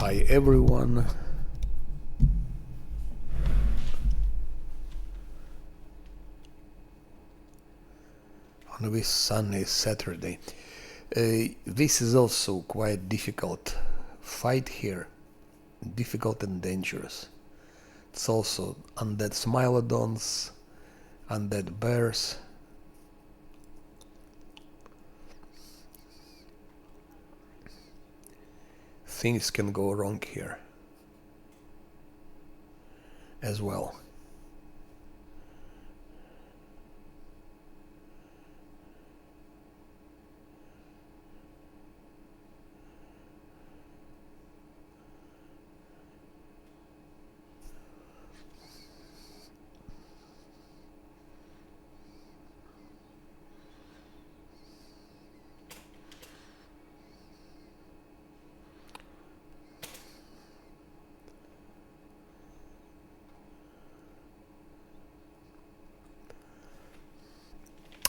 Hi everyone. On this sunny Saturday. This is also quite difficult fight here. Difficult and dangerous. It's also undead smilodons, undead bears. Things can go wrong here as well.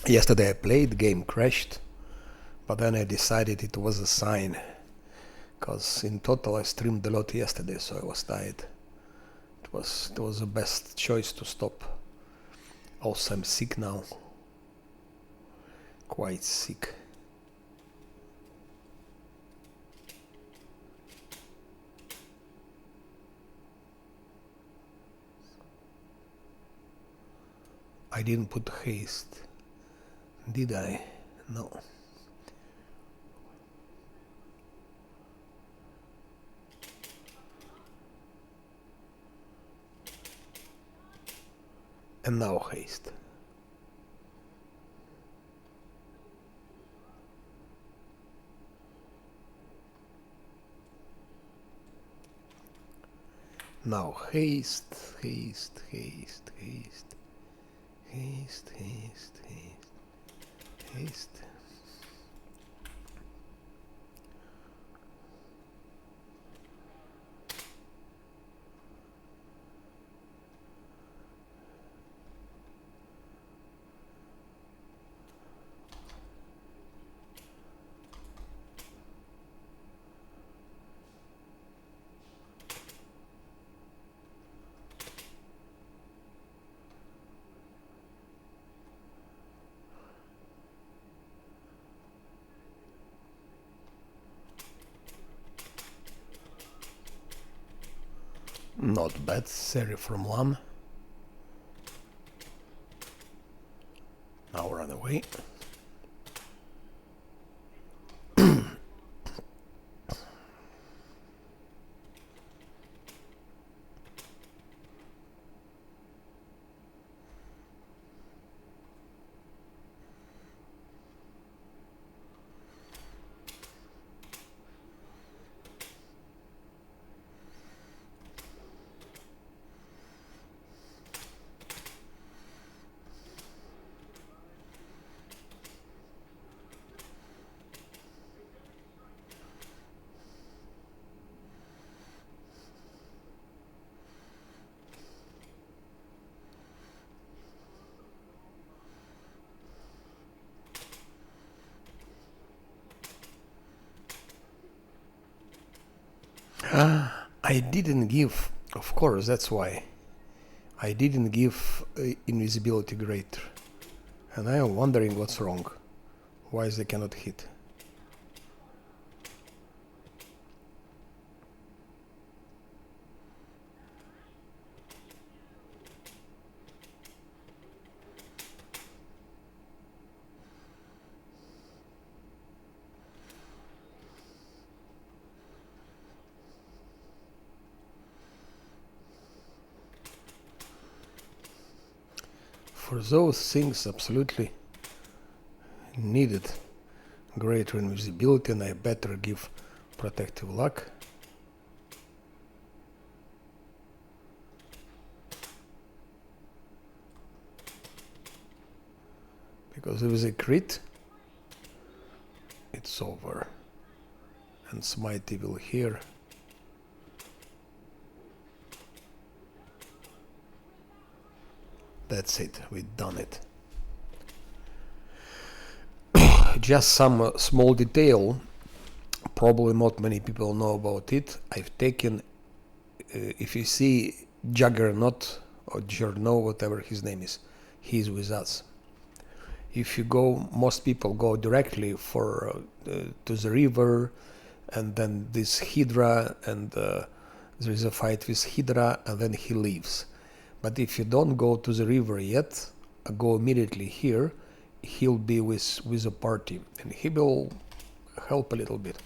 Yesterday I played, game crashed, but then I decided it was a sign, because in total I streamed a lot yesterday, so I was tired. It was the best choice to stop. Also I'm sick now, quite sick. I didn't put haste. Did I? No. And now haste. Now haste, haste, haste, haste, haste, haste, haste. Haste. Not bad, Seri from Lam. Now run away. I didn't give, of course, that's why. I didn't give invisibility greater. And I am wondering what's wrong. Why they cannot hit. For those things absolutely needed greater invisibility, and I better give protective luck. Because if it's a crit, it's over. And smite evil here. That's it, we've done it. Just some small detail. probably not many people know about it. I've taken, if you see Juggernaut or Journo, whatever his name is, he's with us. If you go, most people go directly for to the river, and then this Hydra, and there is a fight with Hydra, and then he leaves. But if you don't go to the river yet, go immediately here, he'll be with a party, and he will help a little bit.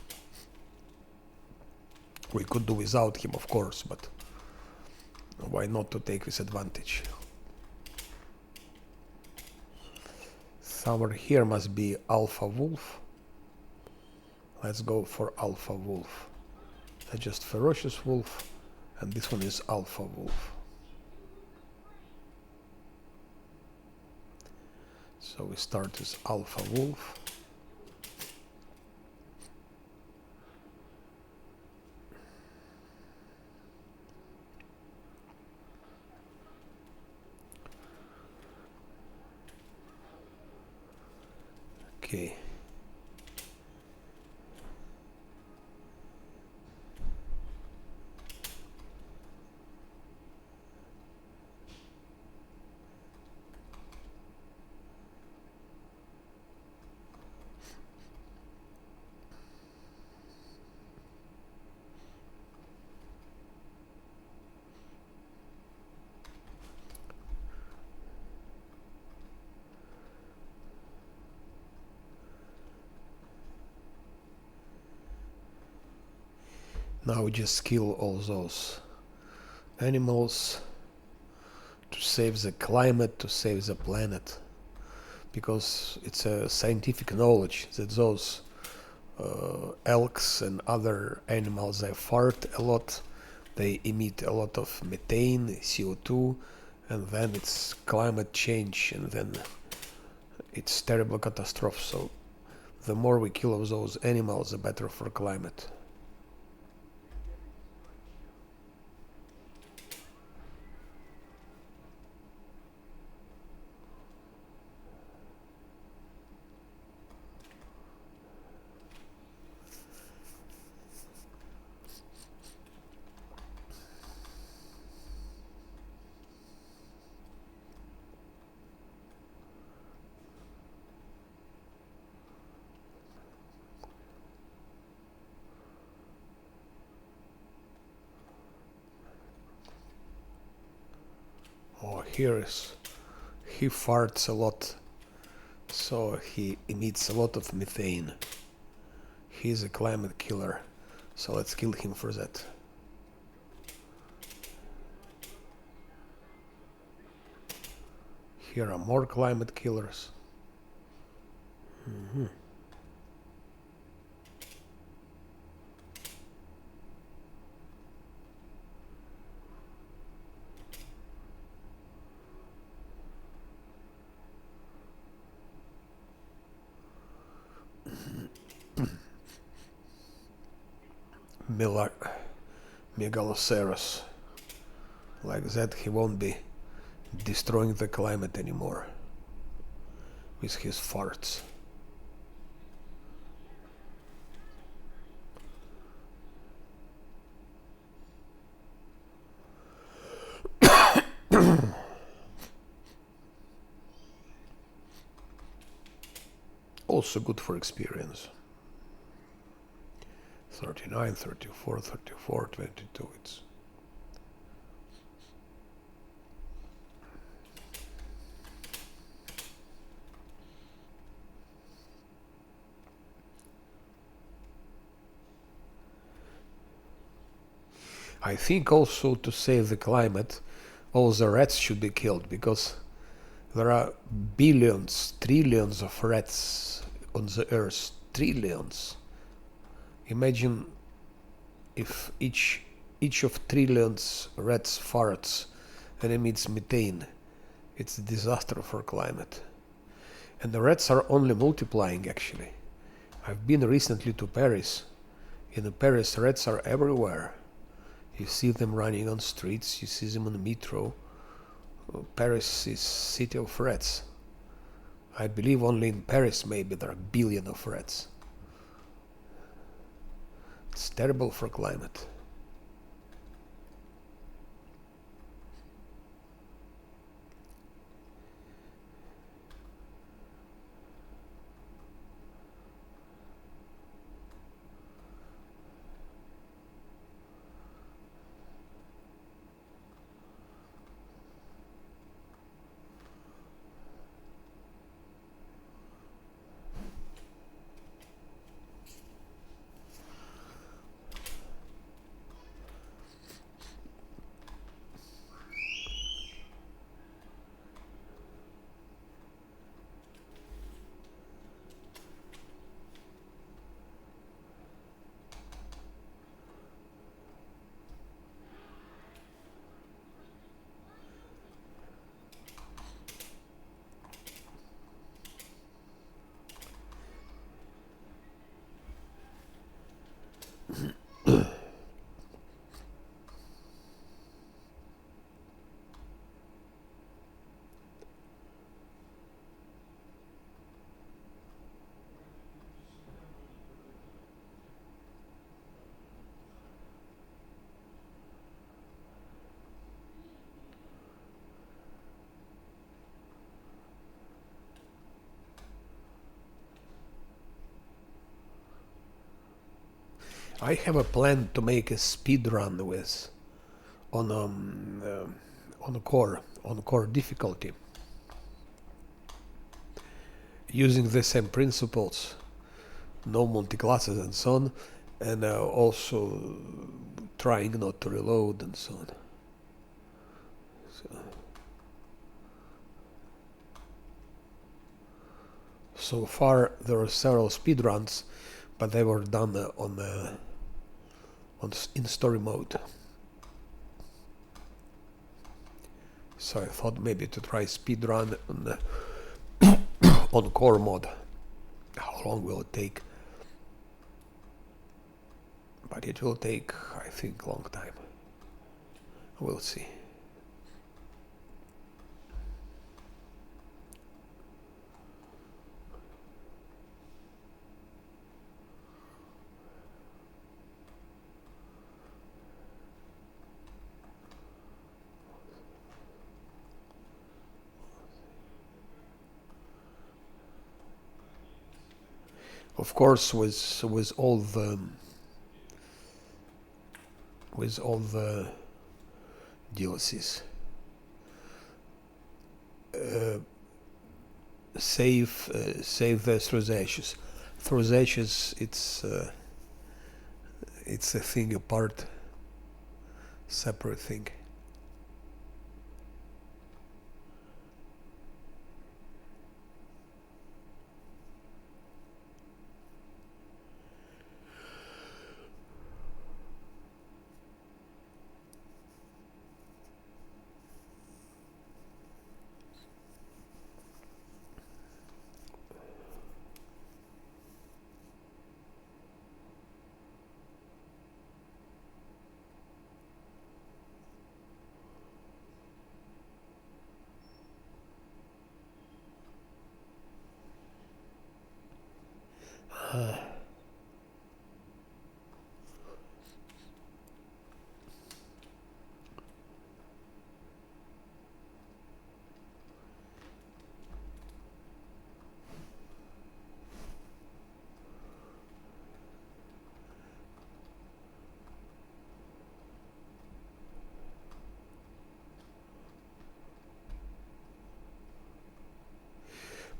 We could do without him, of course, but why not to take this advantage? Somewhere here must be Alpha Wolf. Let's go for Alpha Wolf. That's just Ferocious Wolf, and this one is Alpha Wolf. So we start with Alpha Wolf. Okay. Now we just kill all those animals to save the climate, to save the planet, because it's a scientific knowledge that those elks and other animals, they fart a lot, they emit a lot of methane, CO2, and then it's climate change, and then it's terrible catastrophe. So the more we kill of those animals, the better for climate. Oh, here is, he farts a lot, so he emits a lot of methane. He's a climate killer, so let's kill him for that. Here are more climate killers. Megaloceros. Like that he won't be destroying the climate anymore with his farts. Also good for experience. 39, 34, 34, 22. It's I think also to save the climate, all the rats should be killed, because there are billions, trillions of rats on the earth. Trillions. Imagine if each of trillions rats farts and emits methane. It's a disaster for climate. And the rats are only multiplying, actually. I've been recently to Paris. In Paris, rats are everywhere. You see them running on streets, you see them on the metro. Paris is city of rats. I believe only in Paris maybe there are billions of rats. It's terrible for climate. I have a plan to make a speed run with on core difficulty, using the same principles, no multi-classes and so on, and also trying not to reload and so on. So far there are several speed runs, but they were done in story mode. So I thought maybe to try speed run on core mode. How long will it take? But it will take, I think, long time. We'll see. Of course, with all the DLCs, save the through the ashes. Through the ashes, it's a thing apart, separate thing.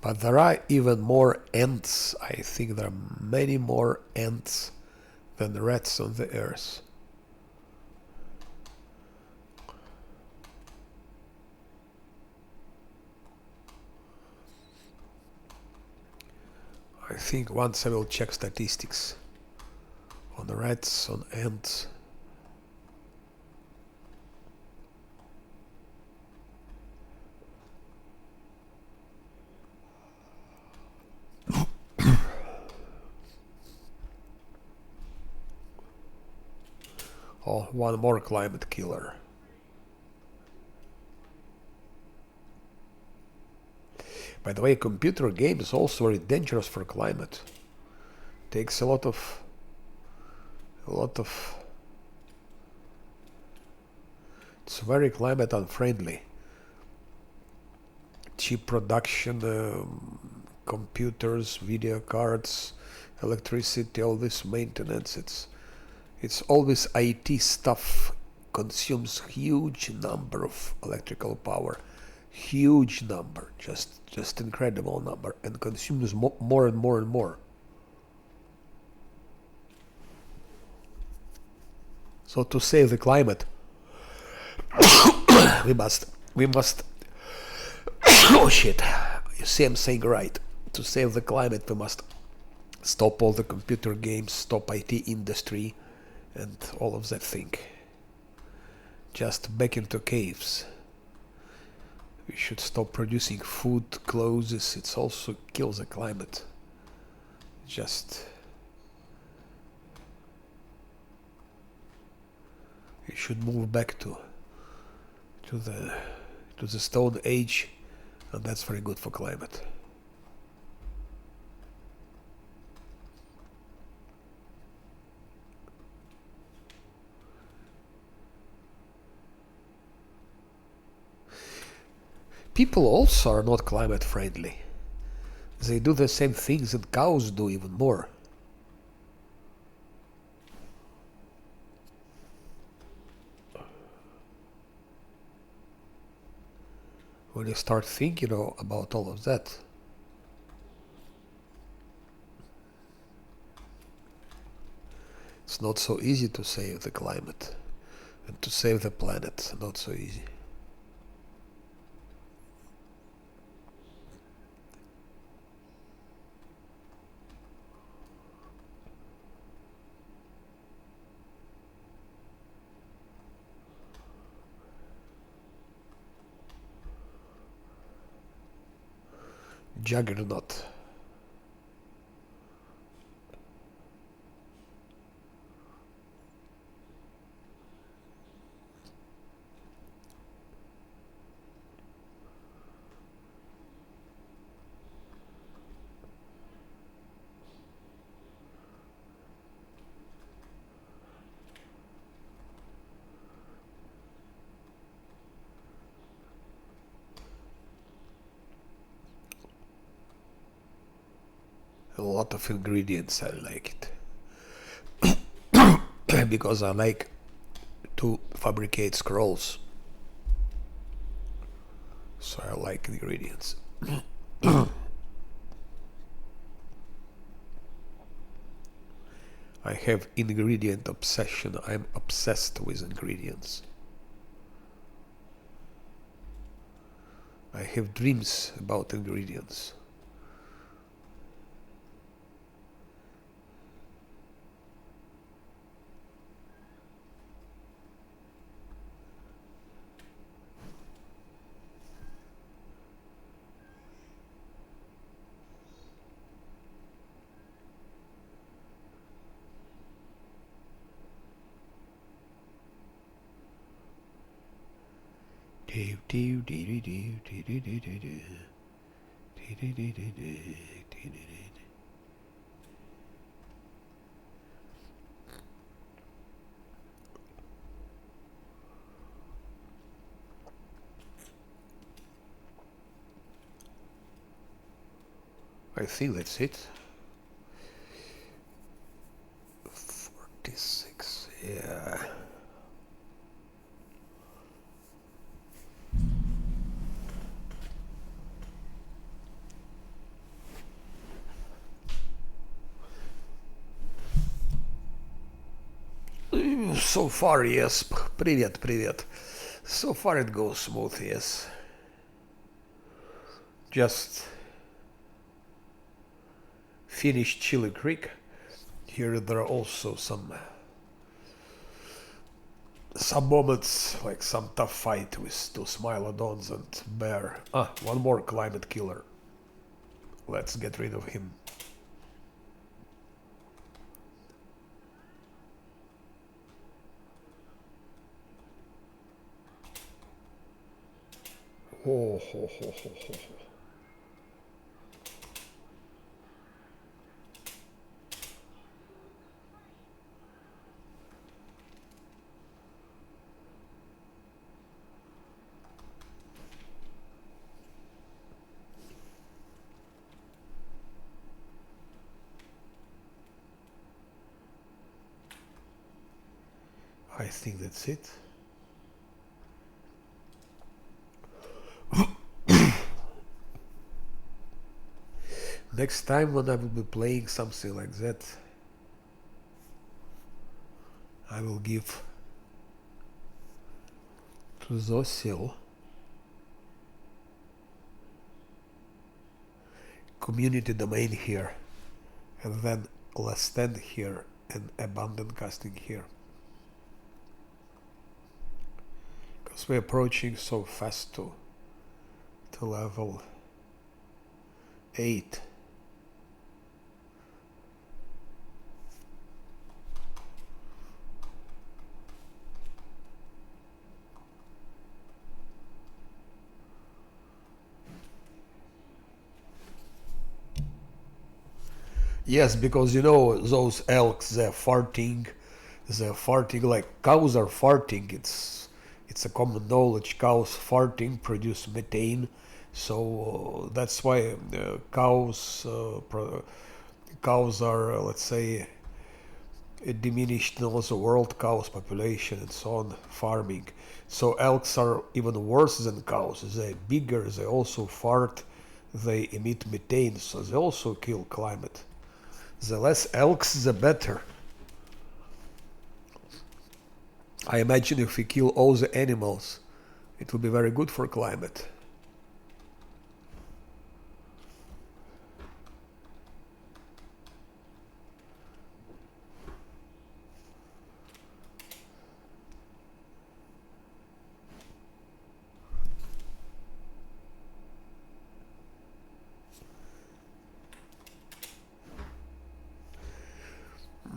But there are even more ants. I think there are many more ants than rats on the earth. I think once I will check statistics on the rats, on ants. Oh, one more climate killer. By the way, computer games also very dangerous for climate. Takes a lot of a lot of... It's very climate unfriendly. Cheap production, computers, video cards, electricity, all this maintenance. It's always IT stuff. Consumes huge number of electrical power, huge number, just incredible number, and consumes more and more and more. So to save the climate, we must oh shit, you see I'm saying right. To save the climate we must stop all the computer games, stop IT industry and all of that thing. Just back into caves. We should stop producing food, clothes. It also kills the climate. Just we should move back to the Stone Age, and that's very good for climate. People also are not climate friendly. They do the same things that cows do, even more. When you start thinking about all of that, it's not so easy to save the climate and to save the planet. Not so easy. Juggernaut. A lot of ingredients, I like it. Because I like to fabricate scrolls. So I like ingredients. I have ingredient obsession. I'm obsessed with ingredients. I have dreams about ingredients. I think that's it. 46, yeah. So far, yes. Привет. So far it goes smooth, yes. Just finished Chili Creek. Here there are also some moments, like some tough fight with two Smilodons and bear. One more climate killer. Let's get rid of him. Ho. I think that's it. Next time when I will be playing something like that, I will give to Zosil community domain here, and then last stand here and abandoned casting here. Because we're approaching so fast to level 8. Yes, because you know those elks, they're farting like cows are farting. It's a common knowledge. Cows farting produce methane, so that's why cows are, let's say, diminished in also world cows population and so on, farming. So elks are even worse than cows. They're bigger, they also fart, they emit methane, so they also kill climate. The less elks, the better. I imagine if we kill all the animals, it will be very good for climate.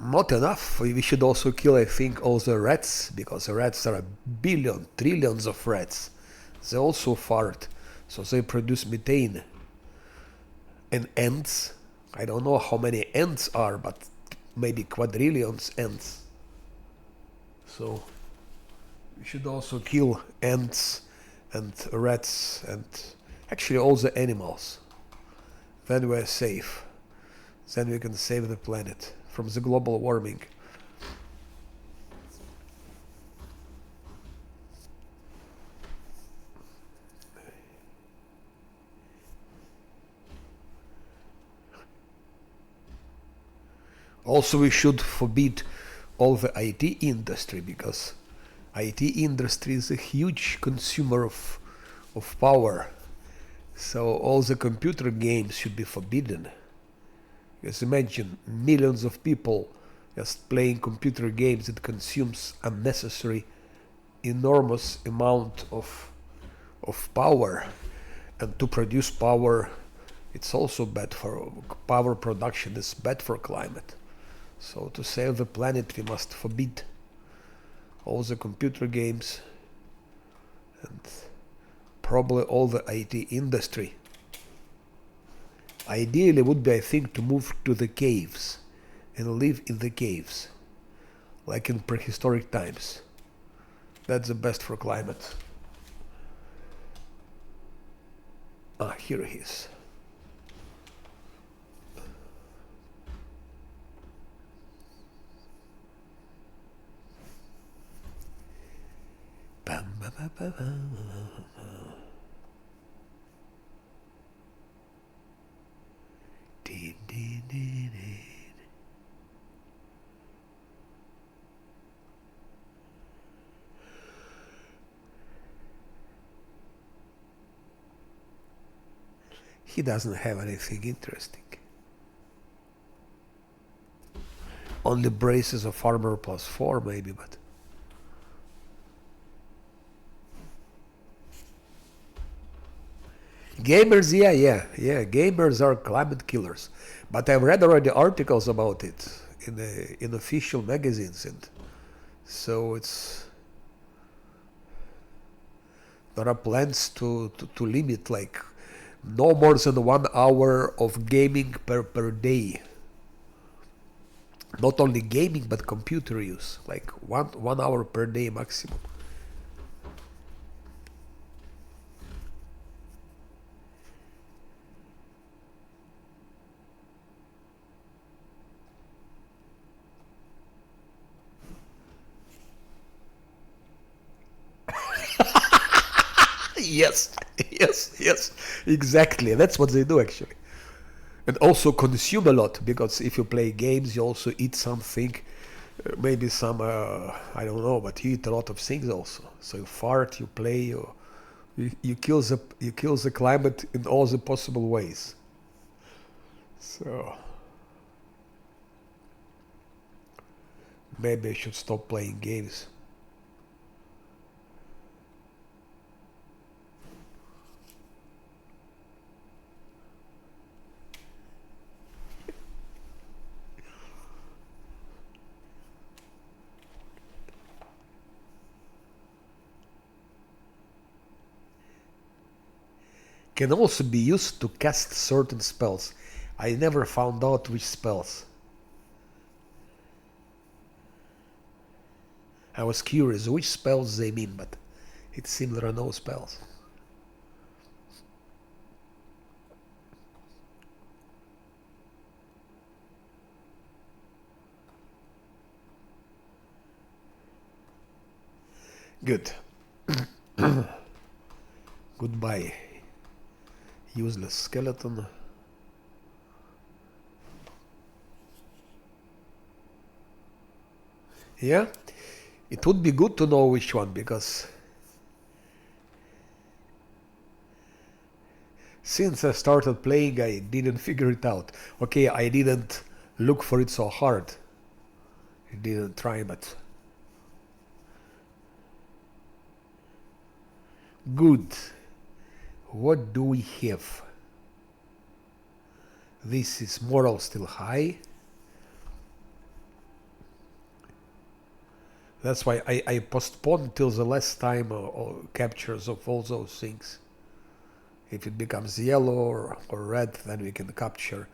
Not enough. We should also kill, I think, all the rats, because the rats are trillions of rats. They also fart, so they produce methane. And ants, I don't know how many ants are, but maybe quadrillions ants. So we should also kill ants and rats and actually all the animals. Then we're safe. Then we can save the planet from the global warming. Also, we should forbid all the IT industry, because IT industry is a huge consumer of power. So all the computer games should be forbidden. Because imagine millions of people just playing computer games. It consumes unnecessary, enormous amount of power, and to produce power, it's also bad for power production. Is bad for climate. So to save the planet, we must forbid all the computer games and probably all the IT industry. Ideally would be, I think, to move to the caves and live in the caves, like in prehistoric times. That's the best for climate. Here he is. Bam, ba, ba, ba, ba. Dee, dee, dee, dee. He doesn't have anything interesting. Only braces of armor +4 maybe, but gamers, yeah. Gamers are climate killers, but I've read already articles about it in official magazines, and so there are plans to limit, like, no more than 1 hour of gaming per day. Not only gaming, but computer use, like one hour per day maximum. Yes, yes, exactly. That's what they do actually. And also consume a lot, because if you play games, you also eat something, maybe some, I don't know, but you eat a lot of things also. So you fart, you play, you kill the climate in all the possible ways. So maybe I should stop playing games. Can also be used to cast certain spells. I never found out which spells. I was curious which spells they mean, but it seemed there are no spells. Good. Goodbye, useless skeleton. Yeah, it would be good to know which one, because since I started playing, I didn't figure it out. Okay, I didn't look for it so hard. I didn't try, but good. What do we have? This is moral still high. That's why I postponed till the last time captures of all those things. If it becomes yellow or red, then we can capture,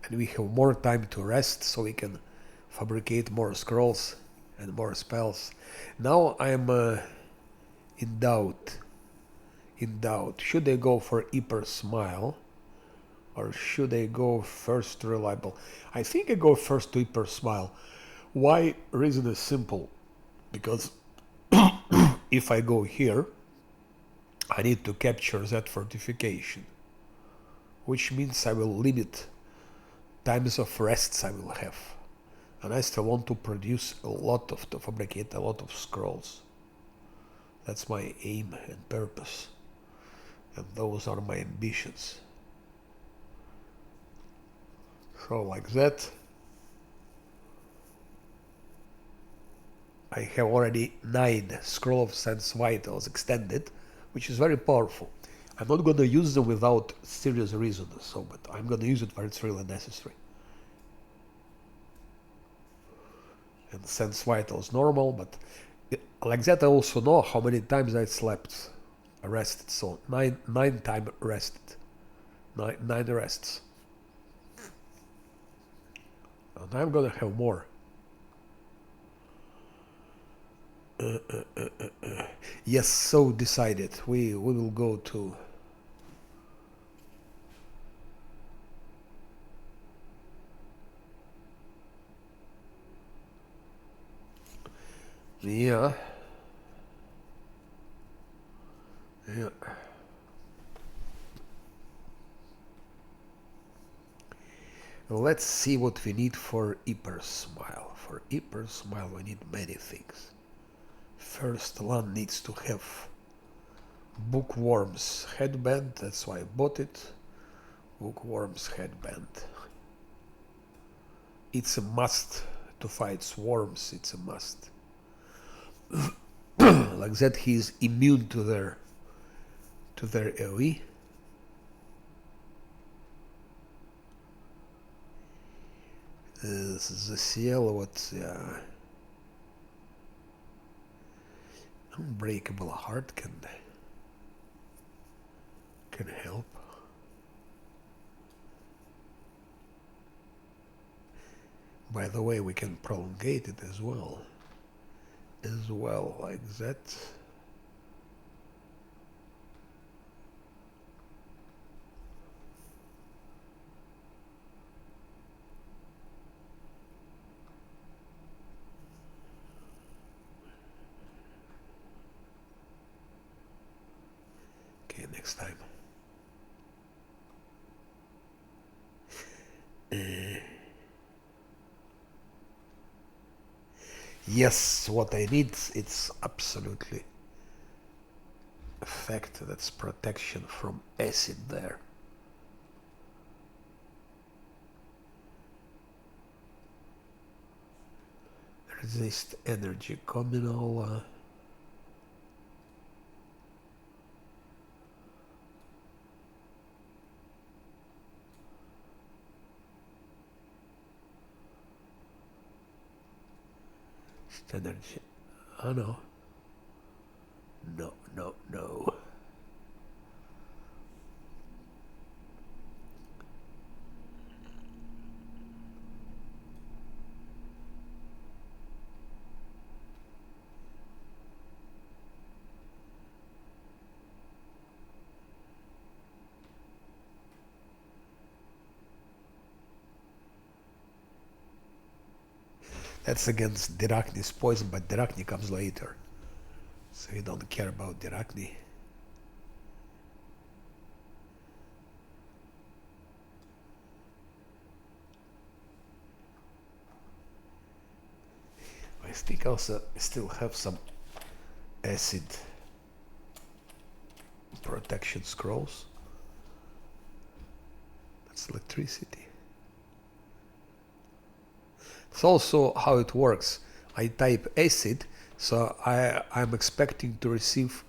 and we have more time to rest, so we can fabricate more scrolls and more spells. Now I'm in doubt. In doubt. Should I go for Hyper Smile, or should I go first to Reliable? I think I go first to Hyper Smile. Why? Reason is simple. Because if I go here, I need to capture that fortification, which means I will limit times of rests I will have. And I still want to produce to fabricate a lot of scrolls. That's my aim and purpose. And those are my ambitions. So like that, I have already 9 Scroll of Sense Vitals extended, which is very powerful. I'm not going to use them without serious reason, but I'm going to use it where it's really necessary. And Sense Vitals normal, but like that I also know how many times I slept, rested. So 9 time rested, 9 rests, and I'm gonna have more. Yes, so decided. We will go to. Yeah. Yeah. Let's see what we need for Hyper Smile. For Hyper Smile we need many things. First one needs to have Bookworm's headband, that's why I bought it. Bookworm's headband. It's a must to fight swarms, it's a must. Like that he is immune to their AoE. This is the seal, what's Unbreakable Heart can help. By the way, we can prolongate it as well. Like that. next time. Yes, what I need, it's absolutely a fact that's protection from acid there. Resist energy communal. Energy. Oh no. No, no, no. That's against Dirachni's poison, but Dirachni comes later. So you don't care about Dirachni. I think also still have some acid protection scrolls. That's electricity. It's also how it works. I type acid, so I'm expecting to receive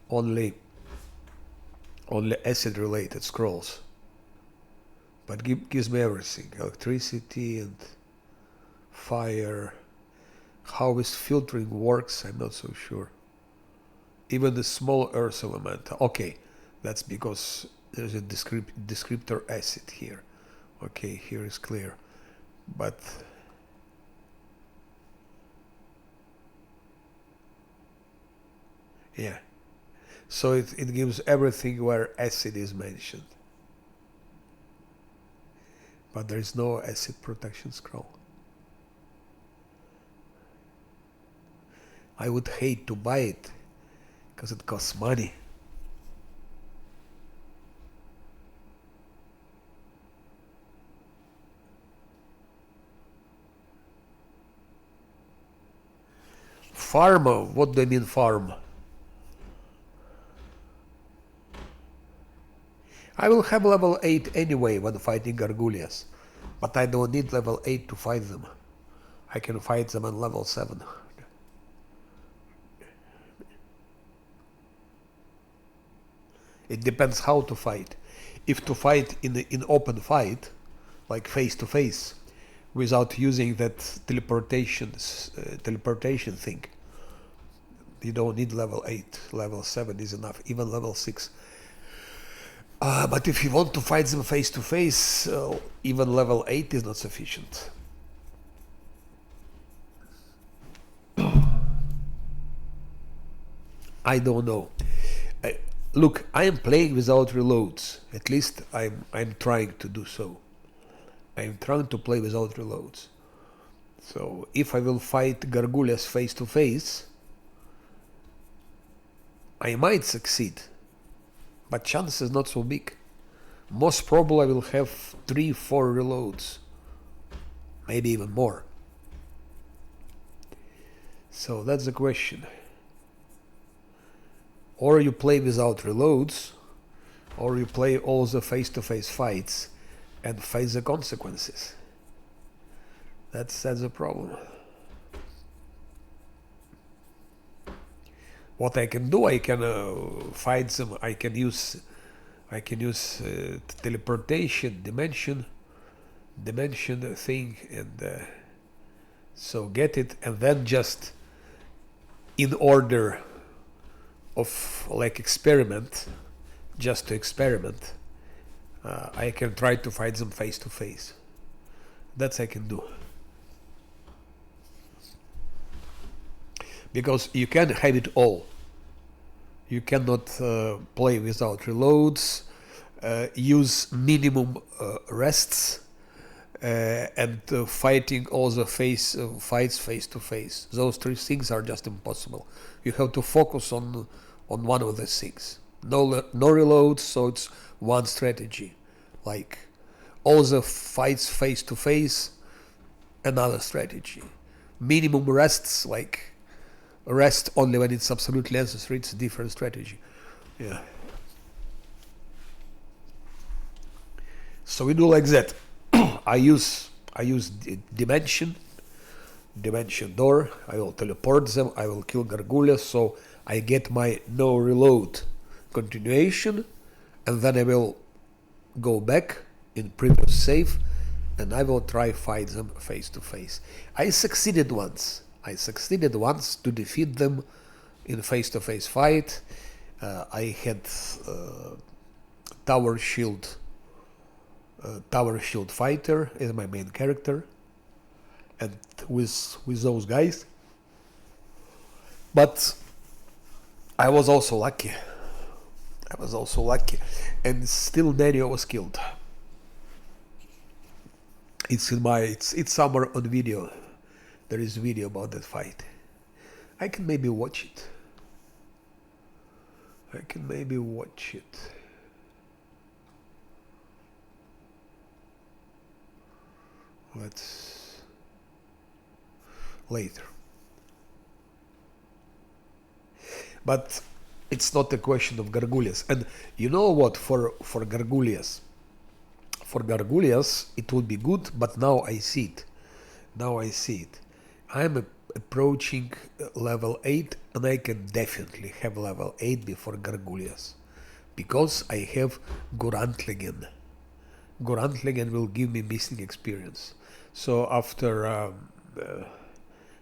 only acid related scrolls. But gives me everything. Electricity and fire. How this filtering works, I'm not so sure. Even the small earth element. Okay, that's because there's a descriptor acid here. Okay, here is clear. But yeah, so it gives everything where acid is mentioned. But there is no acid protection scroll. I would hate to buy it because it costs money. Farm? What do you mean farm? I will have level 8 anyway when fighting Gargullias, but I don't need level 8 to fight them. I can fight them on level 7. It depends how to fight. If to fight in open fight, like face to face, without using that teleportation thing, you don't need level 8. Level 7 is enough, even level 6. But if you want to fight them face to face, even level 8 is not sufficient. I don't know. Look, I am playing without reloads. At least I'm trying to do so. I'm trying to play without reloads. So if I will fight Gargullias face to face, I might succeed. But chance is not so big. Most probably I will have 3-4 reloads. Maybe even more. So that's the question. Or you play without reloads, or you play all the face-to-face fights and face the consequences. That's the problem. What I can do, I can fight them. I can use teleportation, dimension thing, and so get it, and then just in order of like experiment, just to experiment, I can try to fight them face to face. That's I can do. Because you can have it all. You cannot play without reloads, use minimum rests, and fighting all the fights face to face. Those 3 things are just impossible. You have to focus on one of the things. no reloads, so it's one strategy. Like all the fights face to face, another strategy. Minimum rests, like rest only when it's absolutely necessary, it's a different strategy. Yeah. So we do like that. I use dimension door. I will teleport them. I will kill Gargulya, so I get my no reload continuation, and then I will go back in previous save, and I will try fight them face to face. I succeeded once to defeat them in face to face fight. I had tower shield fighter as my main character, and with those guys. But I was also lucky, and still Dario was killed. It's somewhere on video. There is video about that fight. I can maybe watch it. Let's later. But it's not a question of Gargulias. And you know what? For Gargulias, it would be good. But now I see it. I'm approaching level 8, and I can definitely have level 8 before Gargulias, because I have Gorantligen. Gorantligen will give me missing experience. So after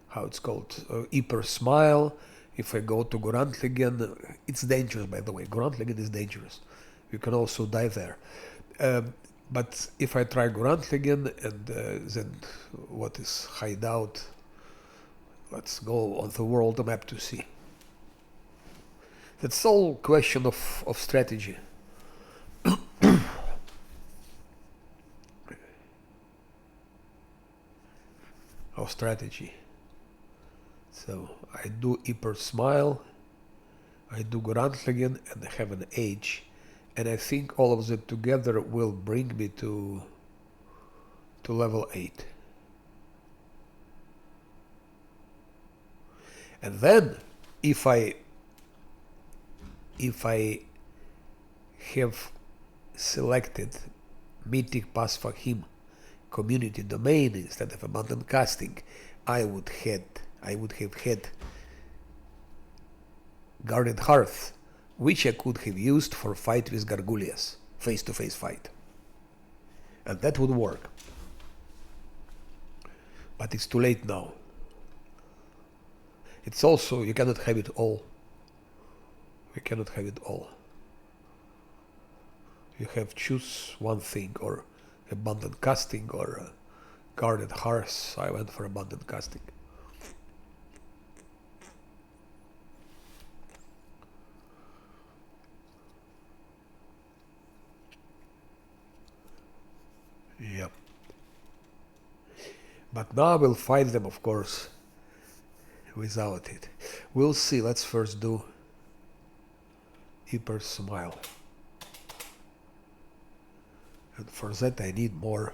how it's called, Hyper Smile, if I go to Gorantligen, it's dangerous, by the way. Gorantligen is dangerous. You can also die there. But if I try Gorantligen and then what is Hideout, let's go on the world map to see. That's all question of strategy. Of strategy. So I do Hyper Smile, I do Gorantligen, and I have an H, and I think all of that together will bring me to level 8. And then if I have selected Mythic Pass for him community domain instead of abundant casting, I would have had Guarded Hearth, which I could have used for fight with Gargulias, face-to-face fight. And that would work. But it's too late now. It's also, you cannot have it all. You have choose one thing, or abundant casting or Guarded Hearth. I went for abundant casting. Yep. But now we'll fight them, of course, without it. We'll see. Let's first do Hyper Smile. And for that I need more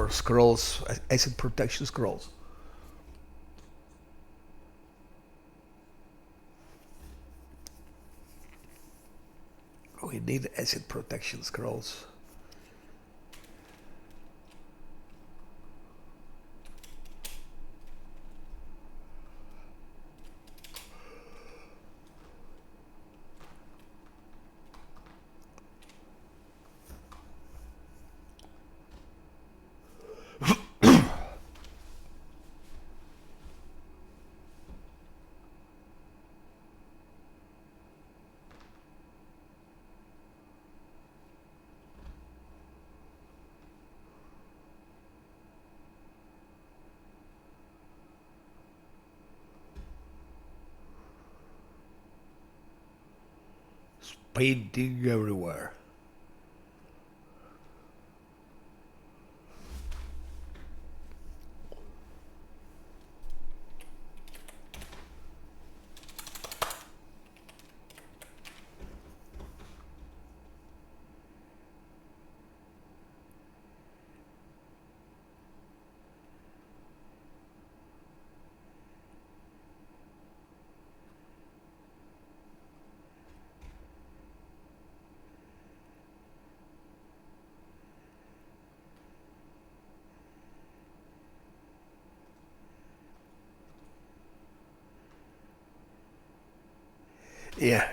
scrolls, acid protection scrolls. We need acid protection scrolls. Painting everywhere. Yeah,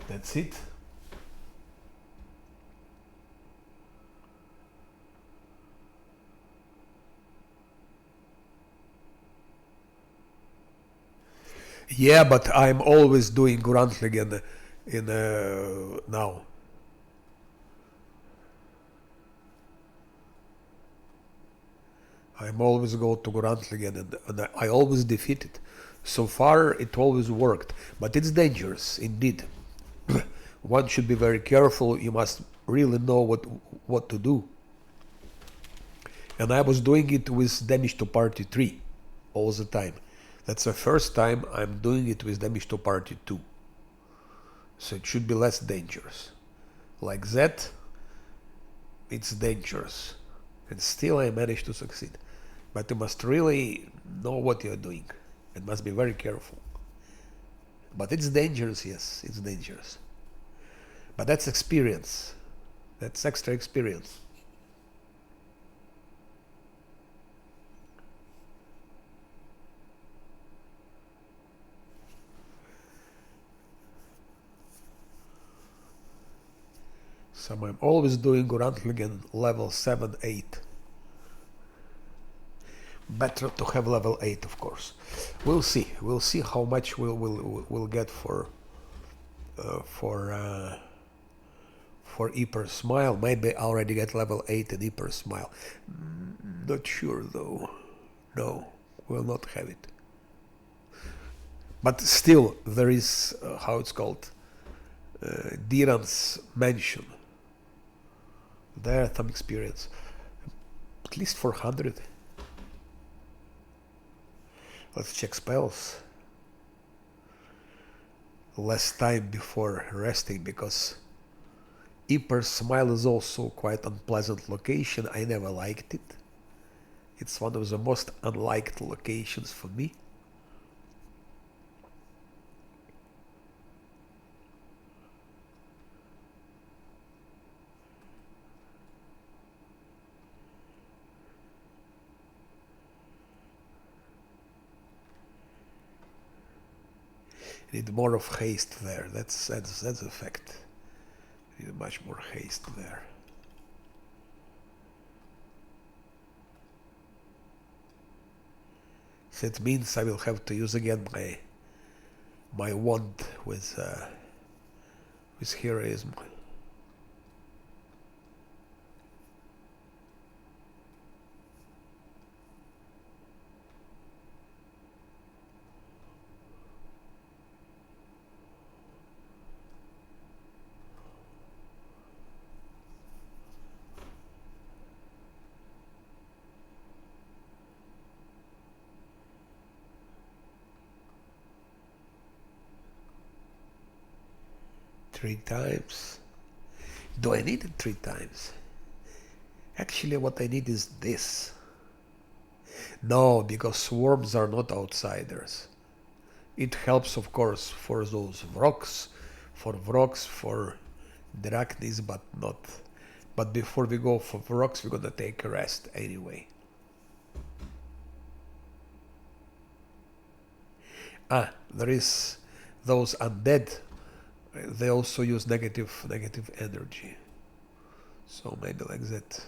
that's it. Yeah, but I'm always doing Grantling in now. I'm always go to Grantling and I always defeat it. So far, it always worked, but it's dangerous indeed. One should be very careful. You must really know what to do. And I was doing it with damage to party 3 all the time. That's the first time I'm doing it with damage to party 2. So it should be less dangerous. Like that, it's dangerous. And still I managed to succeed. But you must really know what you're doing and must be very careful. But it's dangerous, yes, it's dangerous. But that's experience. That's extra experience. So I'm always doing Grantling level 7, 8. Better to have level 8, of course. We'll see. We'll see how much we'll get for Hyper Smile. Maybe I already get level 8 in Hyper Smile. Not sure though. No, we'll not have it. But still, there is how it's called, Diran's Mansion. There, some experience. At least 400. Let's check spells. Less time before resting because Hyper Smile is also quite unpleasant location. I never liked it. It's one of the most unliked locations for me. Need more of haste there. That's a fact. Need much more haste there. So it means I will have to use again my wand with heroism. Three times. Do I need it 3 times? Actually, what I need is this. No, because swarms are not outsiders. It helps, of course, for those Vroks, for Drachnis, but not. But before we go for Vroks, we're gonna take a rest anyway. Ah, there is those undead. They also use negative energy. So maybe like that.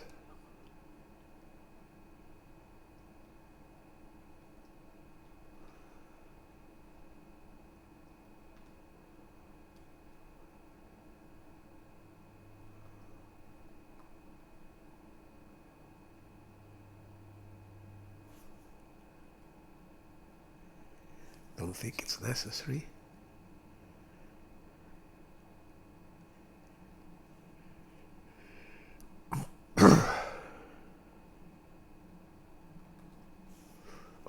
Don't think it's necessary.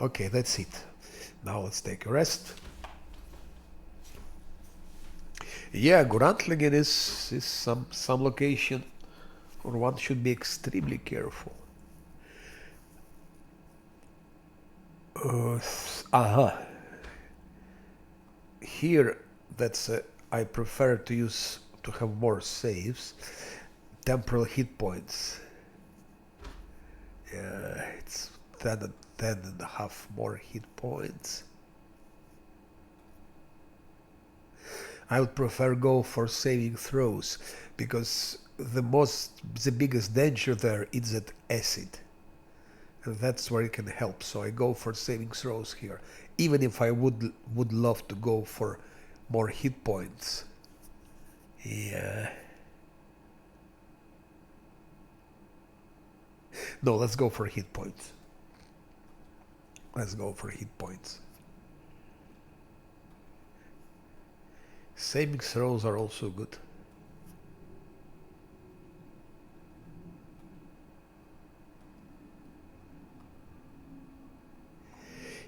Okay, that's it. Now let's take a rest. Yeah, Grantlingen is some location where one should be extremely careful. Here, that's I prefer to have more saves. Temporal hit points. Yeah, it's 10 and a half more hit points. I would prefer go for saving throws, because the biggest danger there is that acid, and that's where it can help. So I go for saving throws here, even if I would love to go for more hit points. Yeah. No, let's go for hit points. Let's go for hit points. Saving throws are also good.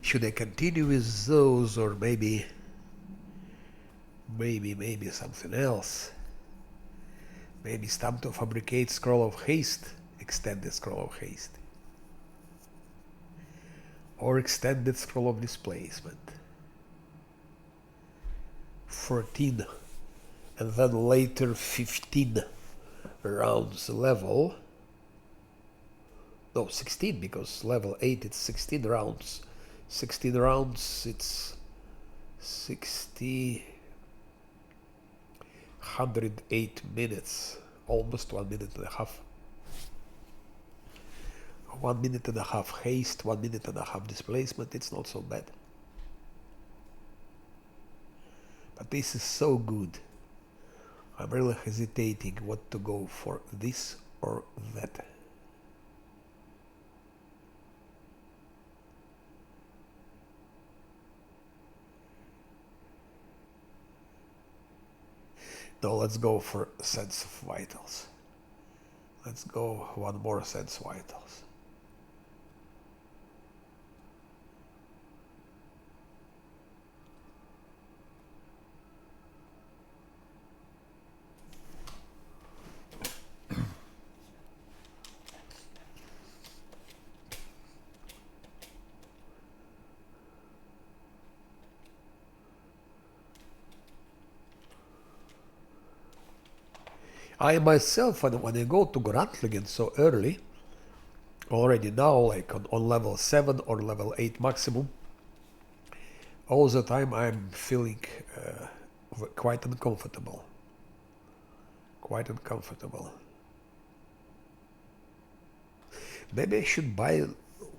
Should I continue with those, or maybe something else? Maybe it's time to fabricate Scroll of Haste, extended Scroll of Haste. Or extended Scroll of Displacement. 14, and then later 15 rounds level. No, 16, because level 8 it's 16 rounds. 16 rounds, it's 60, 108 minutes, almost 1 minute and a half. 1 minute and a half haste, 1 minute and a half displacement, it's not so bad. But this is so good. I'm really hesitating what to go for, this or that. No, let's go for Sense of Vitals. Let's go one more Sense Vitals. I myself, when I go to Gruntlingen so early, already now, like on level 7 or level 8 maximum, all the time I'm feeling quite uncomfortable. Quite uncomfortable. Maybe I should buy a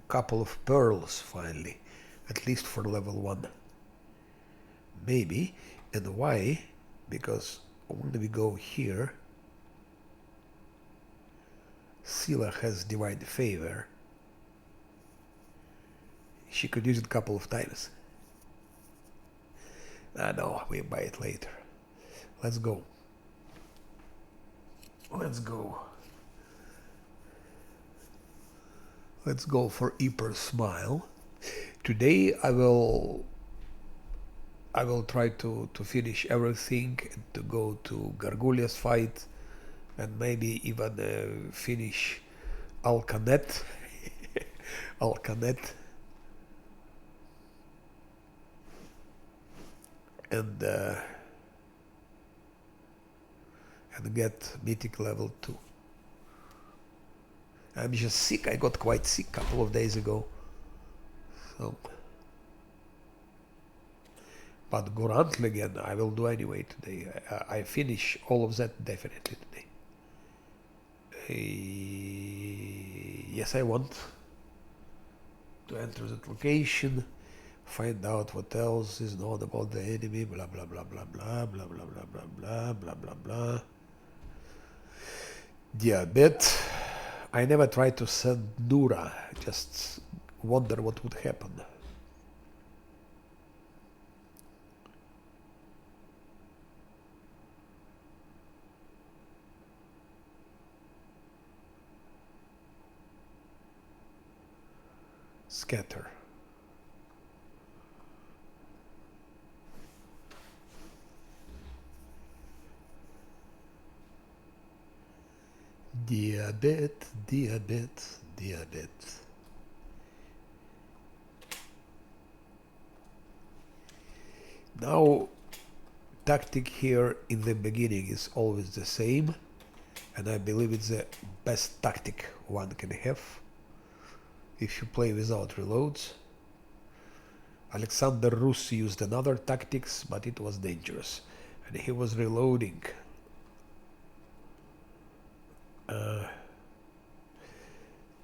couple of pearls finally, at least for level 1. Maybe. And why? Because when we go here, Scylla has Divine Favor. She could use it a couple of times. No, we buy it later. Let's go. Let's go. Let's go for Hyper Smile. Today I will try to finish everything and to go to Gargulya's fight, and maybe even finish Alcanet. Alcanet. And get Mythic level 2. I'm just sick. I got quite sick a couple of days ago. So, but Gruntlingen I will do anyway today. I finish all of that definitely today. Yes, I want to enter that location, find out what else is known about the enemy, blah blah blah blah blah blah blah blah blah blah blah blah blah. Diabet. I never tried to send Nura, just wonder what would happen. Scatter. Diabet, diabet, diabet. Now, tactic here in the beginning is always the same, and I believe it's the best tactic one can have if you play without reloads. Alexander Rus used another tactics, but it was dangerous. and he was reloading.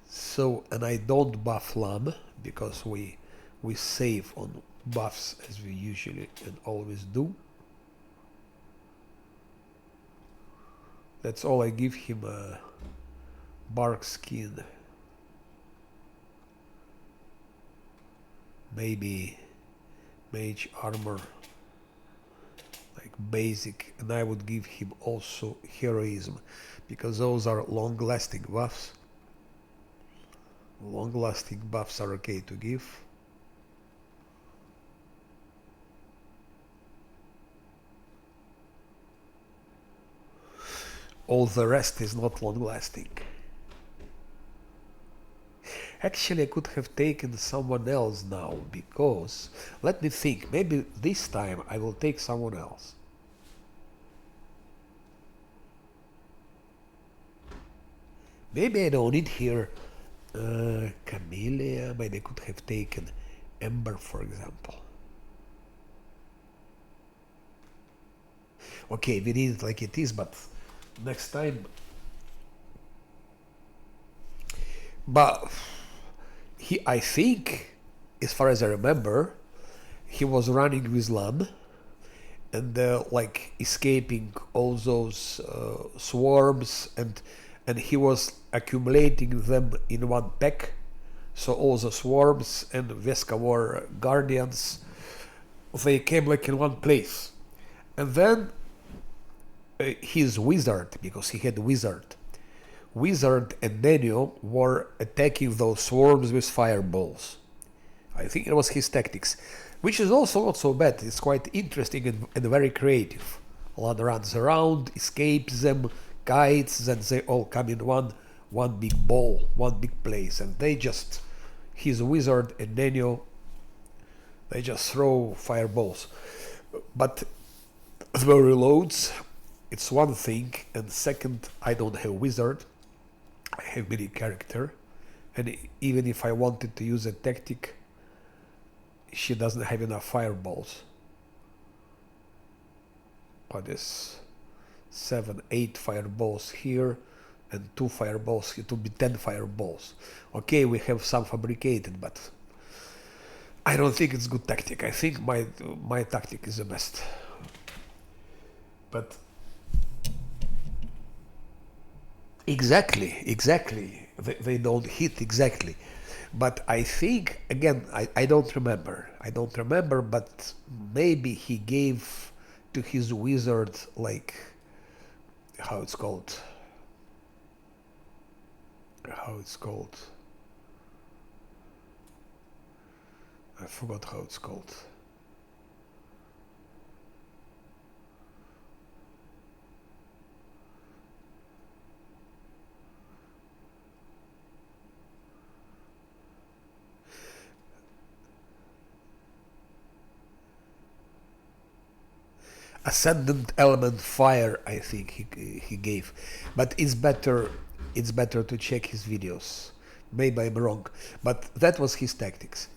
So, and I don't buff Lam because we save on buffs as we usually and always do. That's all I give him, a bark skin. Maybe mage armor, like basic, and I would give him also heroism, because those are long-lasting buffs. Long-lasting buffs are okay to give. All the rest is not long-lasting. Actually, I could have taken someone else now, because, let me think, maybe this time I will take someone else. Maybe I don't need here Camellia, maybe I could have taken Ember, for example. Okay, we need it like it is, but next time. But I think, as far as I remember, he was running with Lam and like escaping all those swarms, and he was accumulating them in one pack. So all the swarms and Vescavor guardians, they came like in one place. And then his wizard, because he had wizard and Nenio were attacking those swarms with fireballs. I think it was his tactics, which is also not so bad. It's quite interesting and very creative. Lan runs around, escapes them, guides, then they all come in one big ball, one big place, and they just, his wizard and Nenio, they just throw fireballs. But the reloads, it's one thing, and second, I don't have wizard. I have many character, and even if I wanted to use a tactic, she doesn't have enough fireballs. But there's 7, 8 fireballs here, and 2 fireballs. It will be 10 fireballs. Okay, we have some fabricated, but I don't think it's good tactic. I think my tactic is the best. But exactly. They don't hit exactly. But I think, again, I don't remember. But maybe he gave to his wizard, like, how it's called. I forgot how it's called. Ascendant element fire, I think he gave, but it's better to check his videos. Maybe I'm wrong, but that was his tactics.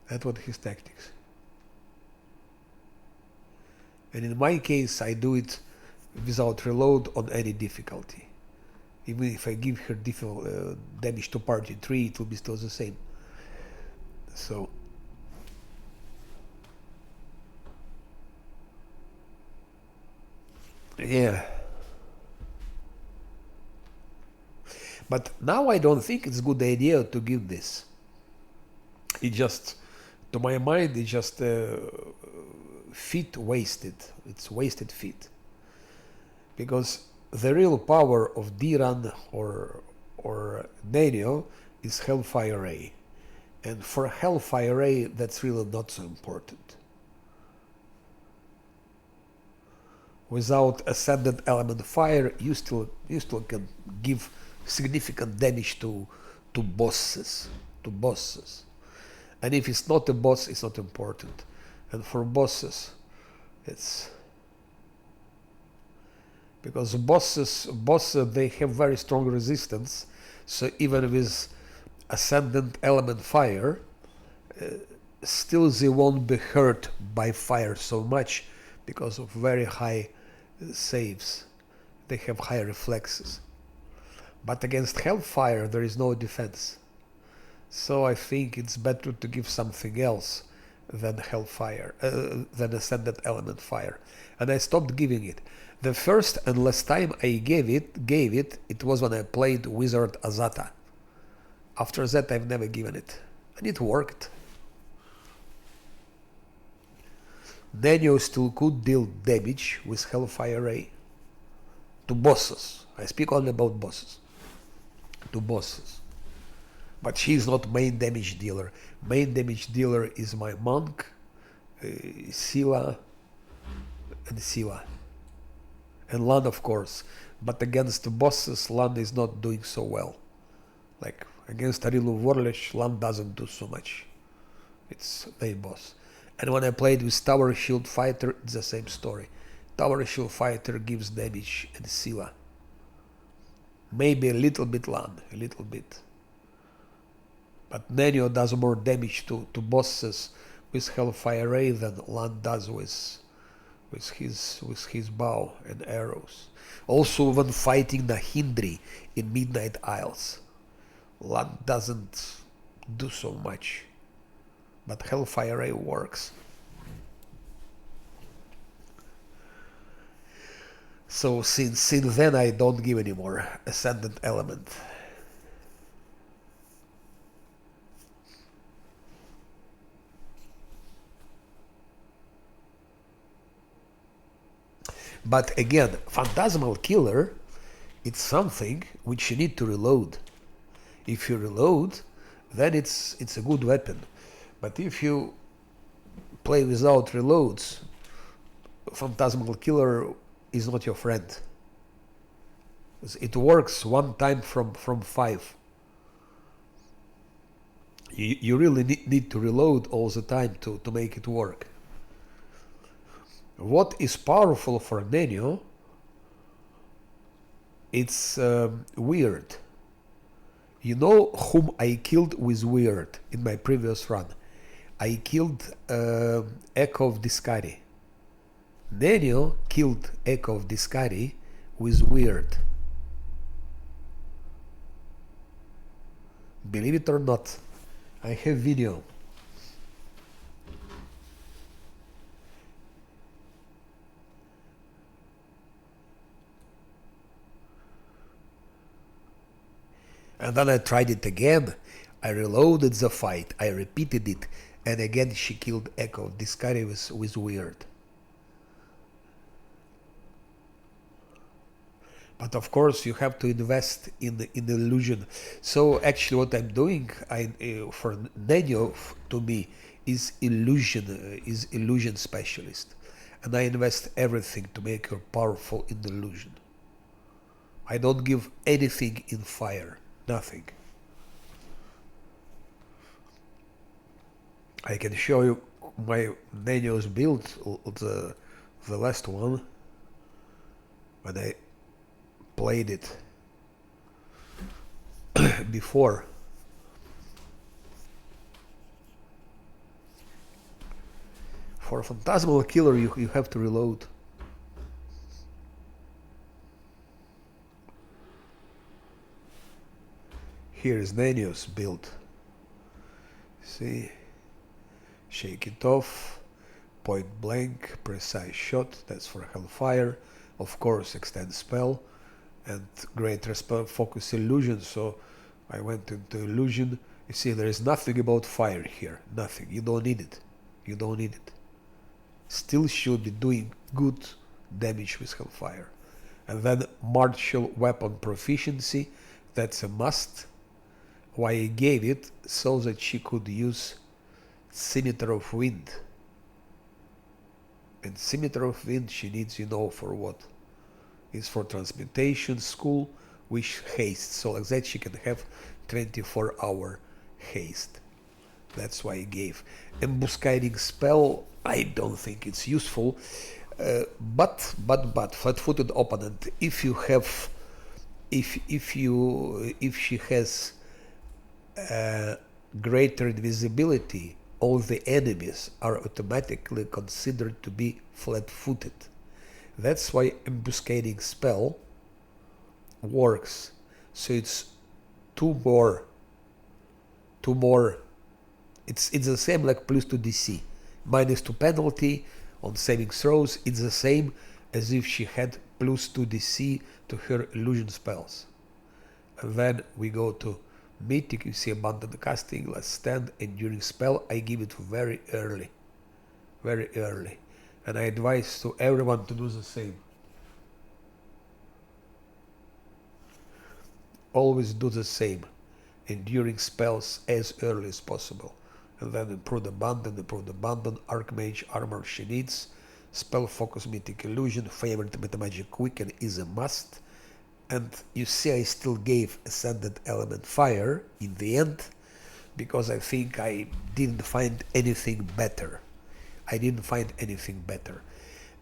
And in my case, I do it without reload on any difficulty. Even if I give her damage to party 3, it will be still the same. So. Yeah. But now I don't think it's a good idea to give this. It just, to my mind, it's just feat wasted. It's wasted feat. Because the real power of Diran or Nenio is Hellfire Ray. And for Hellfire Ray, that's really not so important. Without Ascendant Element Fire, you still can give significant damage to bosses. And if it's not a boss, it's not important. And for bosses, it's because bosses they have very strong resistance. So even with Ascendant Element Fire, still they won't be hurt by fire so much, because of very high saves. They have high reflexes. But against Hellfire there is no defense. So I think it's better to give something else than Hellfire, than Ascended Element Fire. And I stopped giving it. The first and last time I gave it was when I played Wizard Azata. After that I've never given it. And it worked. Nenio still could deal damage with Hellfire Ray. To bosses. I speak only about bosses. To bosses. But she is not main damage dealer. Main damage dealer is my monk, Sila, and Sila. And Lan, of course. But against the bosses, Lan is not doing so well. Like against Arilu Vorlich, Lan doesn't do so much. It's main boss. And when I played with Tower Shield Fighter, it's the same story. Tower Shield Fighter gives damage and Sila. Maybe a little bit Lan, a little bit. But Nenio does more damage to bosses with Hellfire Ray than Lan does with his bow and arrows. Also when fighting Nahindri in Midnight Isles, Lan doesn't do so much. But Hellfire Ray works. So since then I don't give anymore Ascendant Element. But again, Phantasmal Killer, it's something which you need to reload. If you reload, then it's a good weapon. But if you play without reloads, Phantasmal Killer is not your friend. It works one time from 5. You really need to reload all the time to make it work. What is powerful for Nenio, it's Weird. You know whom I killed with Weird in my previous run? I killed Echo of Discari. Nenio killed Echo of Discari with Weird. Believe it or not, I have video. And then I tried it again. I reloaded the fight. I repeated it. And again she killed Echo of Discari with Weird. But of course you have to invest in the illusion. So actually what I'm doing for Nenio to me is illusion specialist. And I invest everything to make her powerful in illusion. I don't give anything in fire. Nothing. I can show you my Nenio's build, the last one, when I played it before. For a Phantasmal Killer you have to reload. Here is Nenio's build. See? Shake it off. Point blank, precise shot. That's for Hellfire. Of course, extend spell. And great focus illusion. So I went into illusion. You see, there is nothing about fire here. Nothing. You don't need it. You don't need it. Still should be doing good damage with Hellfire. And then martial weapon proficiency. That's a must. Why I gave it so that she could use Scimitar of Wind. And Scimitar of Wind she needs, you know, for what? It's for transmutation, school, wish, haste. So like that she can have 24-hour haste. That's why I gave. Embuscading spell, I don't think it's useful. But flat-footed opponent, if she has greater invisibility all the enemies are automatically considered to be flat-footed. That's why embuscading spell works. So it's two more. It's the same like +2 DC, -2 penalty on saving throws. It's the same as if she had +2 DC to her illusion spells. And then we go to Mythic. You see abundant casting, last stand, enduring spell. I give it very early, and I advise to everyone to do the same. Always do the same, enduring spells as early as possible, and then improve abundant, Archmage armor she needs, spell focus, Mythic illusion, favorite metamagic quicken is a must. And you see I still gave Ascended Element Fire in the end, because I think I didn't find anything better.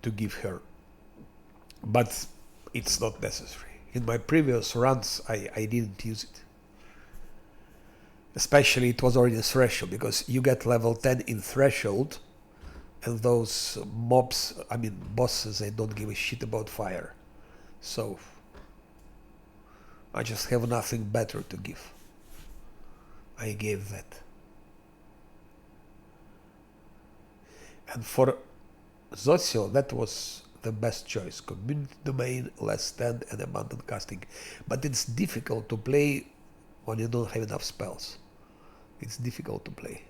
To give her. But it's not necessary. In my previous runs, I didn't use it. Especially it was already Threshold, because you get level 10 in Threshold, and those bosses, they don't give a shit about fire. So I just have nothing better to give. I gave that. And for Zosio, that was the best choice. Community Domain, Last Stand, and Abundant Casting. But it's difficult to play when you don't have enough spells. It's difficult to play.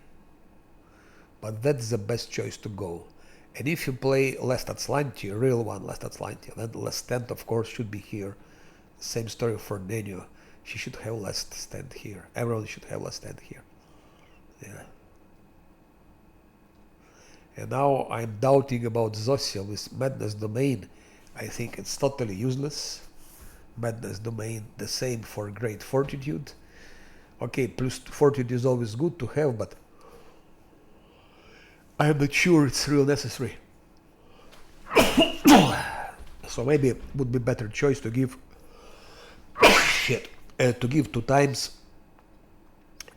But that's the best choice to go. And if you play Last Atlantia, real one Last Atlantia, then Last Stand of course should be here. Same story for Nenio. She should have Last Stand here. Everyone should have Last Stand here. Yeah. And now I'm doubting about Zosia with Madness Domain. I think it's totally useless. Madness Domain, the same for Great Fortitude. Okay, plus Fortitude is always good to have, but I'm not sure it's real necessary. So maybe it would be better choice to give to give 2 times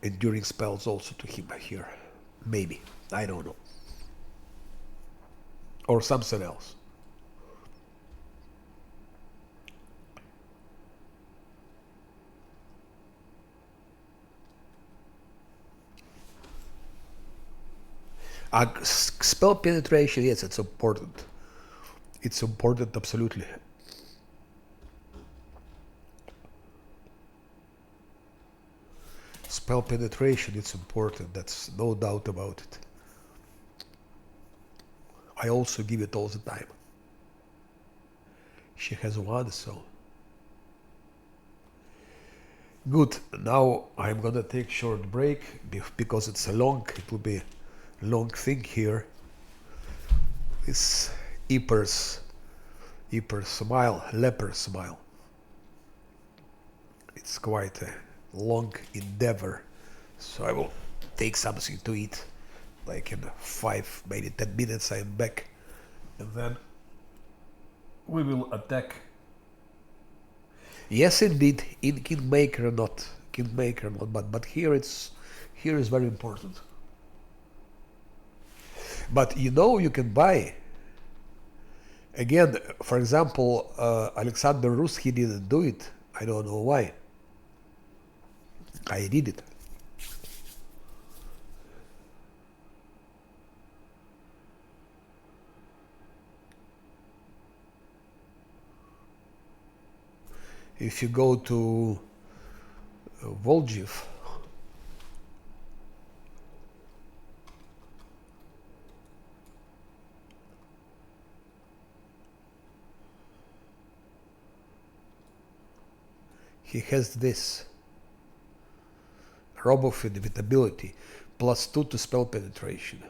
enduring spells also to him here. Maybe. I don't know. Or something else. Spell penetration, yes, it's important. It's important, absolutely. Spell penetration, it's important, that's no doubt about it. I also give it all the time. She has 1, so... Good, now I'm gonna take short break, because it's a long, it will be a long thing here. This leper smile. It's quite a long endeavor, so I will take something to eat. Like in 5, maybe 10 minutes I'm back, and then we will attack. Yes, indeed, in Kingmaker not, but here is very important. But you can buy. Again, for example, Alexander Rus, he didn't do it. I don't know why. I did it. If you go to Volgiv, he has this Rob of Inevitability, +2 to spell penetration.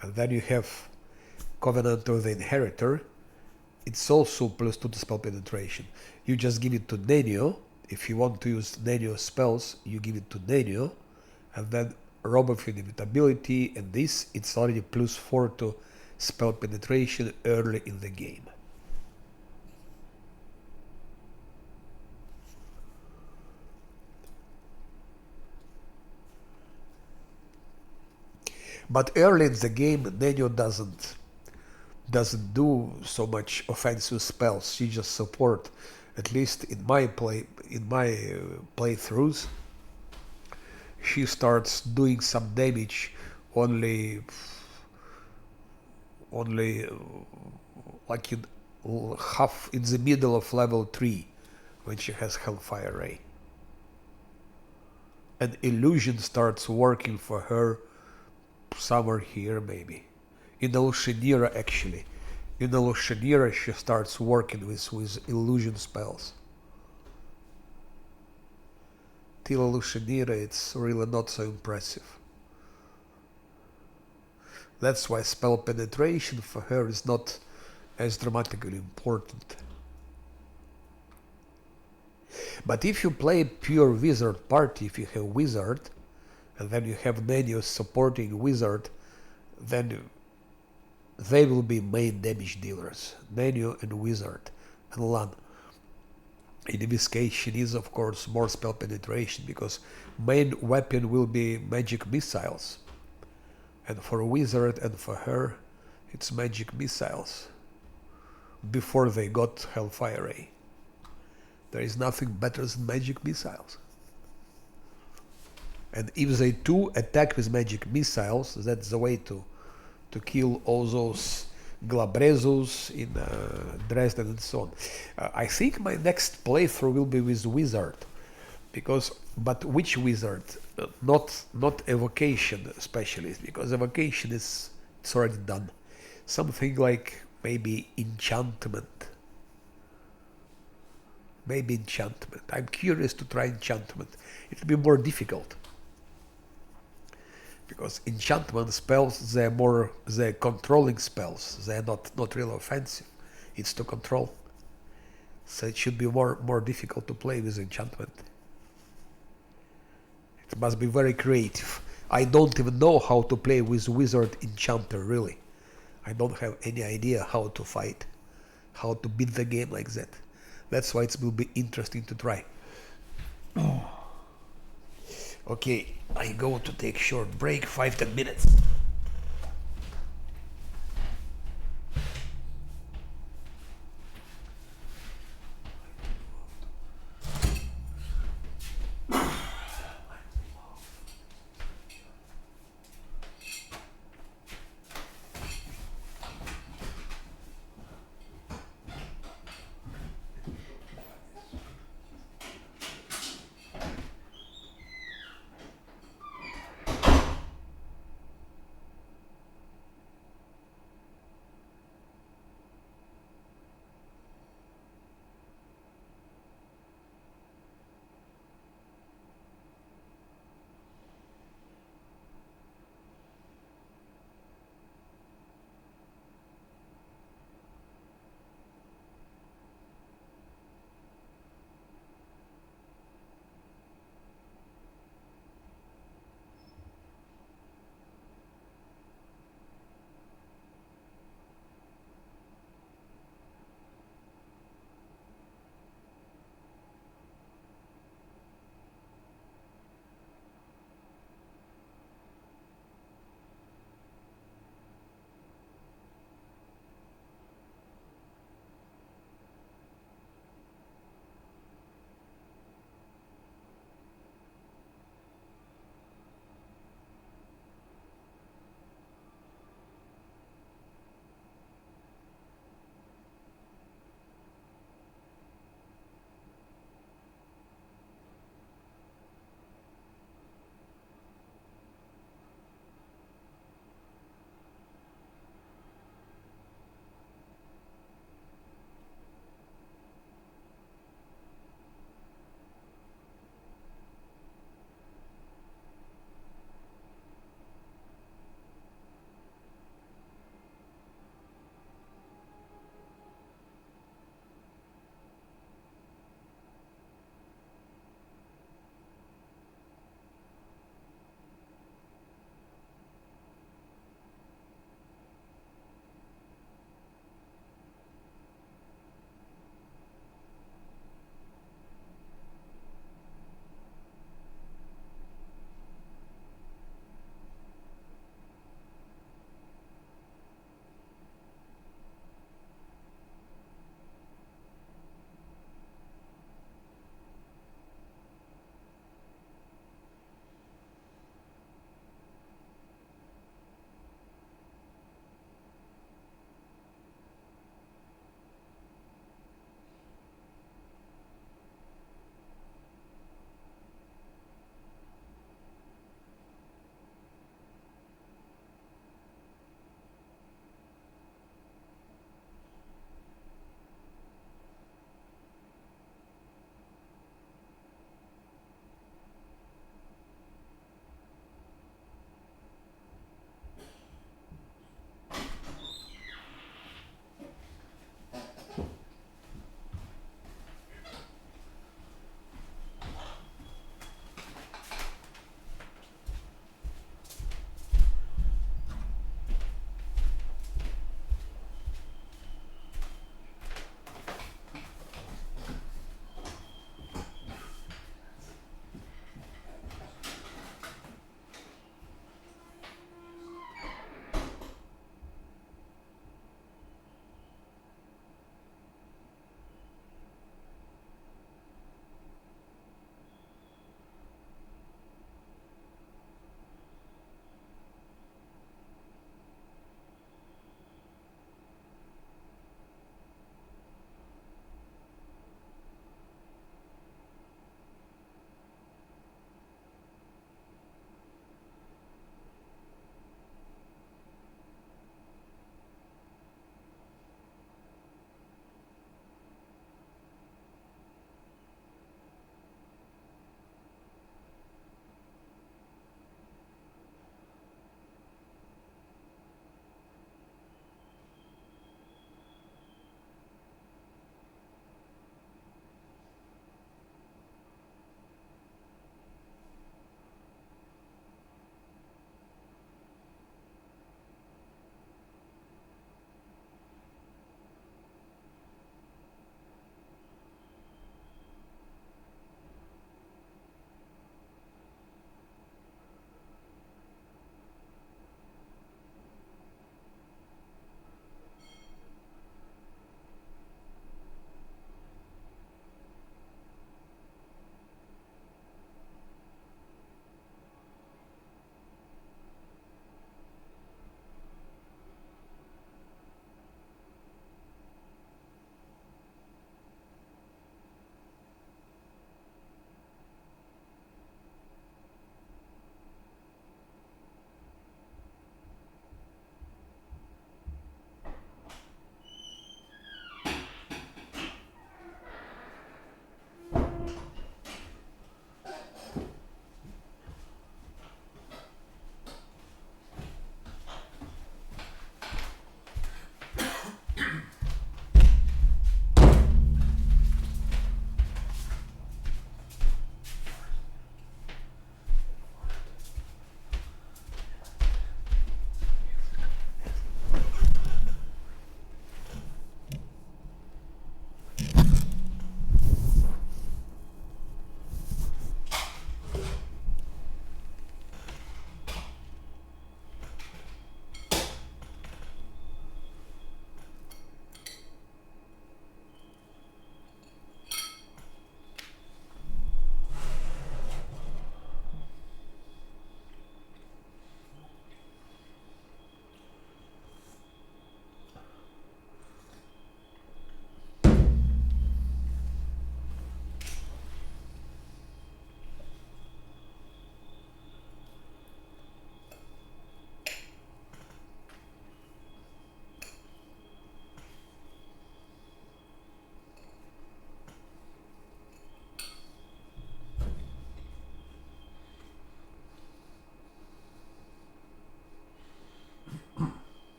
And then you have Covenant of the Inheritor. It's also +2 to spell penetration. You just give it to Nenio. If you want to use Nenio spells, you give it to Nenio. And then Rob of Inevitability, and this, it's already +4 to spell penetration early in the game. But early in the game, Nenio doesn't do so much offensive spells. She just support. At least in my playthroughs, she starts doing some damage only like in half in the middle of level 3 when she has Hellfire Ray. And illusion starts working for her somewhere here maybe. In the Lushanira actually. In the Lushanira she starts working with illusion spells. Till Lushanira it's really not so impressive. That's why spell penetration for her is not as dramatically important. But if you play pure wizard party, if you have wizard, and then you have Nenio supporting wizard, then they will be main damage dealers. Nenio and wizard and Lan. In this case she needs of course more spell penetration because main weapon will be magic missiles. And for wizard and for her it's magic missiles. Before they got Hellfire Ray. There is nothing better than magic missiles. And if they too attack with magic missiles, that's the way to kill all those Glabrezus in Dresden and so on. I think my next playthrough will be with wizard, but which wizard? Not evocation specialist, because evocation it's already done. Something like maybe enchantment. Maybe enchantment. I'm curious to try enchantment. It'll be more difficult. Because enchantment spells, they're controlling spells. They're not really offensive. It's to control. So it should be more difficult to play with enchantment. It must be very creative. I don't even know how to play with wizard enchanter, really. I don't have any idea how to fight, how to beat the game like that. That's why it will be interesting to try. Okay, I go to take short break, 5-10 minutes.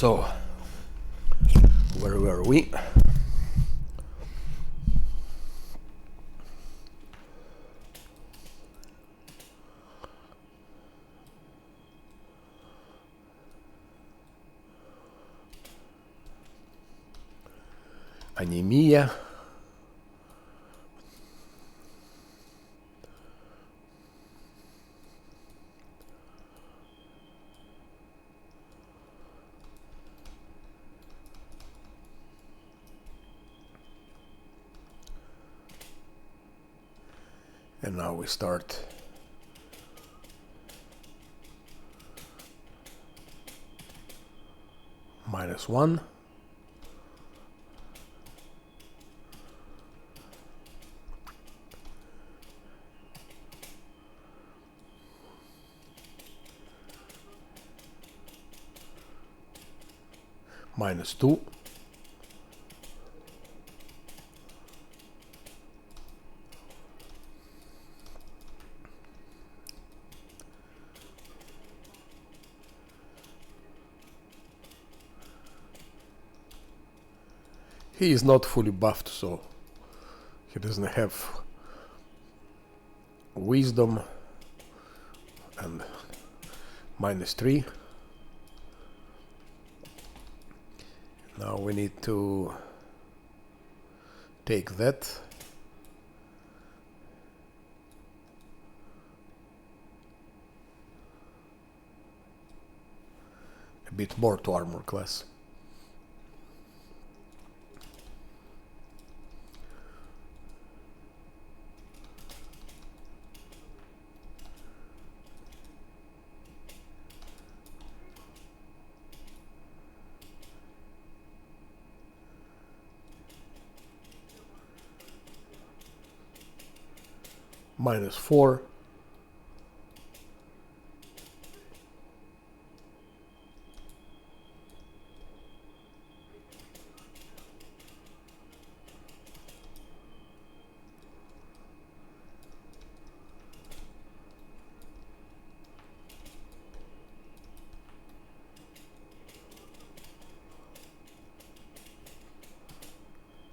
So, where were we? Anemia. And now we start -1. -2. He is not fully buffed, so he doesn't have wisdom, and -3. Now we need to take that. A bit more to armor class. -4.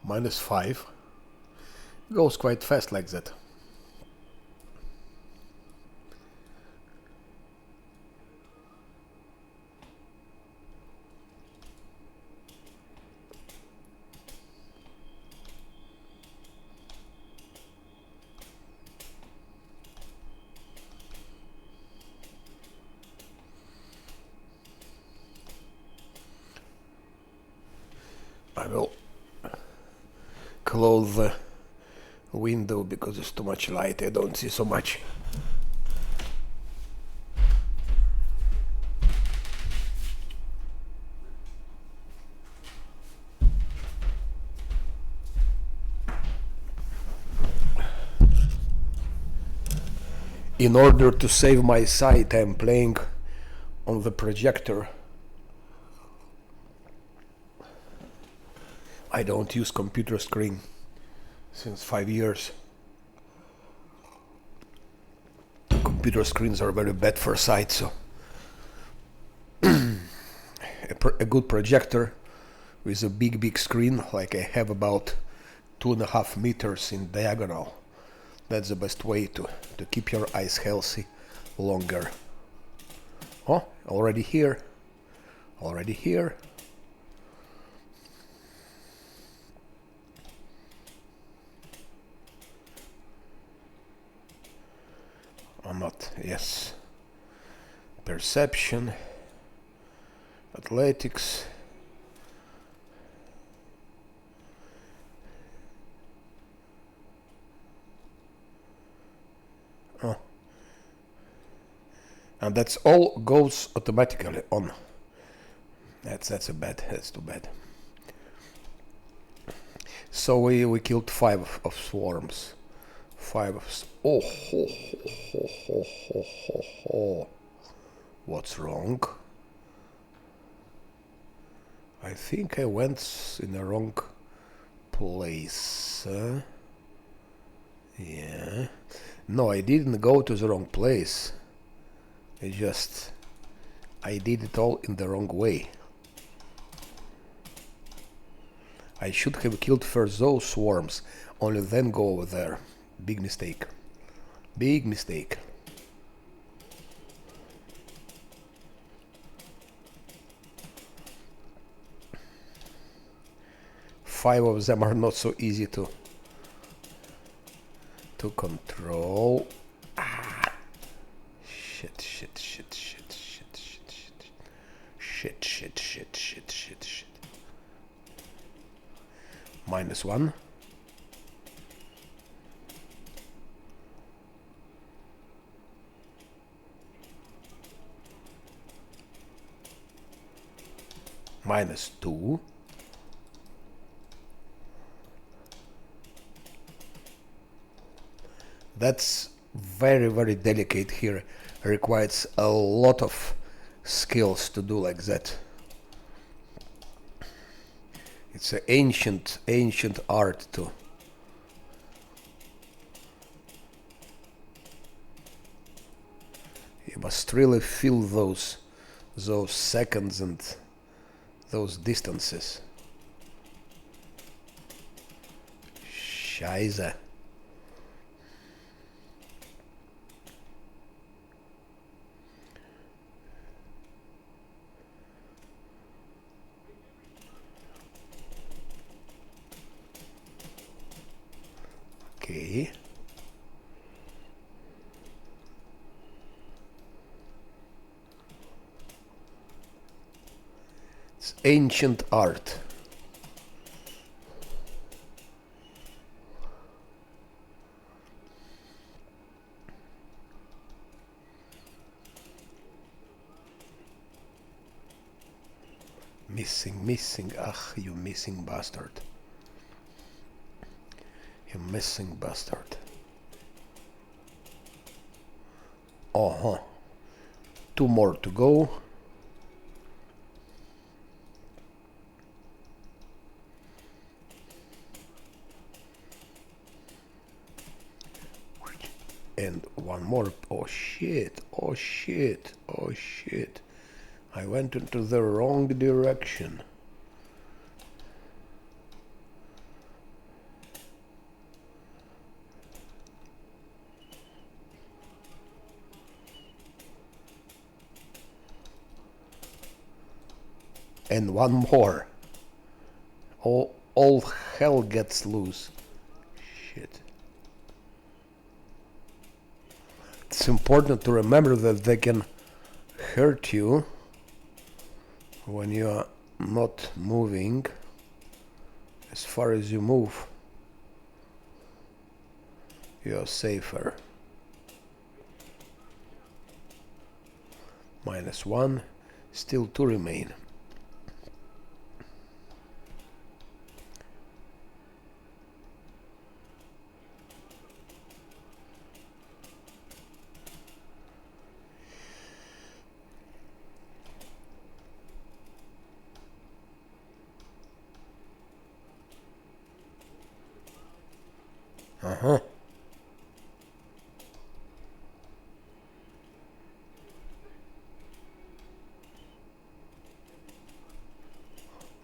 -5. Goes quite fast like that. I will close the window because it's too much light. I don't see so much. In order to save my sight, I'm playing on the projector. I don't use computer screen since 5 years. Computer screens are very bad for sight, so a good projector with a big screen, like I have about 2.5 meters in diagonal. That's the best way to keep your eyes healthy longer. Oh, already here. Already here. Or not, yes. Perception. Athletics. Oh. And that's all goes automatically on. That's too bad. So we killed 5 of swarms. 5 of oh ho. What's wrong? I think I went in the wrong place. Yeah. No, I didn't go to the wrong place. It's just I did it all in the wrong way. I should have killed first those swarms, only then go over there. Big mistake. Big mistake. Five of them are not so easy to control. Ah. Shit. -1. -2. That's very, very delicate here. Requires a lot of skills to do like that. It's an ancient art too. You must really feel those seconds and those distances. Scheiße. Okay. It's ancient art. Missing. Ah, you missing bastard. You missing bastard. Uh-huh. 2 more to go. And 1 more. Oh shit. I went into the wrong direction. And 1 more. All hell gets loose. Shit. It's important to remember that they can hurt you when you are not moving. As far as you move, you are safer. -1. Still 2 remain. Uh-huh.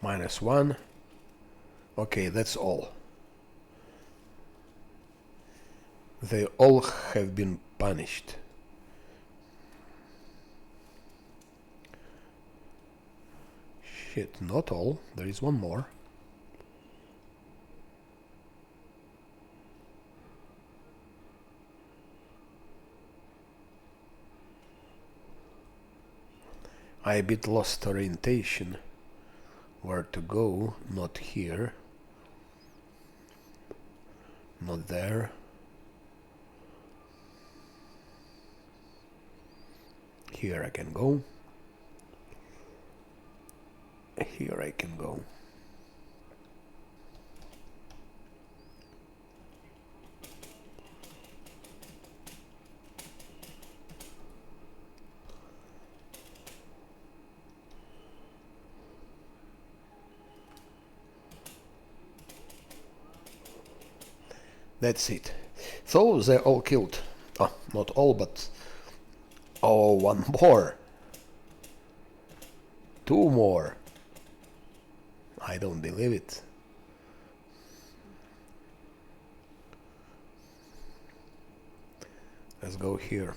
-1. Okay, that's all. They all have been punished. Shit, not all. There is 1 more. I a bit lost orientation. Where to go? Not here. Not there. Here I can go. Here I can go. That's it. So they're all killed. Not all, but Oh, one more. Two more. I don't believe it. Let's go here.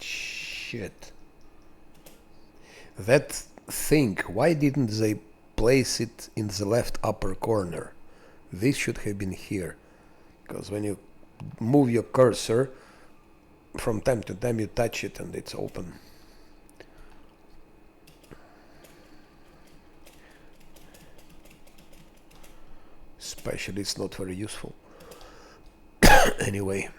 Shit. That thing, why didn't they place it in the left upper corner? This should have been here. Because when you move your cursor, from time to time you touch it and it's open. Especially it's not very useful. Anyway.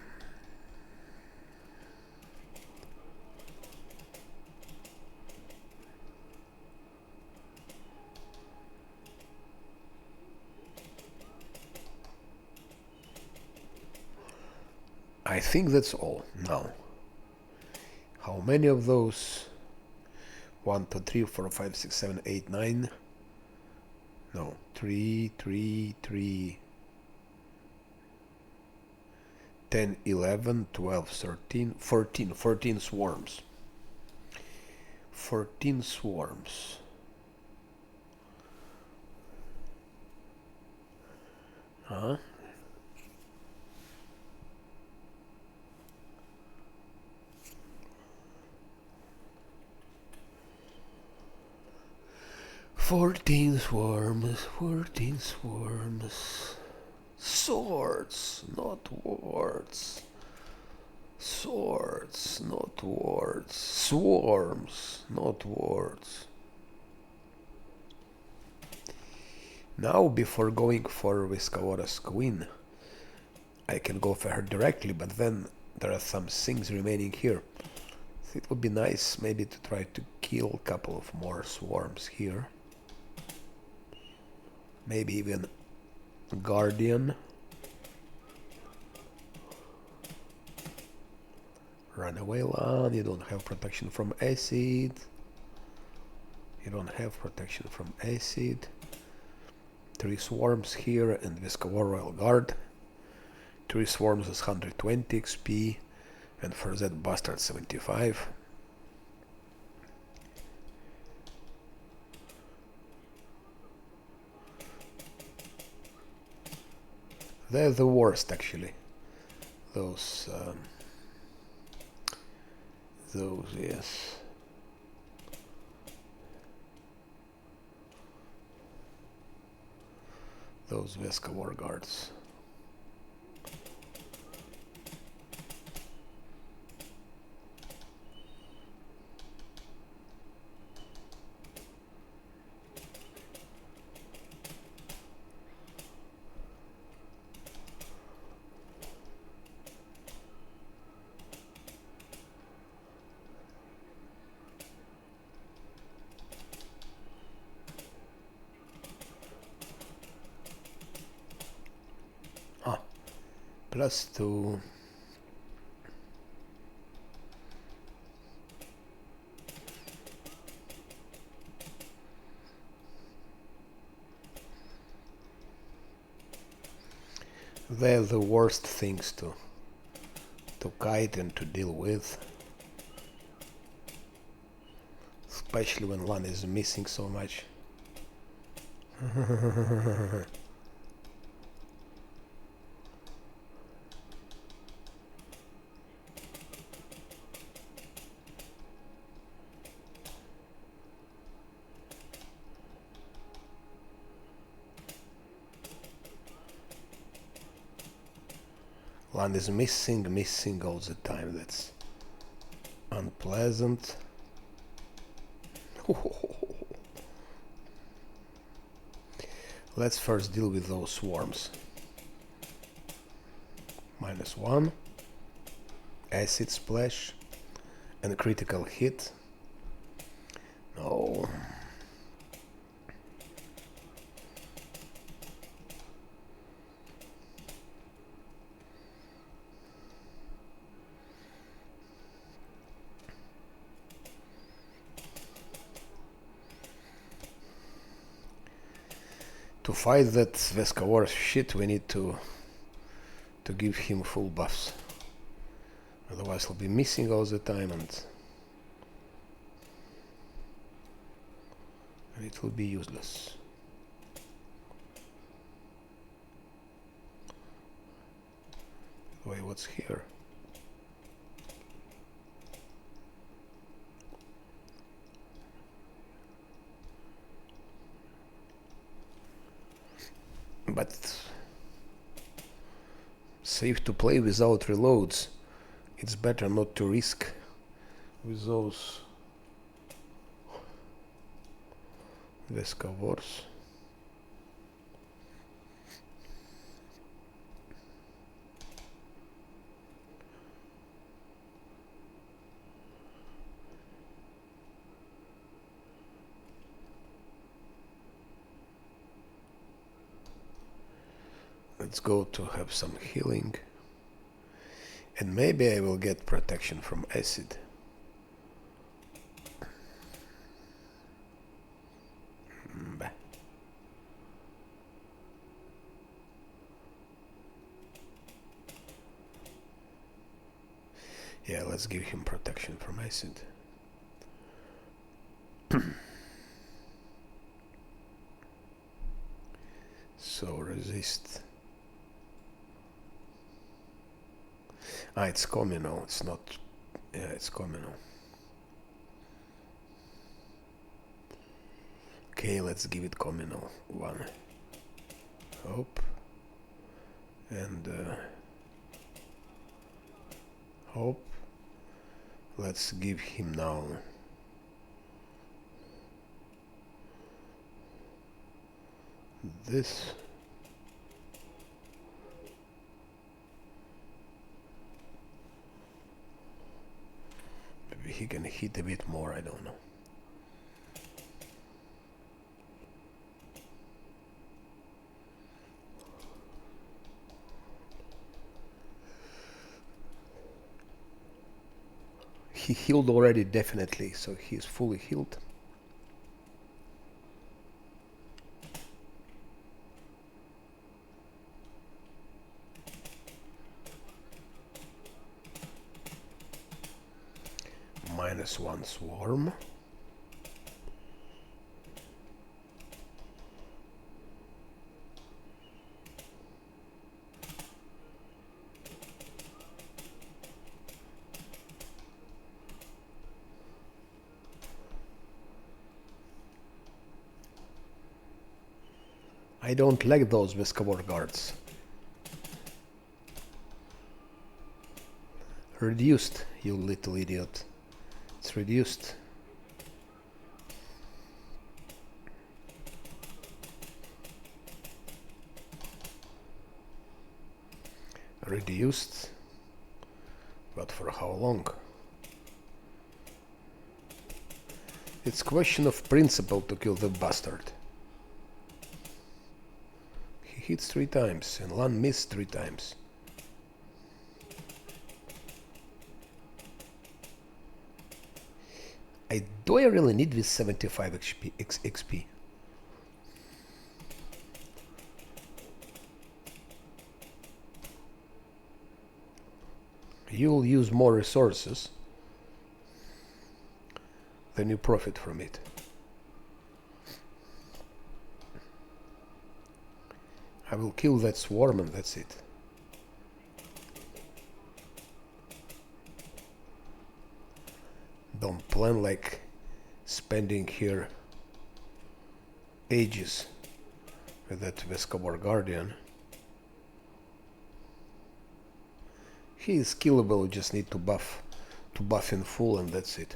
I think that's all now. How many of those? 1, 2, 3, 4, 5, 6, 7, 8, 9. No, 3, 3, 3. 10, 11, 12, 13, 14. 14 swarms. 14 swarms. Huh? Fourteen swarms, 14 swarms. Swords, not words. Swords, not words. Swarms, not words. Now, before going for Viscaora's queen, I can go for her directly, but then there are some things remaining here. So it would be nice maybe to try to kill a couple of more swarms here. Maybe even Guardian. Runaway Lan, you don't have protection from acid. You don't have protection from acid. 3 swarms here and Viscaor Royal Guard. 3 swarms is 120 XP, and for that bastard 75. They're the worst, actually. Those, yes. Those Vesca War Guards. +2. They're the worst things to kite and to deal with. Especially when one is missing so much. Land is missing all the time. That's unpleasant. Let's first deal with those swarms. -1. acid splash and critical hit. No. To fight that Vescavor shit, we need to give him full buffs. Otherwise he'll be missing all the time and it will be useless. Wait, what's here? But safe to play without reloads. It's better not to risk with those Vescavors. Let's go to have some healing. And maybe I will get protection from acid. Bah. Yeah, let's give him protection from acid. So resist. Ah, it's communal, it's not... Yeah, it's communal. Okay, let's give it communal. One. Hope. And... hope. Let's give him now... this. Maybe he can hit a bit more, I don't know. He healed already, definitely, so he's fully healed. -1 swarm. I don't like those Vescavor guards. Reduced, you little idiot. It's reduced. Reduced. But for how long? It's question of principle to kill the bastard. He hits 3 times and Lan missed 3 times. Do I really need this 75 XP? You'll use more resources than you profit from it. I will kill that swarm and that's it. Don't plan like spending here ages with that Vescavor Guardian. He is killable, you just need to buff in full and that's it.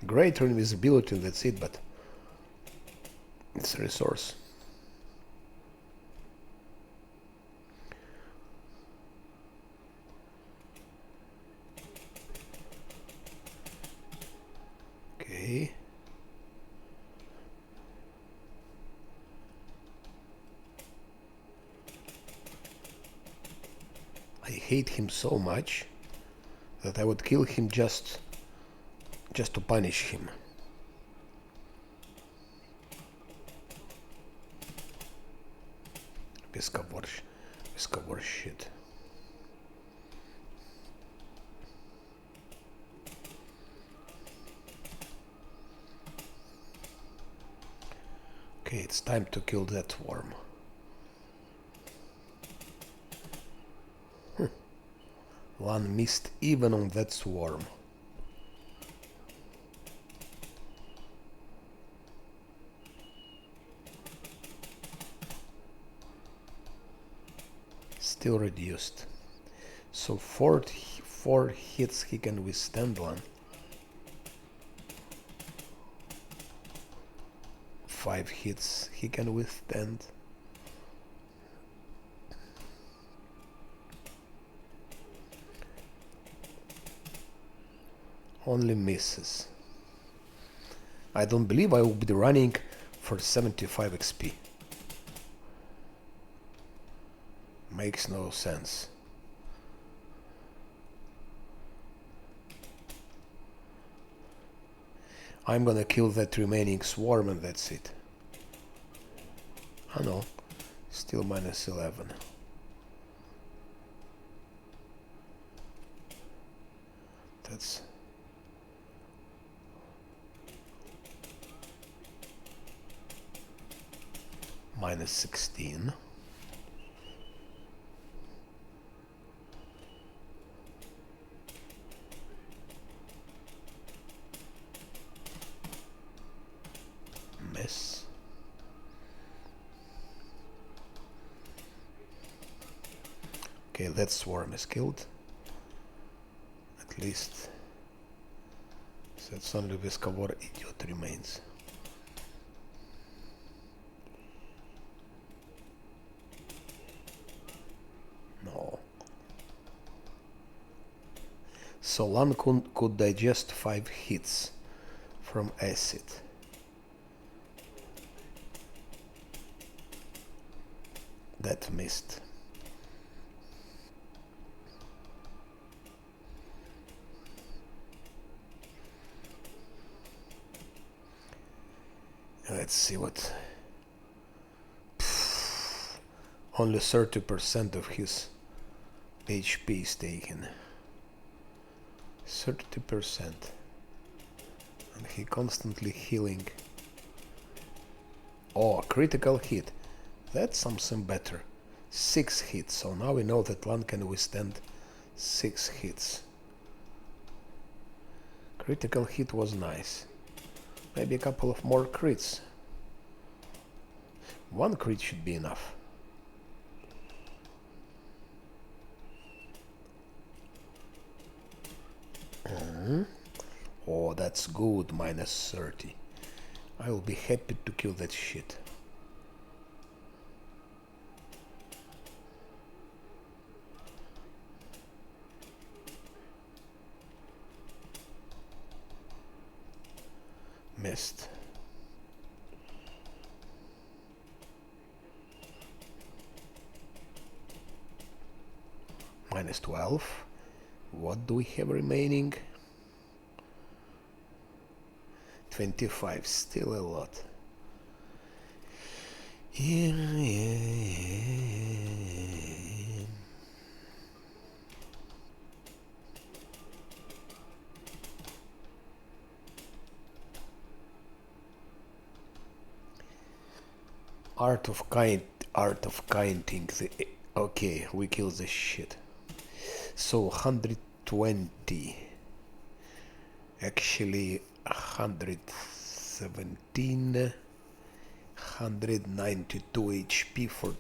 greater invisibility, that's it, but it's a resource. Okay. I hate him so much that I would kill him just to punish him. Песковор shit. Okay, it's time to kill that worm. One missed even on that swarm. Still reduced. So four hits he can withstand one. 5 hits he can withstand. Only misses. I don't believe I will be running for 75 XP. Makes no sense. I'm gonna kill that remaining swarm and that's it. Oh no, still minus 11. That's minus 16. Miss. Okay, that swarm is killed. At least. So it's only Viscavor idiot remains. No. So Lan could digest 5 hits from acid. That missed. Let's see what. Only 30% of his HP is taken. 30%. And he constantly healing. Oh, critical hit. That's something better. 6 hits. So now we know that Lan can withstand 6 hits. Critical hit was nice. Maybe a couple of more crits. 1 crit should be enough. Oh, that's good. Minus 30. I will be happy to kill that shit. Missed. Minus 12. What do we have remaining? 25. Still a lot. Yeah. Art of counting the. Okay, we kill this shit. So 120. Actually 117. 192 HP for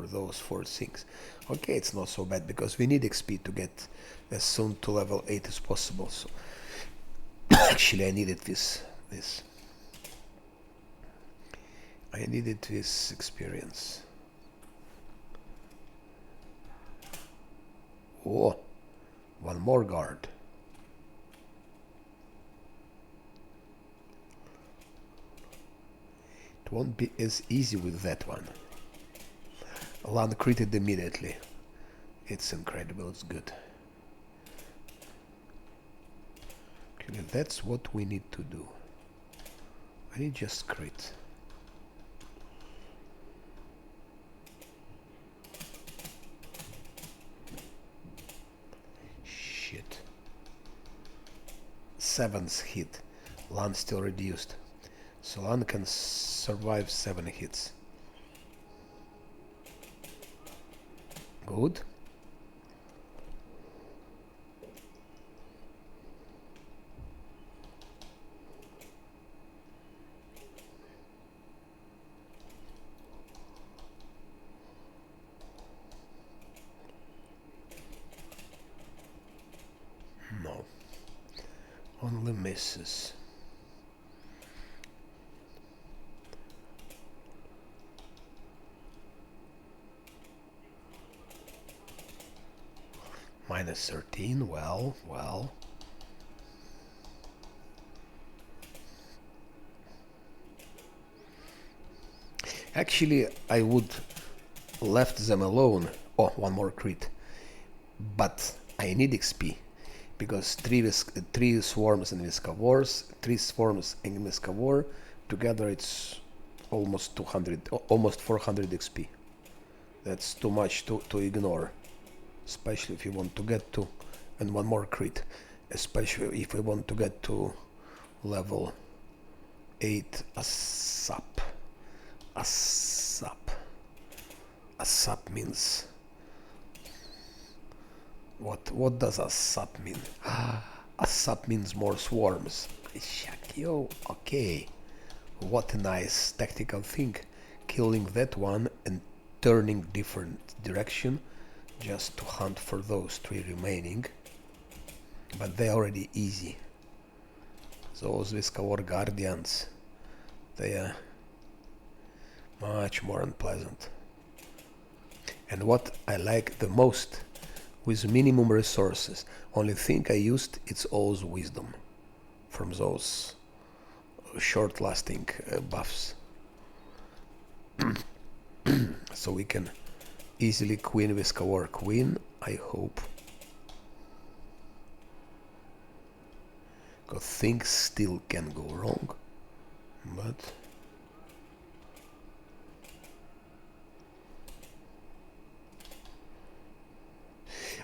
those 4 things. Okay, it's not so bad because we need XP to get as soon to level 8 as possible. So Actually, I needed this. I needed this experience. Oh, one more guard. It won't be as easy with that one. Land critted immediately. It's incredible, it's good. Okay, that's what we need to do. I need just crit. Shit. 7th hit. Lan still reduced. So Lan can survive 7 hits. Good. No. Only misses. Minus 13, well. Actually, I would left them alone. Oh, one more crit. But I need XP. Because three swarms in Viscavors, 3 swarms in Viscavor, together it's almost 200, almost 400 XP. That's too much to ignore. Especially if you want to get to, and one more crit, especially if we want to get to level 8 ASAP. ASAP means what does ASAP mean? ASAP means more swarms. Yo, okay. What a nice tactical thing. Killing that one and turning different direction just to hunt for those 3 remaining. But they're already easy. Those Viscavor Guardians, they are much more unpleasant. And what I like the most, with minimum resources, only thing I used it's O's wisdom from those short lasting buffs. So we can easily queen Viscavor queen, I hope. Because things still can go wrong, but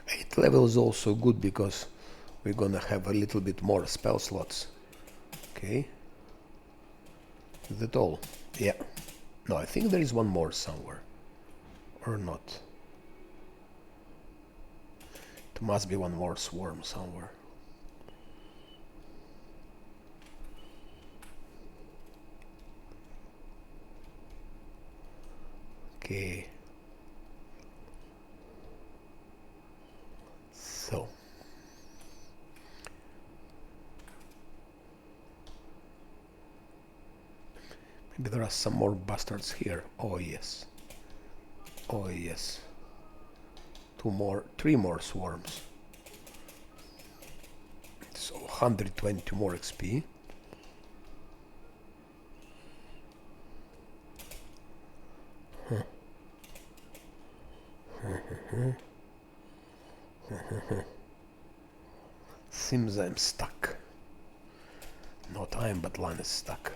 8th level is also good because we're gonna have a little bit more spell slots. Okay. Is that all? Yeah. No, I think there is one more somewhere. Or not. There must be one more swarm somewhere. Okay. So. Maybe there are some more bastards here. Oh yes. Oh yes. 3 more swarms. So 120 more XP. Seems I'm stuck. Not I'm, but Lan is stuck.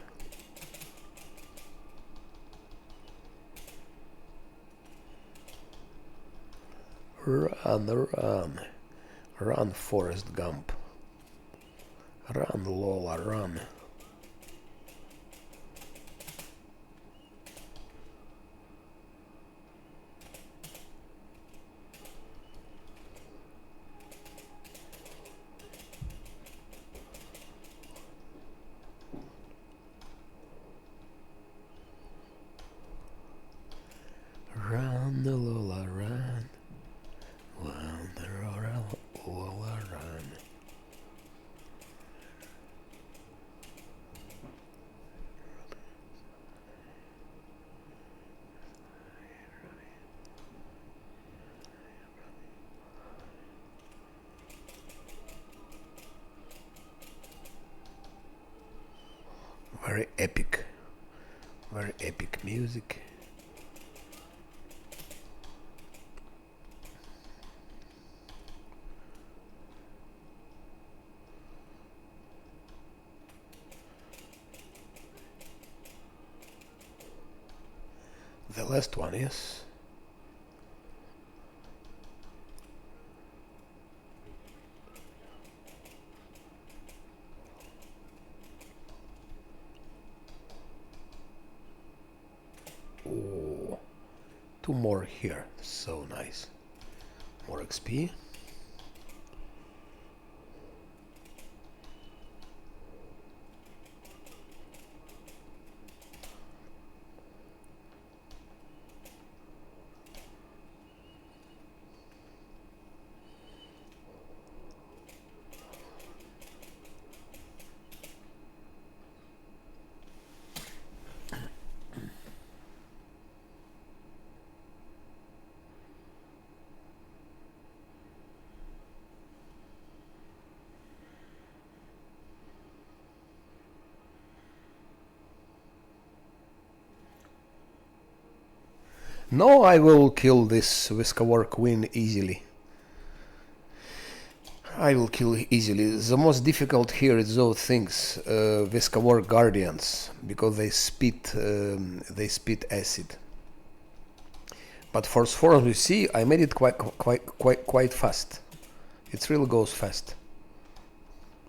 Run, Forrest Gump. Run, Lola, run. Run, Lola, run. Run, Lola, run. Very epic music. The last one is oh, two more here, so nice. More XP. No, I will kill this Viscawar Queen easily. I will kill easily. The most difficult here is those things, Viscawar Guardians, because they spit acid. But for Sphoros, you see, I made it quite fast. It really goes fast.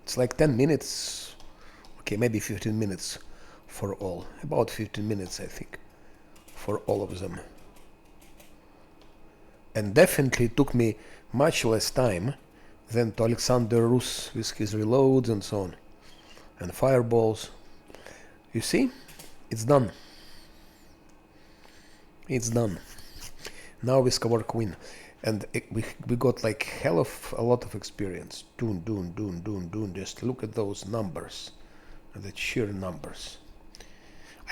It's like 10 minutes, okay, maybe 15 minutes for all. About 15 minutes, I think, for all of them. And definitely took me much less time than to Alexander Rus with his reloads and so on. And fireballs. You see? It's done. It's done. Now with Viscawar Queen. And we got like hell of a lot of experience. Doon. Just look at those numbers. The sheer numbers.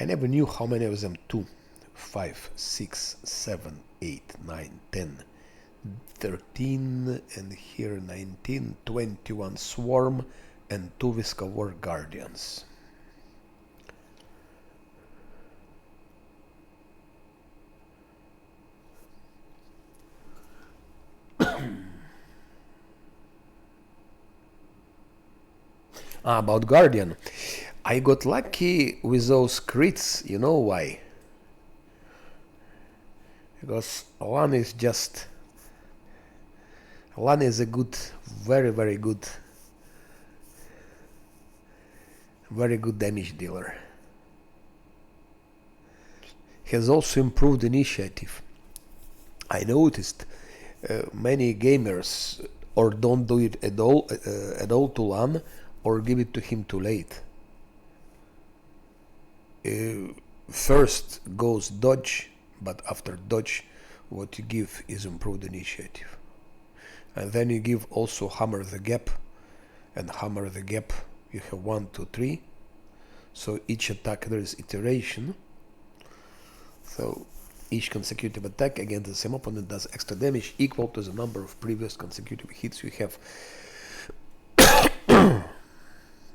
I never knew how many of them. 2, 5, 6, 7, 8, 9, 10, 13, and here 19, 21 Swarm, and 2 Viscawar Guardians. About Guardian, I got lucky with those crits. You know why? Because one is a good, very good damage dealer. He has also improved initiative. I noticed many gamers or don't do it at all to LAN, or give it to him too late. First goes dodge, but after dodge, what you give is improved initiative. And then you give also hammer the gap, and hammer the gap you have 1, 2, 3. So each attack there is iteration. So each consecutive attack against the same opponent does extra damage equal to the number of previous consecutive hits you have.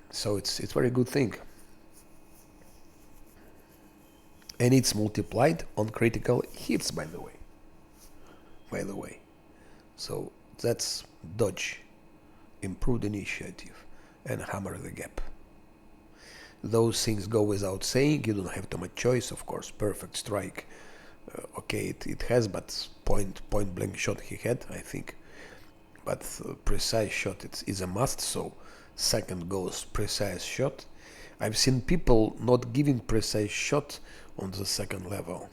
So it's very good thing. And it's multiplied on critical hits, by the way. So that's dodge, improved initiative, and hammer the gap. Those things go without saying. You don't have too much choice, of course. Perfect strike, okay, it has, but point blank shot he had, I think. But precise shot is a must. So second goes precise shot. I've seen people not giving precise shot on the second level.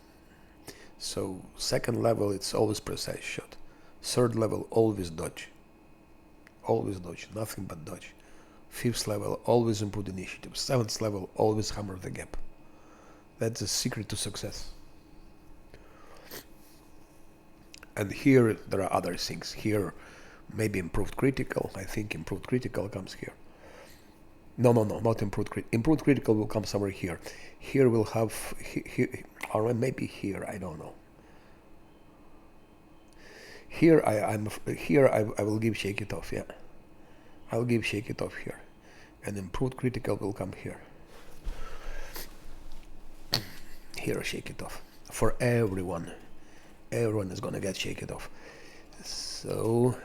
So second level it's always precise shot. Third level always dodge. Nothing but dodge. Fifth level always improved initiative. Seventh level always hammer the gap. That's the secret to success. And here there are other things. Here maybe improved critical. I think improved critical comes here. No, not improved critical. Improved critical will come somewhere here. Here we'll have, or maybe here, I don't know. Here I will give shake it off, yeah. I'll give shake it off here. And improved critical will come here. Here, shake it off. For everyone. Everyone is gonna get shake it off. So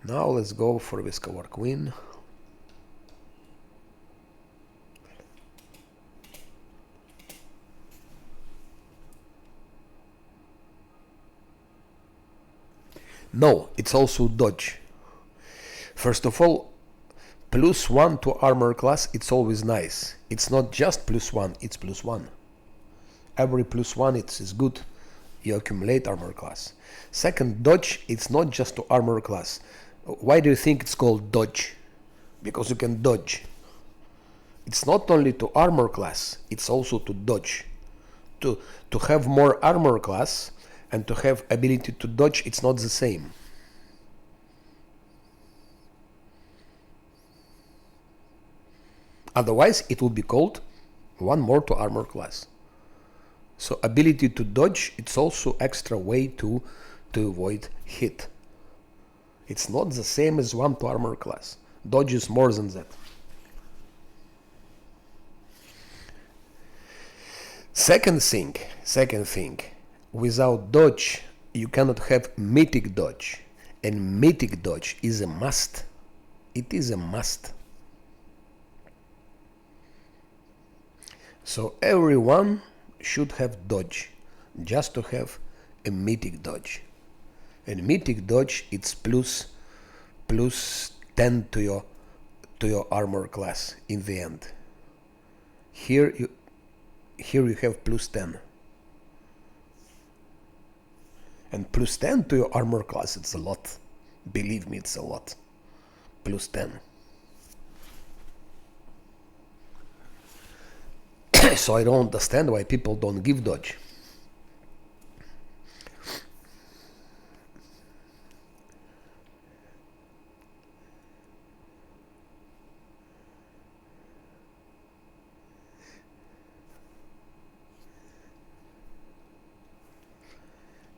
now let's go for this cover queen. No, it's also dodge. First of all, +1 to armor class, it's always nice. It's not just +1, it's +1. Every +1 is good. You accumulate armor class. Second, dodge, it's not just to armor class. Why do you think it's called dodge? Because you can dodge. It's not only to armor class, it's also to dodge. To have more armor class and to have ability to dodge, it's not the same. Otherwise, it will be called 1 more to armor class. So ability to dodge, it's also extra way to avoid hit. It's not the same as 1 to armor class. Dodge is more than that. Second thing, without dodge, you cannot have mythic dodge. And mythic dodge is a must. It is a must. So everyone should have dodge, just to have a mythic dodge. And mythic dodge, it's plus 10 to your armor class in the end. Here you have +10. And +10 to your armor class, it's a lot. Believe me, it's a lot. +10. So I don't understand why people don't give dodge.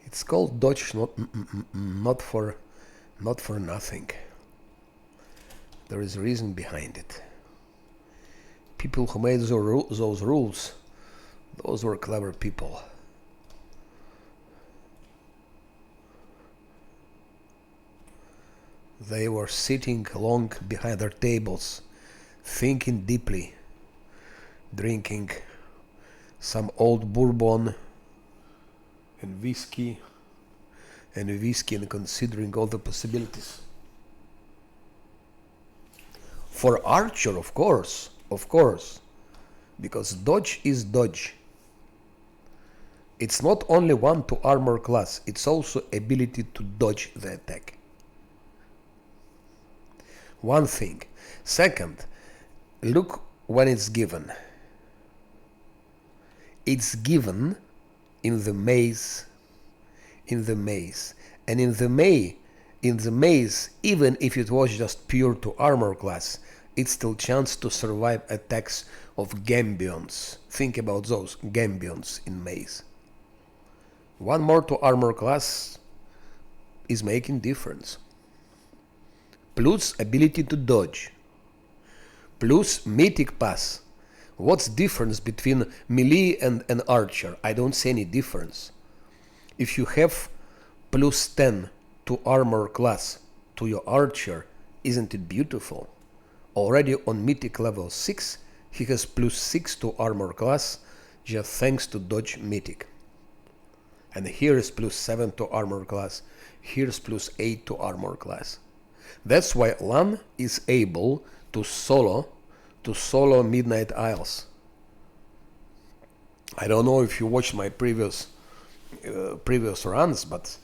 It's called dodge, not for nothing. There is a reason behind it. People who made those rules, those were clever people. They were sitting long behind their tables, thinking deeply, drinking some old bourbon and whiskey and considering all the possibilities. For archer, of course, because dodge is dodge. It's not only 1 to armor class, it's also ability to dodge the attack. One thing. Second, look when it's given. It's given in the maze. And in the maze, even if it was just pure to armor class, it's still chance to survive attacks of gambions. Think about those gambions in maze. 1 more to armor class is making difference. Plus ability to dodge. Plus mythic pass. What's difference between melee and an archer? I don't see any difference. If you have +10 to armor class to your archer, isn't it beautiful? Already on mythic level 6, he has +6 to armor class, just thanks to dodge mythic. And here is +7 to armor class, here's +8 to armor class. That's why Lan is able to solo Midnight Isles. I don't know if you watched my previous runs, but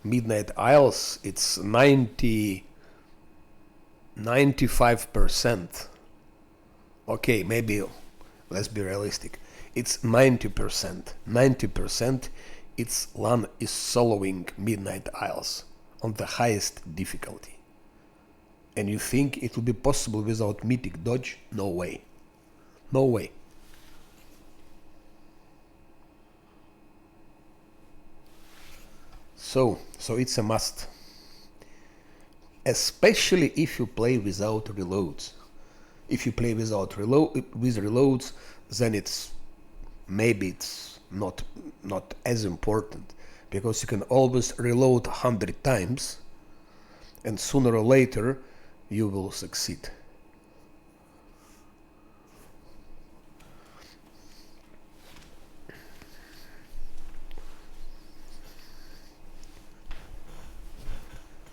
Midnight Isles, it's 95%. Okay, maybe let's be realistic. It's 90%. 90% it's Lan is soloing Midnight Isles on the highest difficulty. And you think it will be possible without mythic dodge? No way. No way. So it's a must. Especially if you play without reloads. If you play with reloads, then it's maybe it's not as important, because you can always reload 100 times and sooner or later you will succeed.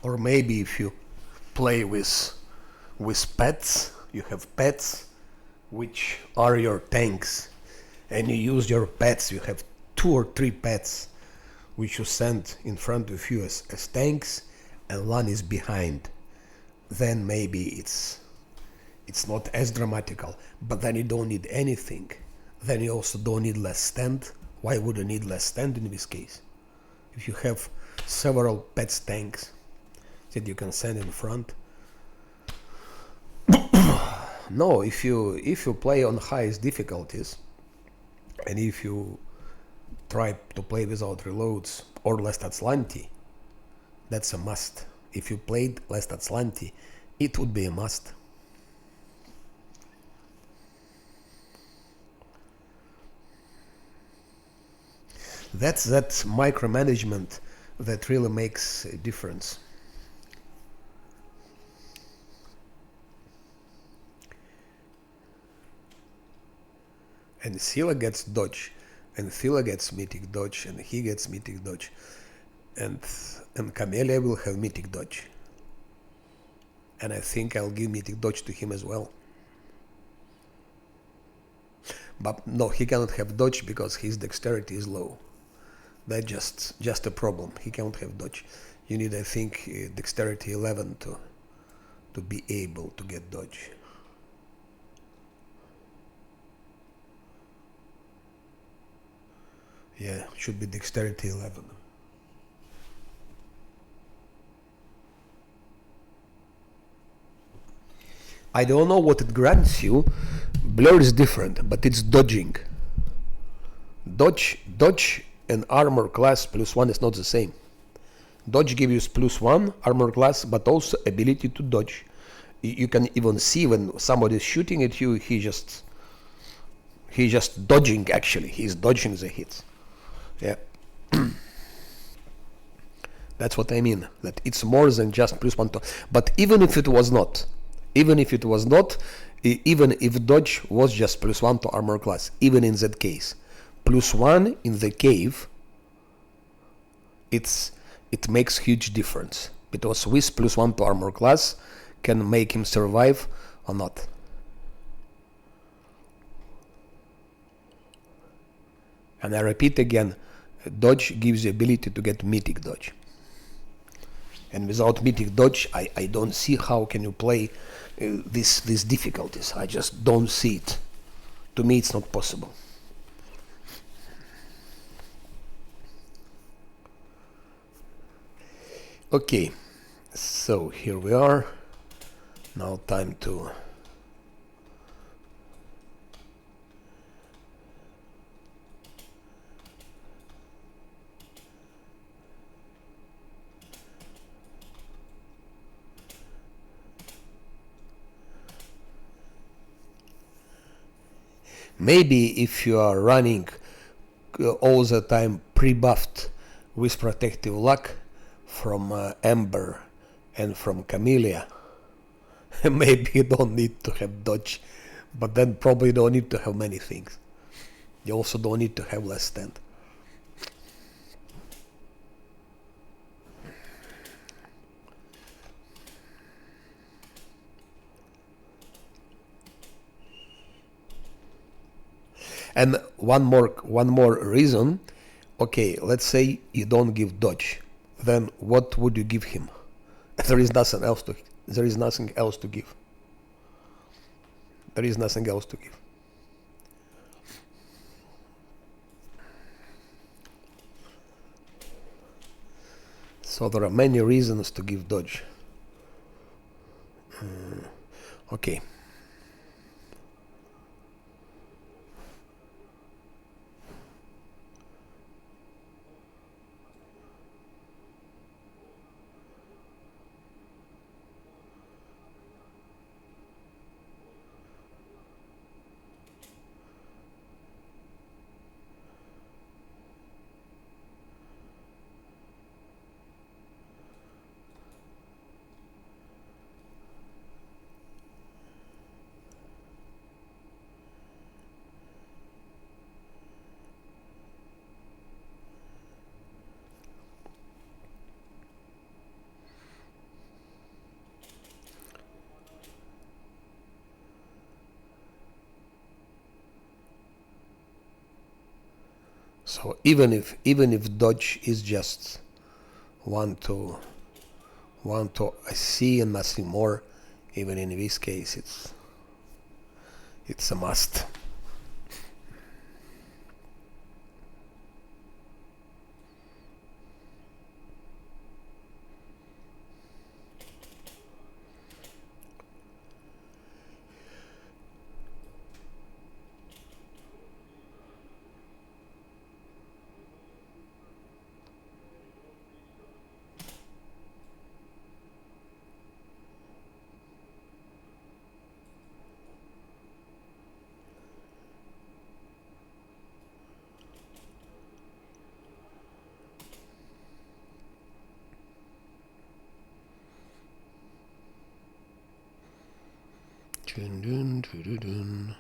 Or maybe if you play with pets, you have pets which are your tanks, and you use your pets, you have 2 or 3 pets which you send in front of you as tanks, and one is behind. Then maybe it's not as dramatical, but then you don't need anything. Then you also don't need less stand. Why would you need less stand in this case? If you have several pets tanks that you can send in front. No, if you play on highest difficulties, and if you try to play without reloads or less Atlanti, that's a must. If you played less Atlanti, it would be a must. That's that micromanagement that really makes a difference. And Scylla gets dodge, and Thila gets mythic dodge, and he gets mythic dodge, and Camellia will have mythic dodge. And I think I'll give mythic dodge to him as well. But no, he cannot have dodge because his dexterity is low. That's just a problem. He cannot have dodge. You need, I think, dexterity 11 to be able to get dodge. Yeah, should be dexterity 11. I don't know what it grants you. Blur is different, but it's dodging. Dodge and armor class +1 is not the same. Dodge gives you +1 armor class, but also ability to dodge. You can even see when somebody is shooting at you, he's just dodging. Actually, he's dodging the hits. Yeah. That's what I mean. That it's more than just +1 to. But even if it was not, even if dodge was just +1 to armor class, even in that case, +1 in the cave, it makes huge difference, because with +1 to armor class can make him survive or not. And I repeat again, dodge gives the ability to get mythic dodge. And without mythic dodge, I don't see how can you play these difficulties. I just don't see it. To me, it's not possible. Okay, so here we are. Now time to maybe if you are running all the time pre-buffed with protective luck from Ember and from Camellia, maybe you don't need to have dodge, but then probably you don't need to have many things. You also don't need to have less stand. And one more reason. Okay, let's say you don't give dodge, then what would you give him? There is nothing else to give. There is nothing else to give. So there are many reasons to give dodge. Okay. So even if dodge is just 1 to I see and nothing more, even in this case it's a must. Dun, dun, dun, dun, dun.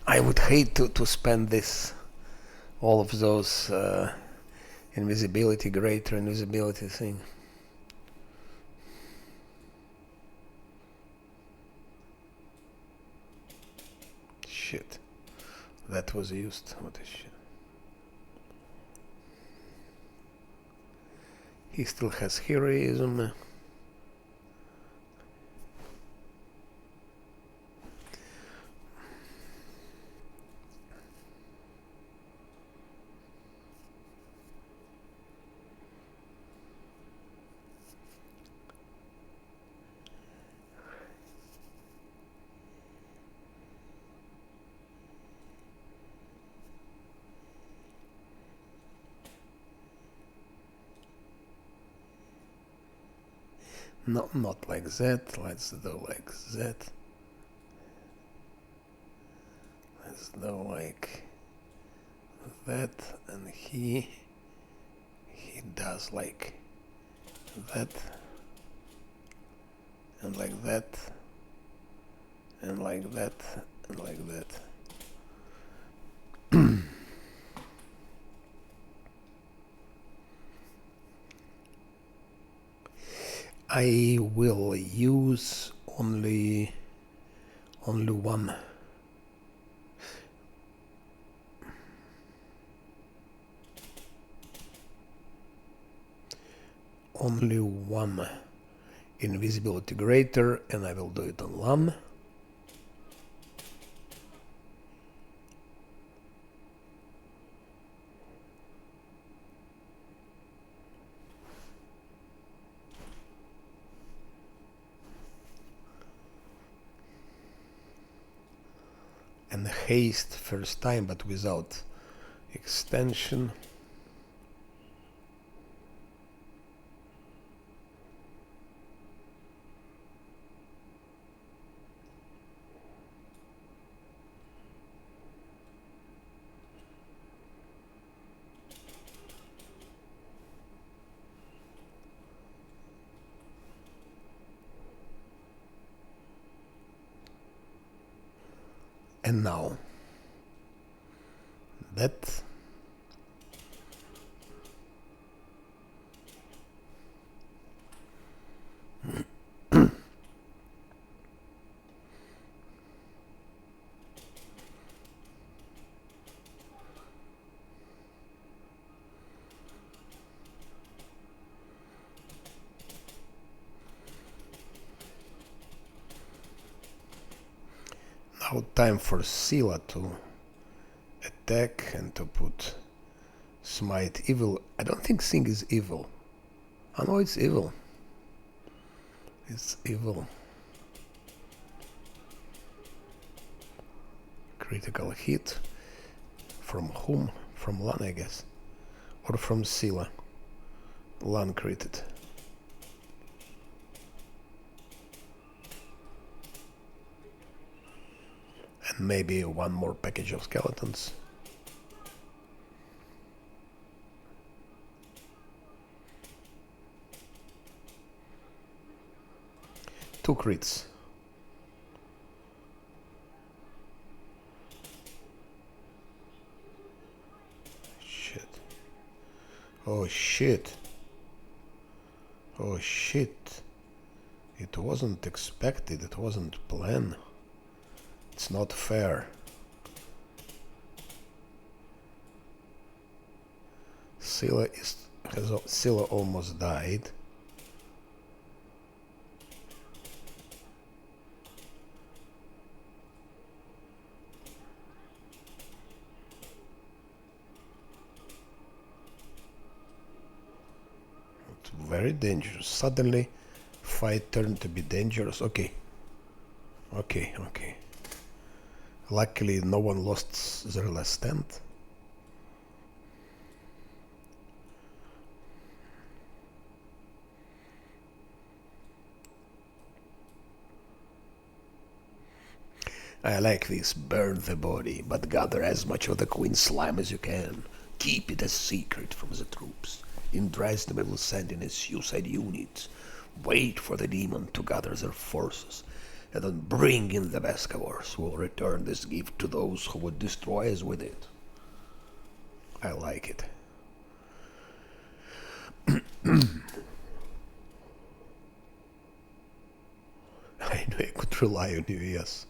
I would hate to spend this all of those invisibility, greater invisibility thing. Shit. That was used. What is shit? He still has heroism. No, not like that. Let's do like that. Let's do like that, and he does like that, and like that, and like that, and like that. I will use only one. Only one invisibility greater, and I will do it on one. And haste first time, but without extension. And now that now time for Scylla to attack and to put smite evil. I don't think Thing is evil. I know it's evil. It's evil. Critical hit. From whom? From Lan, I guess. Or from Scylla. Lan critted. And maybe one more package of skeletons. Two crits. Oh shit. Oh shit. It wasn't expected, it wasn't planned. It's not fair. Scylla almost died. It's very dangerous. Suddenly fight turned to be dangerous. Okay. Okay. Luckily no one lost their last stand. I like this. Burn the body, but gather as much of the queen slime as you can. Keep it a secret from the troops. In Dresden we will send in a suicide unit. Wait for the demon to gather their forces, and then bring in the Bascavors, who will return this gift to those who would destroy us with it. I like it. I knew I could rely on you, yes.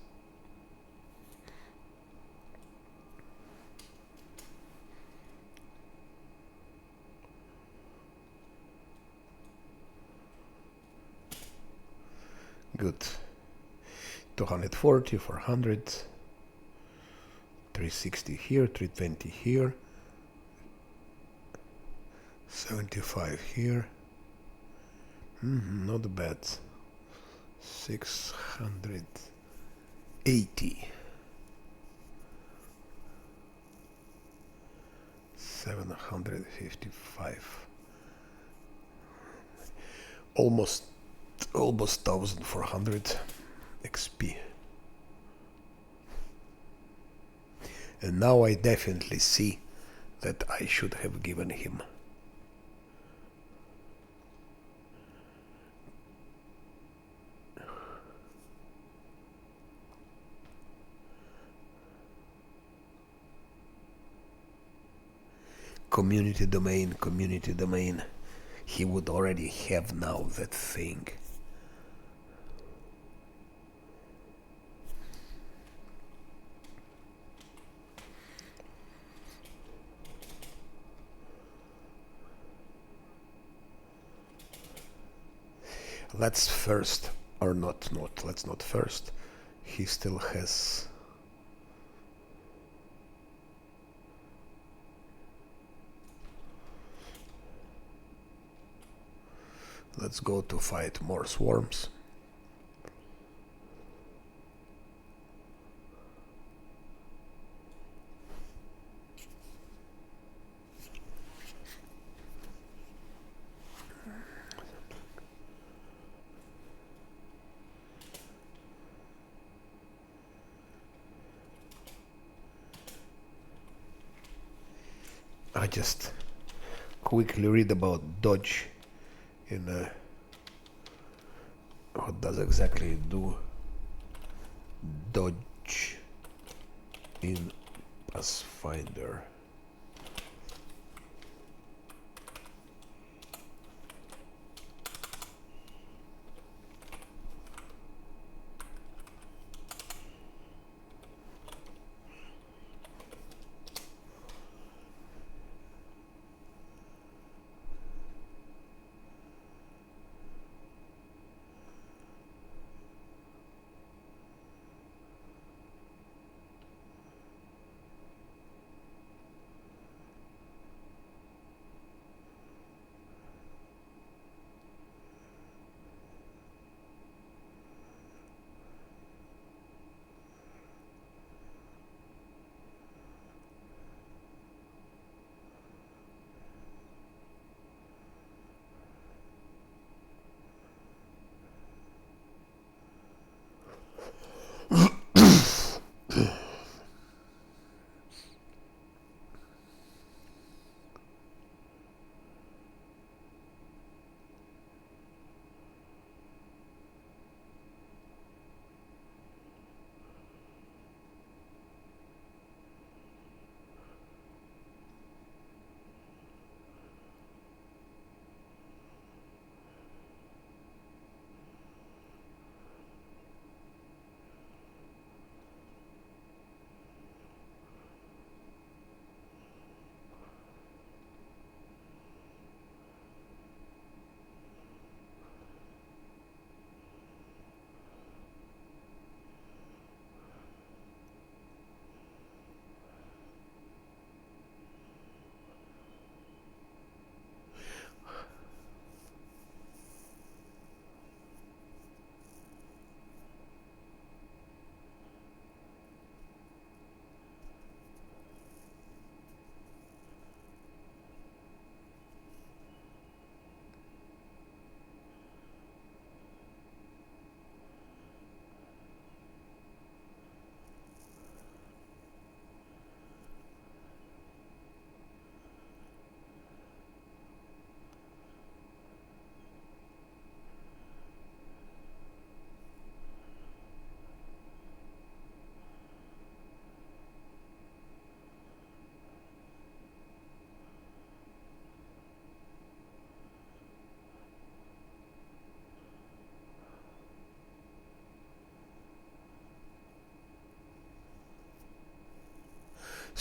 Good. 240, 400, 360 here, 320 here, 75 here. Not bad. 680. 755. Almost 1400 XP. And now I definitely see that I should have given him community domain. He would already have now that thing. Let's first, or let's not first. He still has... Let's go to fight more swarms. I just quickly read about dodge in what does exactly do dodge in Pathfinder.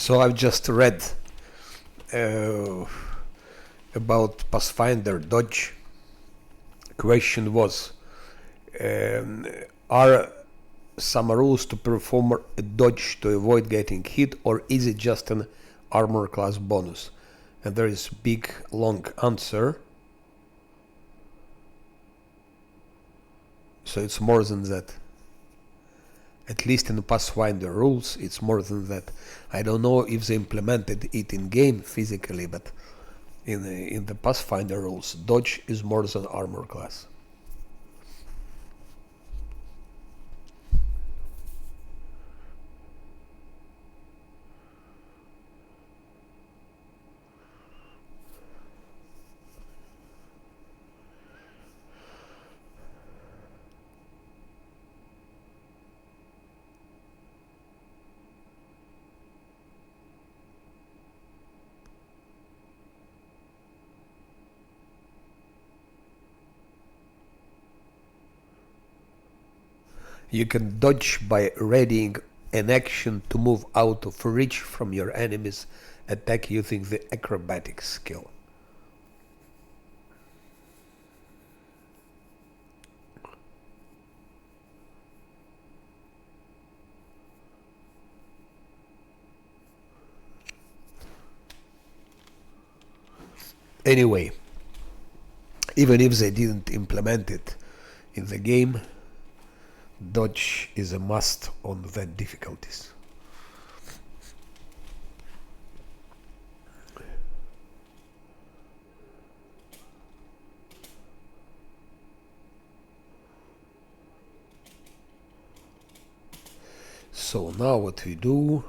So I've just read about Pathfinder dodge. Question was, are some rules to perform a dodge to avoid getting hit, or is it just an armor class bonus? And there is big long answer. So it's more than that. At least in the Pathfinder rules, it's more than that. I don't know if they implemented it in game physically, but in the Pathfinder rules, dodge is more than armor class. You can dodge by readying an action to move out of reach from your enemy's attack using the acrobatics skill. Anyway, even if they didn't implement it in the game, dodge is a must on the difficulties. So now what we do,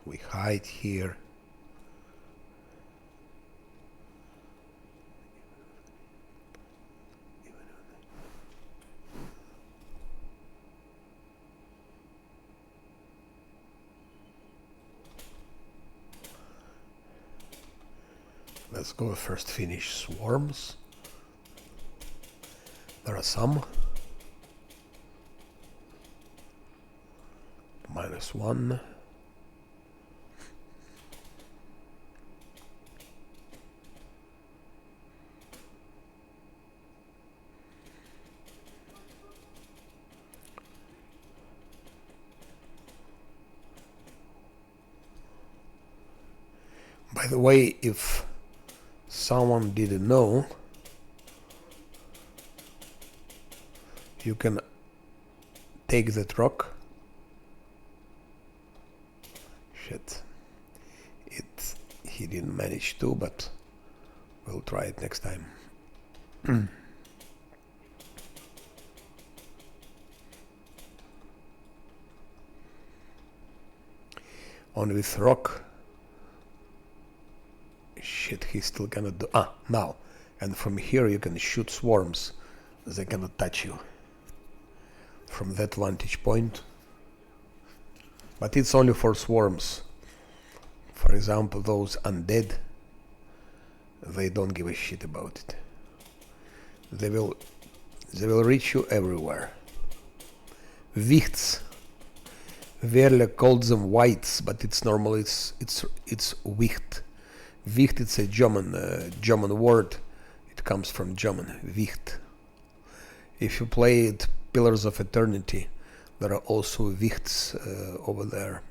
we hide here. Let's go first finish swarms. There are some. -1. By the way, if someone didn't know, you can take that rock. Shit. He didn't manage to, but we'll try it next time. On with rock. Shit, he's still gonna do. Now. And from here you can shoot swarms. They cannot touch you. From that vantage point. But it's only for swarms. For example, those undead, they don't give a shit about it. They will reach you everywhere. Wichts. Verle called them whites, but it's normal. It's Wicht. Wicht. It's a German word. It comes from German. Wicht. If you played Pillars of Eternity, there are also Wichts over there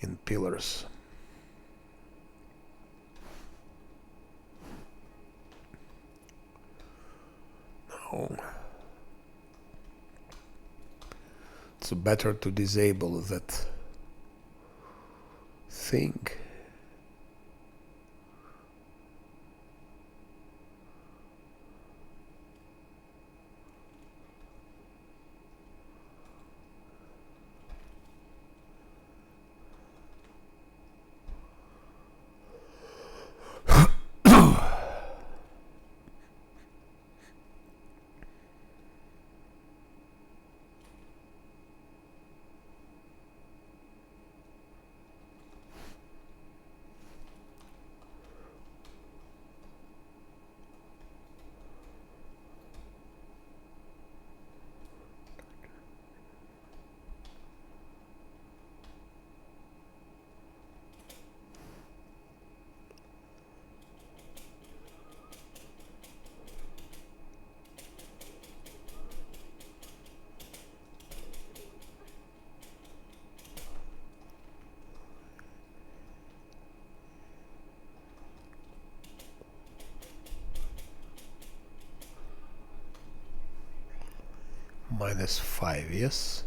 in Pillars. Now, it's better to disable that thing. -5, yes.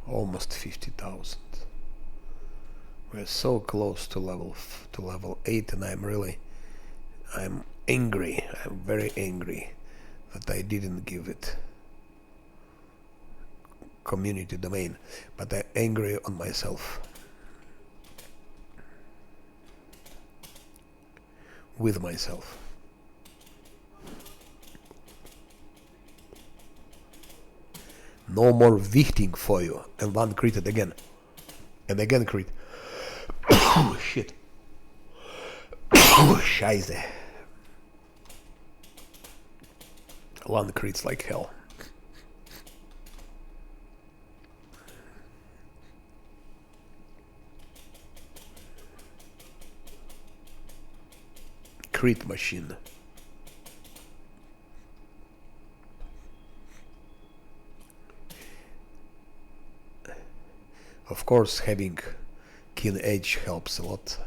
Almost 50,000. We're so close to level 8, and I'm angry. I'm very angry that I didn't give it community domain, but I'm angry on myself. With myself. No more wichting for you. And one critted again. And again crit. Oh shit. Oh scheiße. One crits like hell. Crit machine. Of course, having keen edge helps a lot.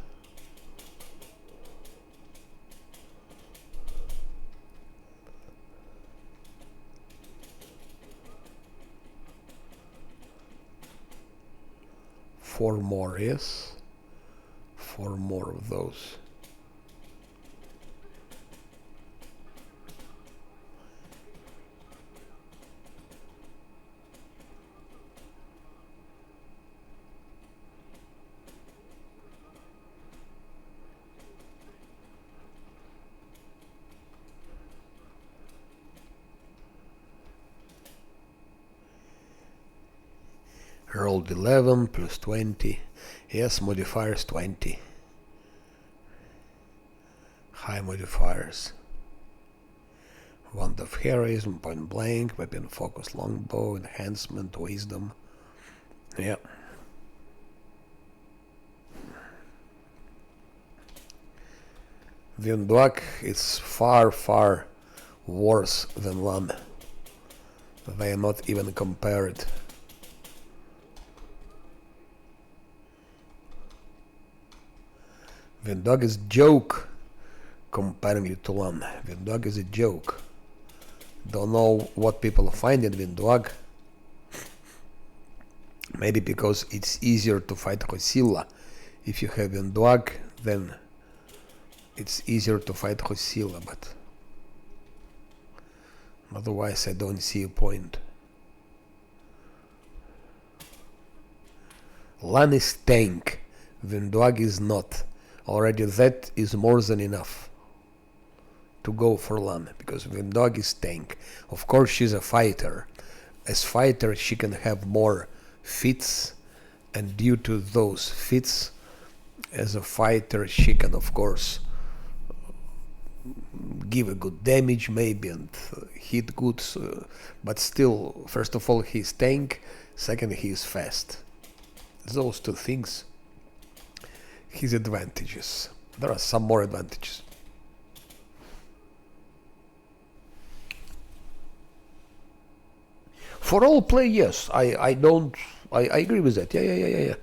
Four more, yes. 4 more of those. Rolled 11 plus 20. Yes, modifiers 20. High modifiers. Wand of Heroism, Point Blank, Weapon Focus, Longbow, Enhancement, Wisdom. Yeah. Vindwak is far, far worse than Lan. They are not even compared. Vindog is joke comparing it to Lan. Vindog is a joke. Don't know what people find in Vindog. Maybe because it's easier to fight Hosilla. If you have Vindog, then it's easier to fight Hosilla, but otherwise I don't see a point. Lan is tank. Vindog is not. Already that is more than enough to go for Lan, because Vindog is tank. Of course she's a fighter. As fighter she can have more fits, and due to those fits, as a fighter she can of course give a good damage maybe and hit good, but still, first of all he's tank, second he is fast. Those two things, his advantages. There are some more advantages. For all play, yes, I agree with that. Yeah.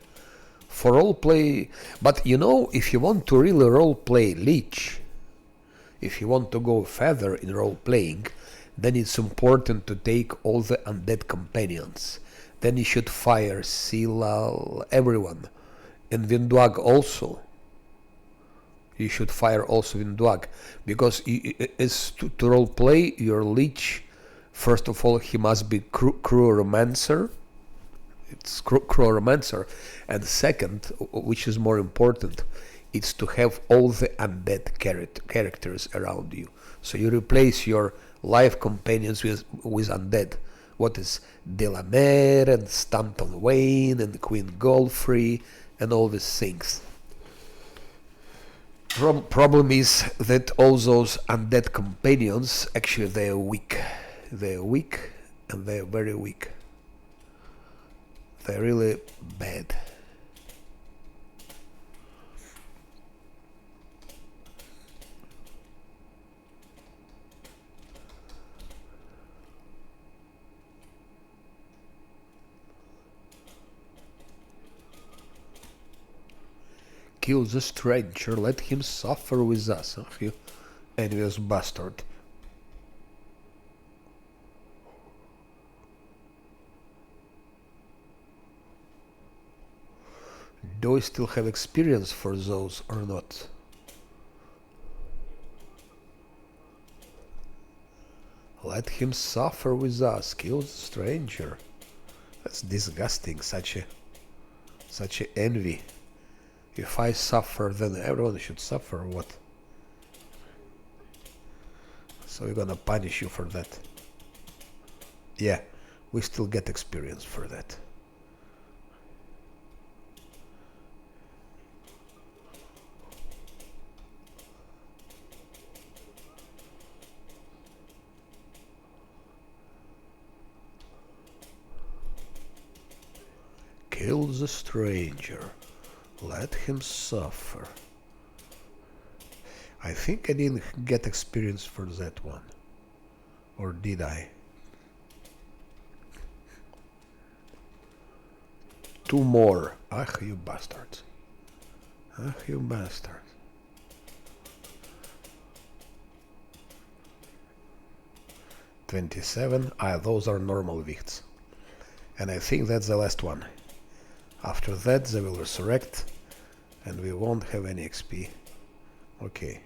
For role play, but you know, if you want to really role play Lich, if you want to go further in role playing, then it's important to take all the undead companions. Then you should fire Sila, everyone. And Vindwag also. You should fire also Vindwag. Because as to roleplay your Lich, first of all, he must be Cruromancer. It's Cruromancer. And second, which is more important, it's to have all the undead characters around you. So you replace your life companions with undead. What is Delamere and Stanton Wayne and Queen Godfrey and all these things. Problem is that all those undead companions, actually they are weak. They are weak, and they are very weak. They're really bad. Kill the stranger, let him suffer with us, you envious bastard. Do I still have experience for those or not? Let him suffer with us. Kill the stranger. That's disgusting. Such a envy. If I suffer, then everyone should suffer. What? So we're gonna punish you for that. Yeah, we still get experience for that. Kill the stranger. Let him suffer. I think I didn't get experience for that one. Or did I? 2 more. Ah, you bastards. Ah, you bastards. $27. Those are normal victs. And I think that's the last one. After that they will resurrect and we won't have any XP. Okay.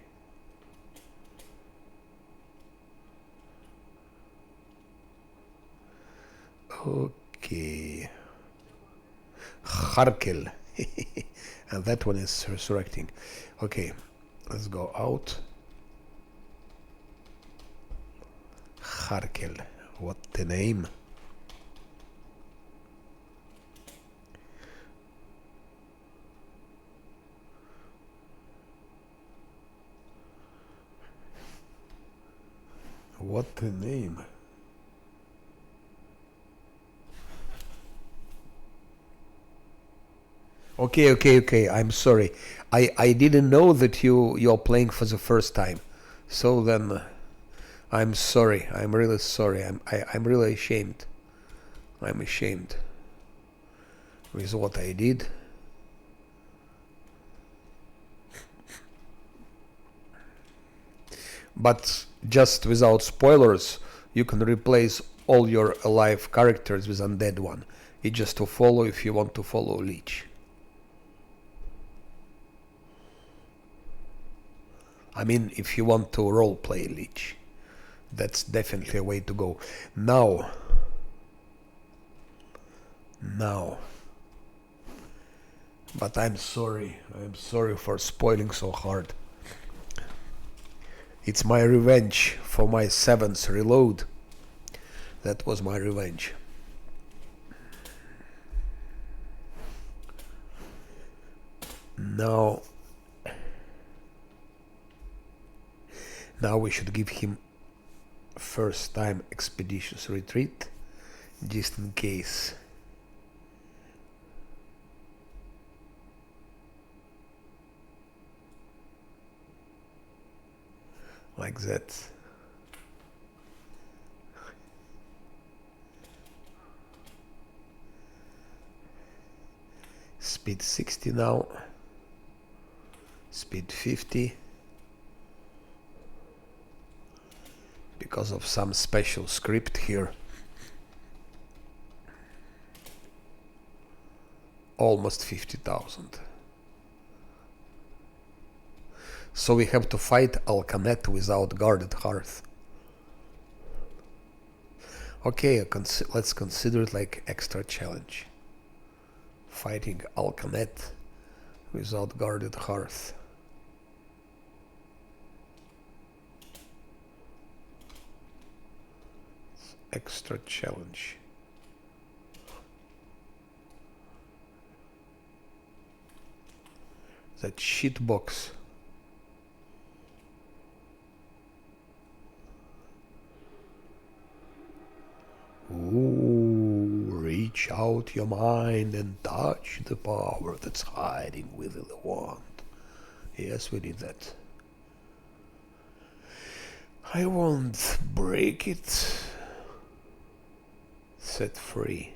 Okay. Harkel. And that one is resurrecting. Okay, let's go out. Harkel. What the name? What the name? Okay. I'm sorry. I didn't know that you're playing for the first time. So then, I'm sorry. I'm really sorry. I'm really ashamed. I'm ashamed with what I did. But just without spoilers, you can replace all your alive characters with undead one. It's just to follow if you want to follow Leech. I mean, if you want to roleplay Leech, that's definitely a way to go. Now, but I'm sorry for spoiling so hard. It's my revenge for my 7th reload. That was my revenge. Now we should give him first time expeditious retreat, just in case. Like that. Speed 60 now. Speed 50. Because of some special script here. Almost 50,000. So we have to fight Alcanet without guarded hearth. Okay, let's consider it like extra challenge. Fighting Alcanet without guarded hearth. Extra challenge. That shit box. Ooh, reach out your mind and touch the power that's hiding within the wand. Yes, we did that. I won't break it. Set free.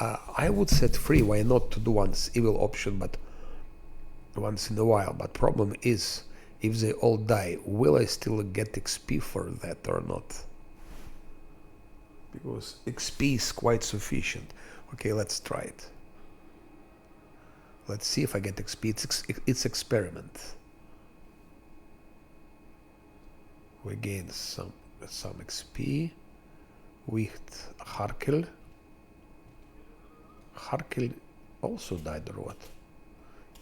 I would set free. Why not to do one's evil option, but once in a while. But problem is, if they all die, will I still get XP for that or not? because XP is quite sufficient. Okay, let's try it. Let's see if I get XP. It's experiment. We gain some XP with Harkel. Harkel also died or what?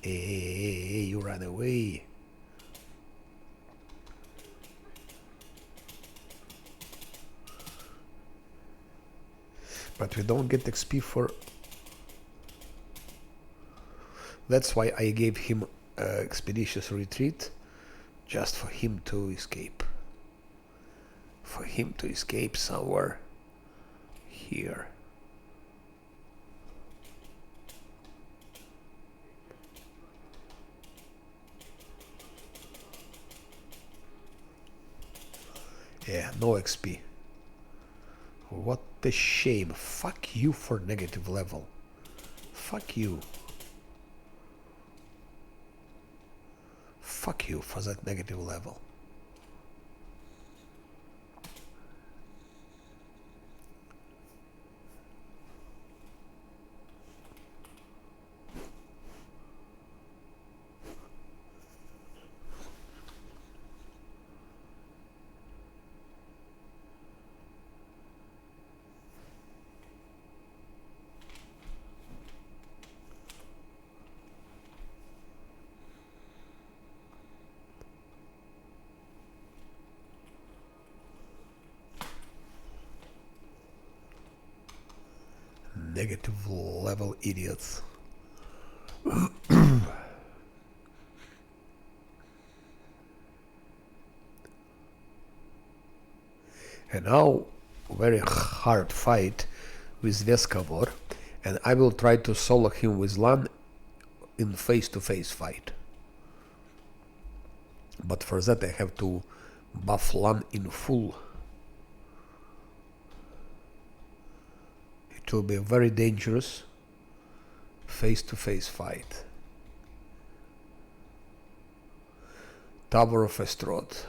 Hey, you ran away. But we don't get XP for... That's why I gave him Expeditious Retreat, just for him to escape. For him to escape somewhere here. Yeah, no XP. What a shame. Fuck you for negative level. Fuck you. Fuck you for that negative level. Negative level idiots. And now, very hard fight with Vescavor, and I will try to solo him with Lan in face-to-face fight. But for that I have to buff Lan in full. It will be a very dangerous face-to-face fight. Tower of Estrod.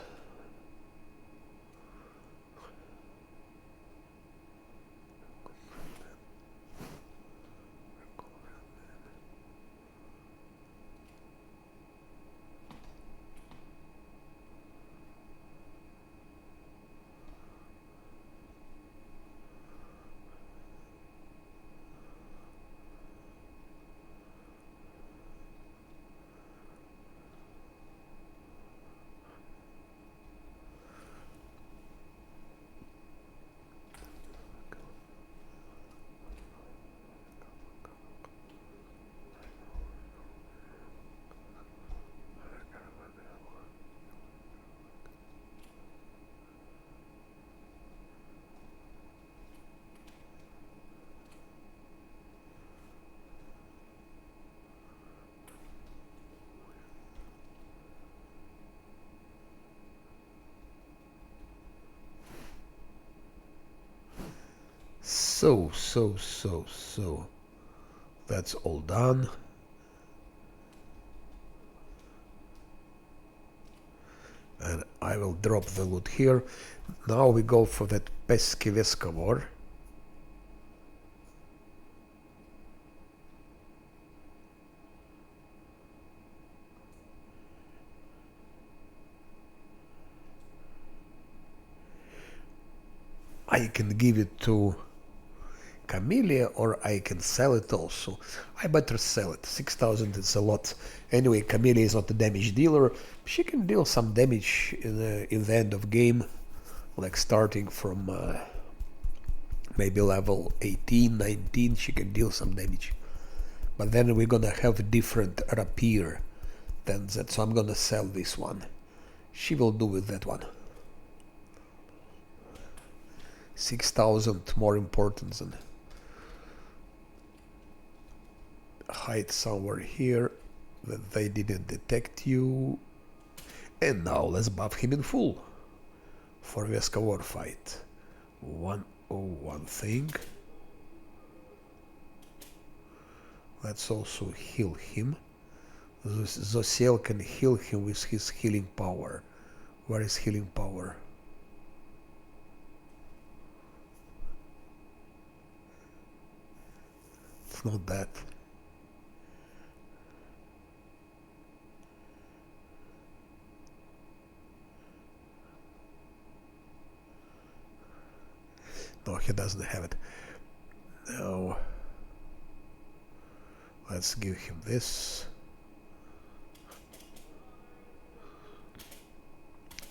So. That's all done. And I will drop the loot here. Now we go for that pesky Vescavor. I can give it to Camellia or I can sell it also. I better sell it. 6,000 is a lot. Anyway, Camellia is not a damage dealer. She can deal some damage in the end of game, like starting from maybe level 18, 19, she can deal some damage. But then we're gonna have a different rapier than that, so I'm gonna sell this one. She will do with that one. 6,000 more important than hide somewhere here that they didn't detect you. And now let's buff him in full for Vescavor fight. 101 thing. Let's also heal him. Zosiel can heal him with his healing power. Where is healing power? not that. No, he doesn't have it. No. Let's give him this.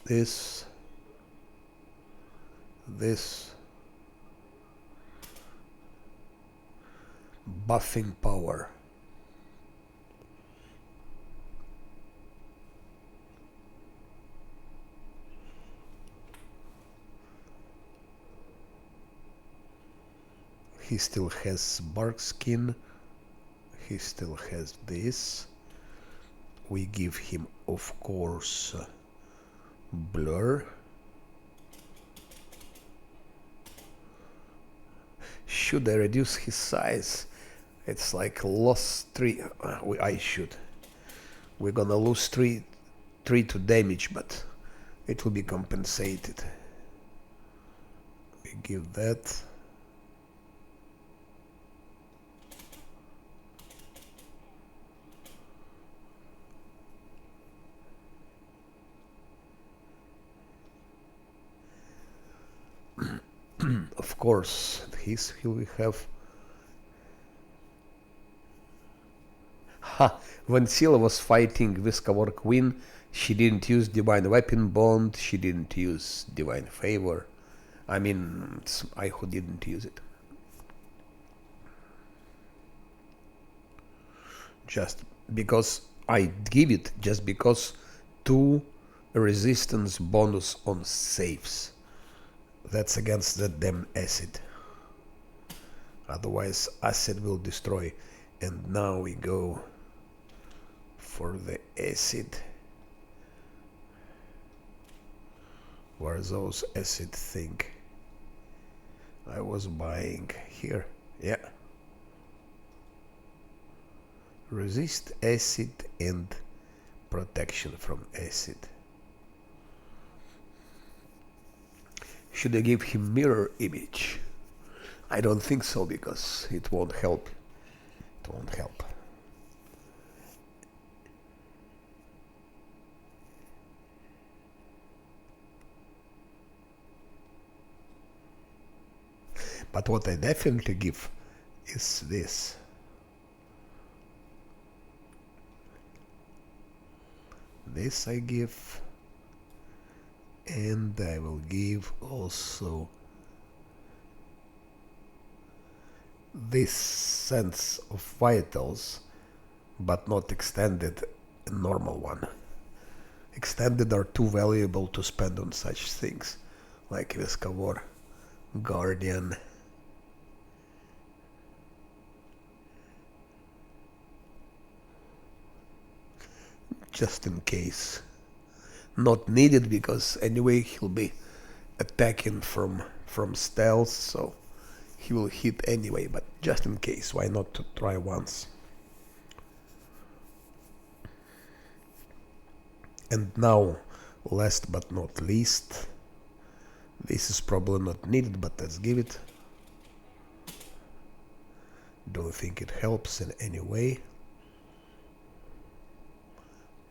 This. This. Buffing power. He still has bark skin. He still has this. We give him, of course, blur. Should I reduce his size? It's like lost 3. I should. We're gonna lose 3 to damage, but it will be compensated. We give that. Of course, he will have. Ha! When Scylla was fighting Viscavor Queen, she didn't use Divine Weapon Bond, she didn't use Divine Favor. I mean, it's I who didn't use it. Just because I give it, just because 2 resistance bonus on saves. That's against the damn acid. Otherwise, acid will destroy. And now we go for the acid. Where those acid thing I was buying here? Yeah. Resist acid and protection from acid. Should I give him mirror image? I don't think so, because it won't help. It won't help. But what I definitely give is this. This I give. And I will give also this sense of vitals, but not extended, a normal one. Extended are too valuable to spend on such things, like Viscavor, Guardian. Just in case. Not needed, because anyway he'll be attacking from stealth, so he will hit anyway, but just in case, why not to try once. And now, last but not least, this is probably not needed, but let's give it. Don't think it helps in any way.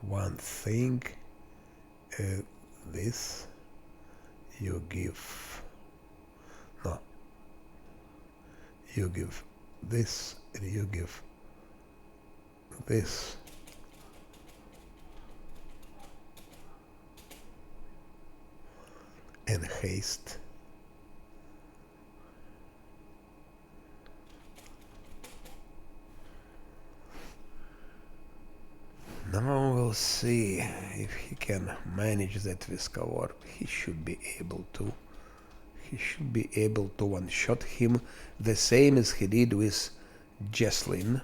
One thing. This you give. No. You give this, and you give this. And haste. Now we'll see if he can manage that Viscavor. He should be able to. He should be able to one-shot him the same as he did with Jesslyn.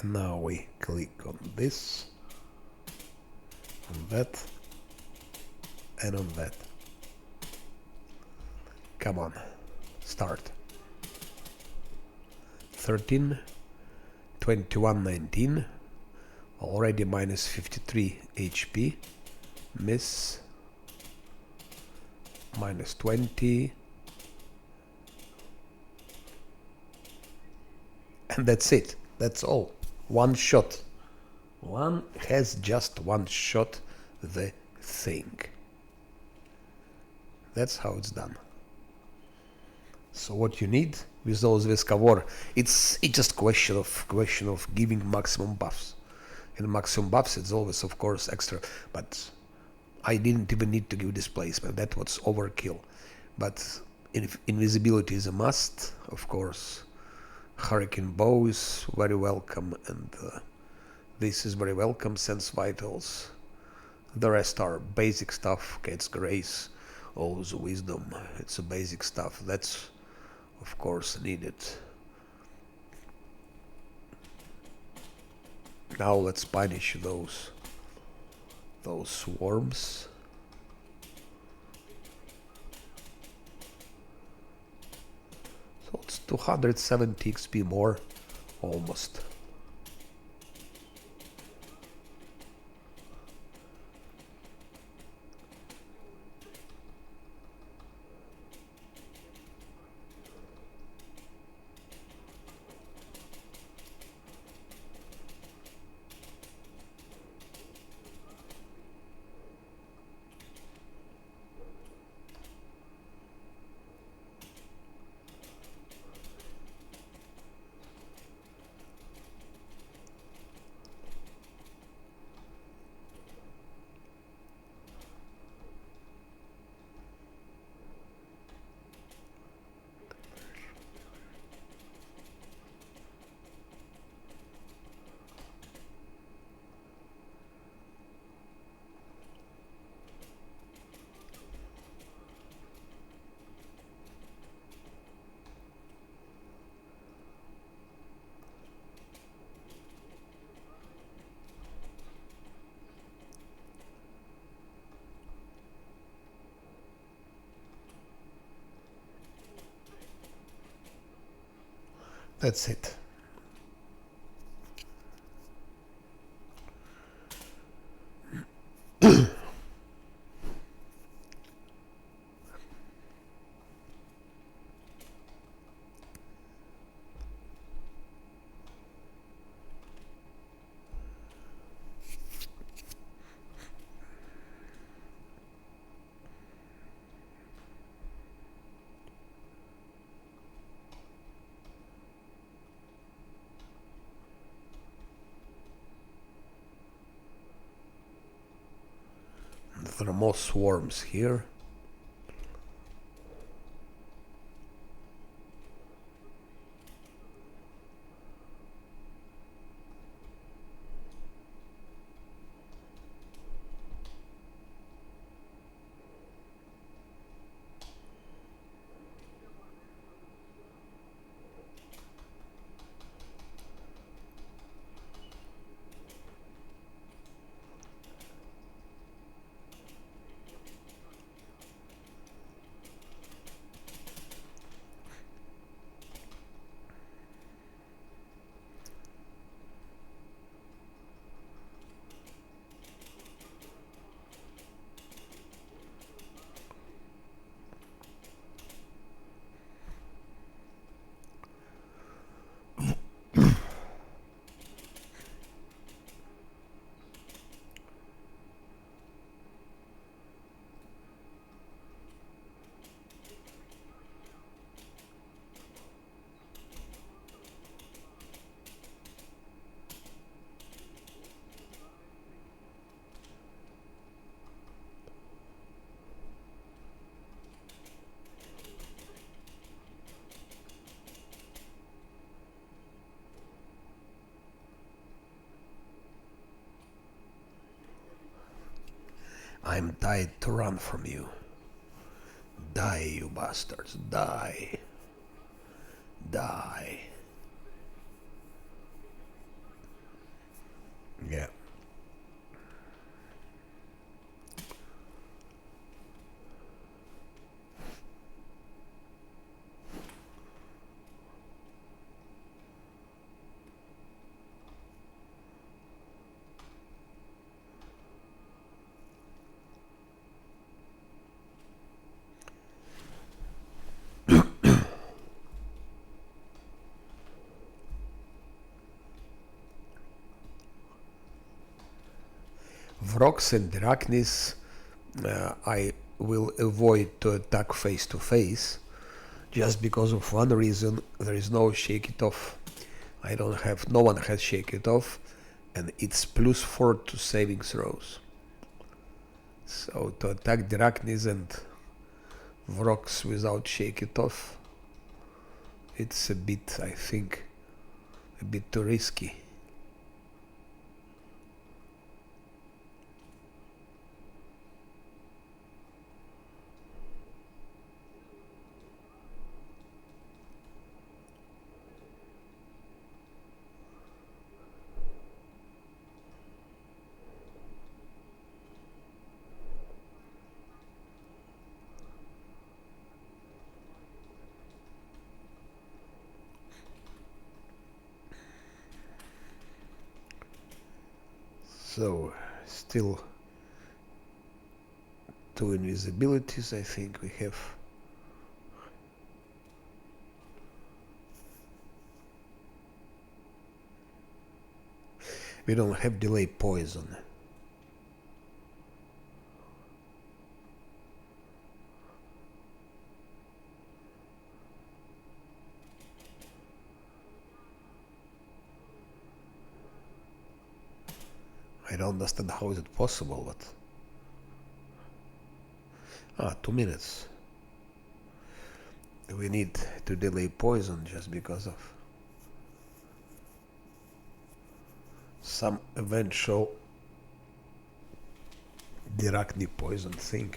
And now we click on this, on that, and on that. Come on, start. 13, 21, 19, already minus 53 HP, miss, minus 20. And that's it. That's all. One shot. One has just one shot the thing. That's how it's done. So what you need with those Vescavor, it's just question of giving maximum buffs. And maximum buffs, it's always of course extra, but I didn't even need to give displacement. That was overkill. But invisibility is a must, of course. Hurricane bow is very welcome, and this is very welcome. Sense vitals. The rest are basic stuff. Cat's grace, O's wisdom. It's a basic stuff. That's of course needed. Now let's punish those swarms. So it's 270 XP more, almost. That's it. There are more swarms here. I'm tied to run from you. Die, you bastards, die. Die. Yeah. Vrox and Drachnis, I will avoid to attack face to face, just because of one reason. There is no shake it off. No one has shake it off, and it's +4 to saving throws. So to attack Drachnis and Vrox without shake it off, it's a bit, I think, a bit too risky. So, still 2 invisibilities, I think we have. We don't have delay poison. I don't understand how is it possible, but 2 minutes. We need to delay poison just because of some eventual Diracni poison thing.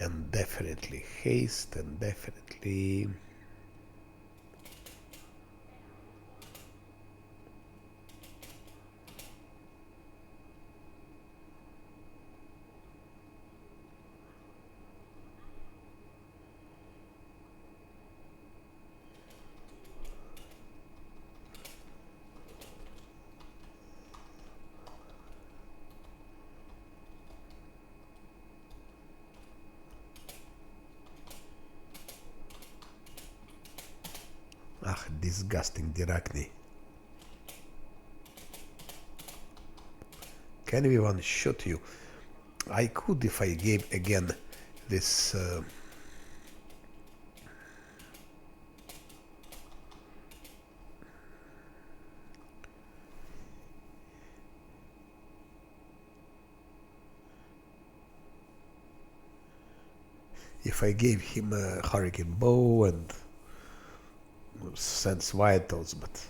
And definitely haste, and definitely disgusting Diracni. Can we one shot you? I could if I gave again this if I gave him a Hurricane Bow and Sense Vitals, but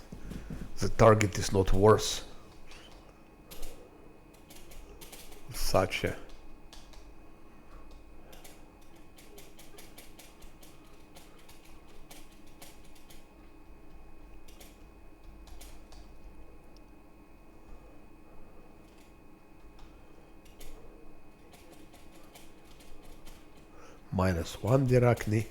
the target is not worth such a -1 Diracni.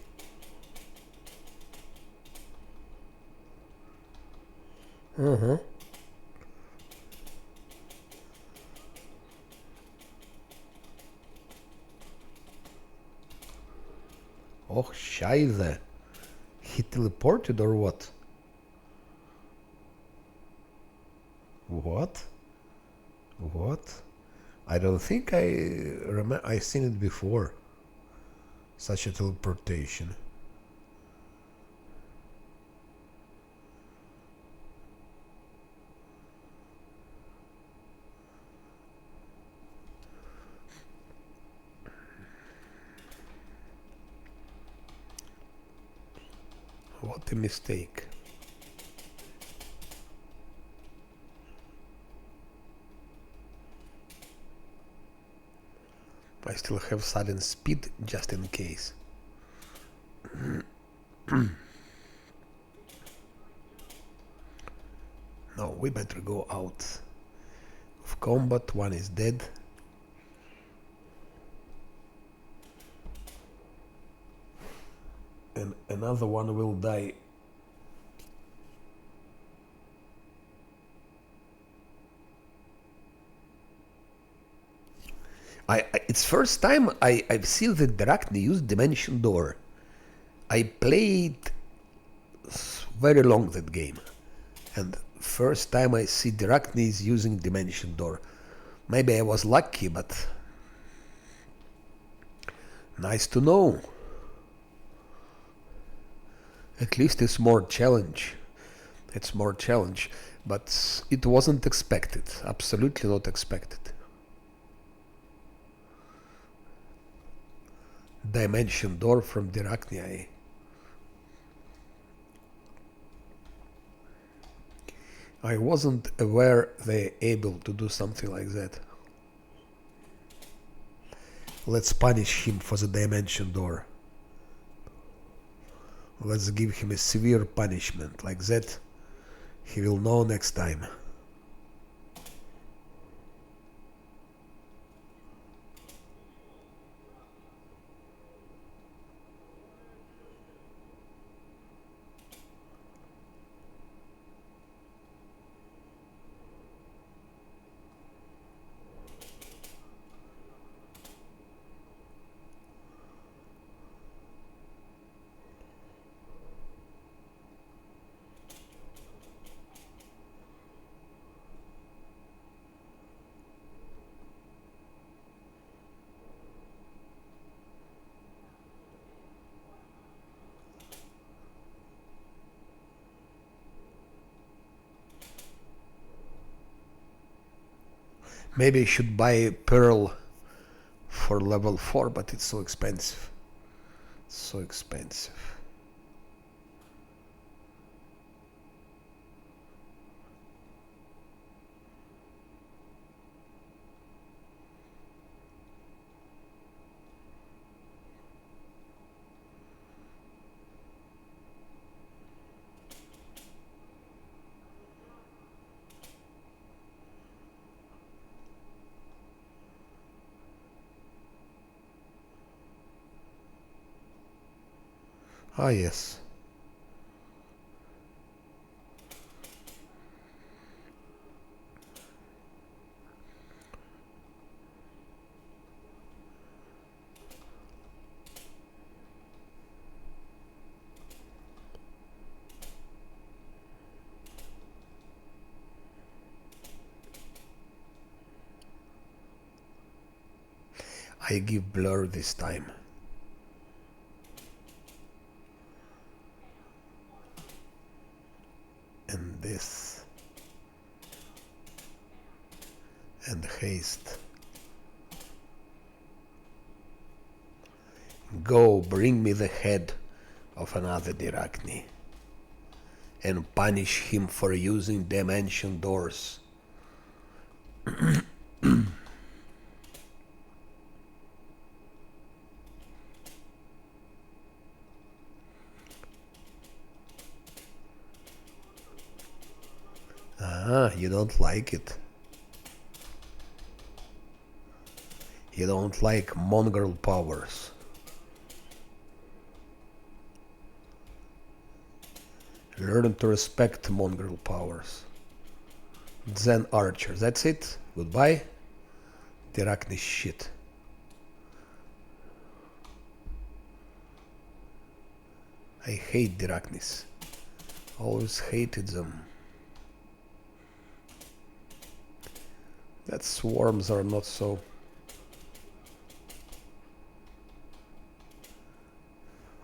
Oh, Scheiße. He teleported or what? What? What? I don't think I remember. I seen it before. Such a teleportation. What a mistake. I still have sudden speed just in case. No, we better go out of combat. One is dead. And another one will die It's first time I've seen the Dracni use Dimension Door. I played very long that game, and first time I see Dracni is using Dimension Door. Maybe I was lucky, but nice to know. At least it's more challenge. It's more challenge, but it wasn't expected. Absolutely not expected. Dimension Door from Dracni. I wasn't aware they're able to do something like that. Let's punish him for the Dimension Door. Let's give him a severe punishment. Like that, he will know next time. Maybe I should buy a Pearl for level 4, but it's so expensive. So expensive. Ah, yes. I give blur this time. And this. And haste. Go, bring me the head of another Dracni and punish him for using Dimension Doors. Ah, you don't like it. You don't like mongrel powers. Learn to respect mongrel powers. Zen Archer, that's it. Goodbye. Dracni shit. I hate Dracnis. Always hated them. That swarms are not so.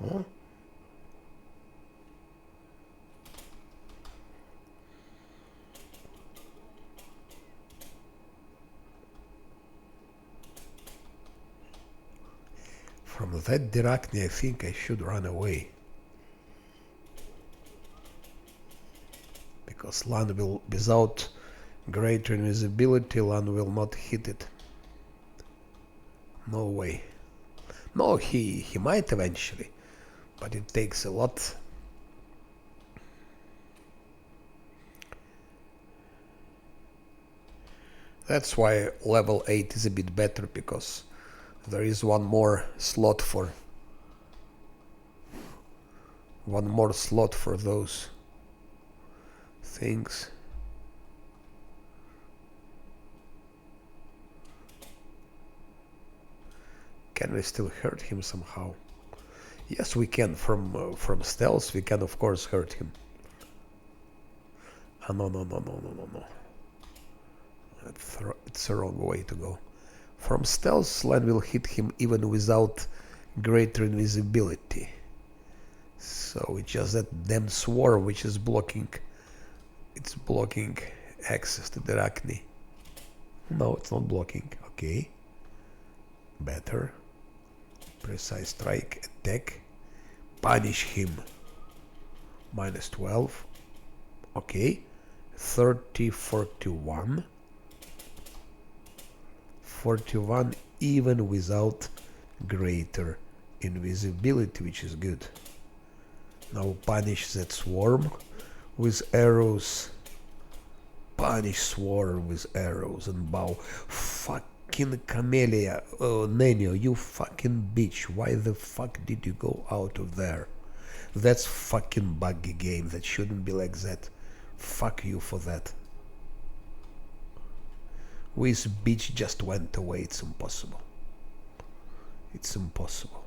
Huh? From that Dracni, I think I should run away. Because Lan will, without greater invisibility, Lan will not hit it. No way. No, he might eventually, but it takes a lot. That's why level 8 is a bit better, because there is one more slot for those things. Can we still hurt him somehow? Yes, we can. From stealth, we can of course hurt him. Ah, no, no, no, no, no, no, no. It's the wrong way to go. From stealth, Slan will hit him even without greater invisibility. So it's just that damn swarm which is blocking. It's blocking access to the Arachne. No, it's not blocking. Okay. Better. Precise strike, attack. Punish him. Minus 12. Okay. 30, 41. 41 even without greater invisibility, which is good. Now punish that swarm with arrows. Punish swarm with arrows and bow. Fucking Camellia. Oh, Nenio, you fucking bitch. Why the fuck did you go out of there? That's fucking buggy game. That shouldn't be like that. Fuck you for that. This bitch just went away. It's impossible. It's impossible.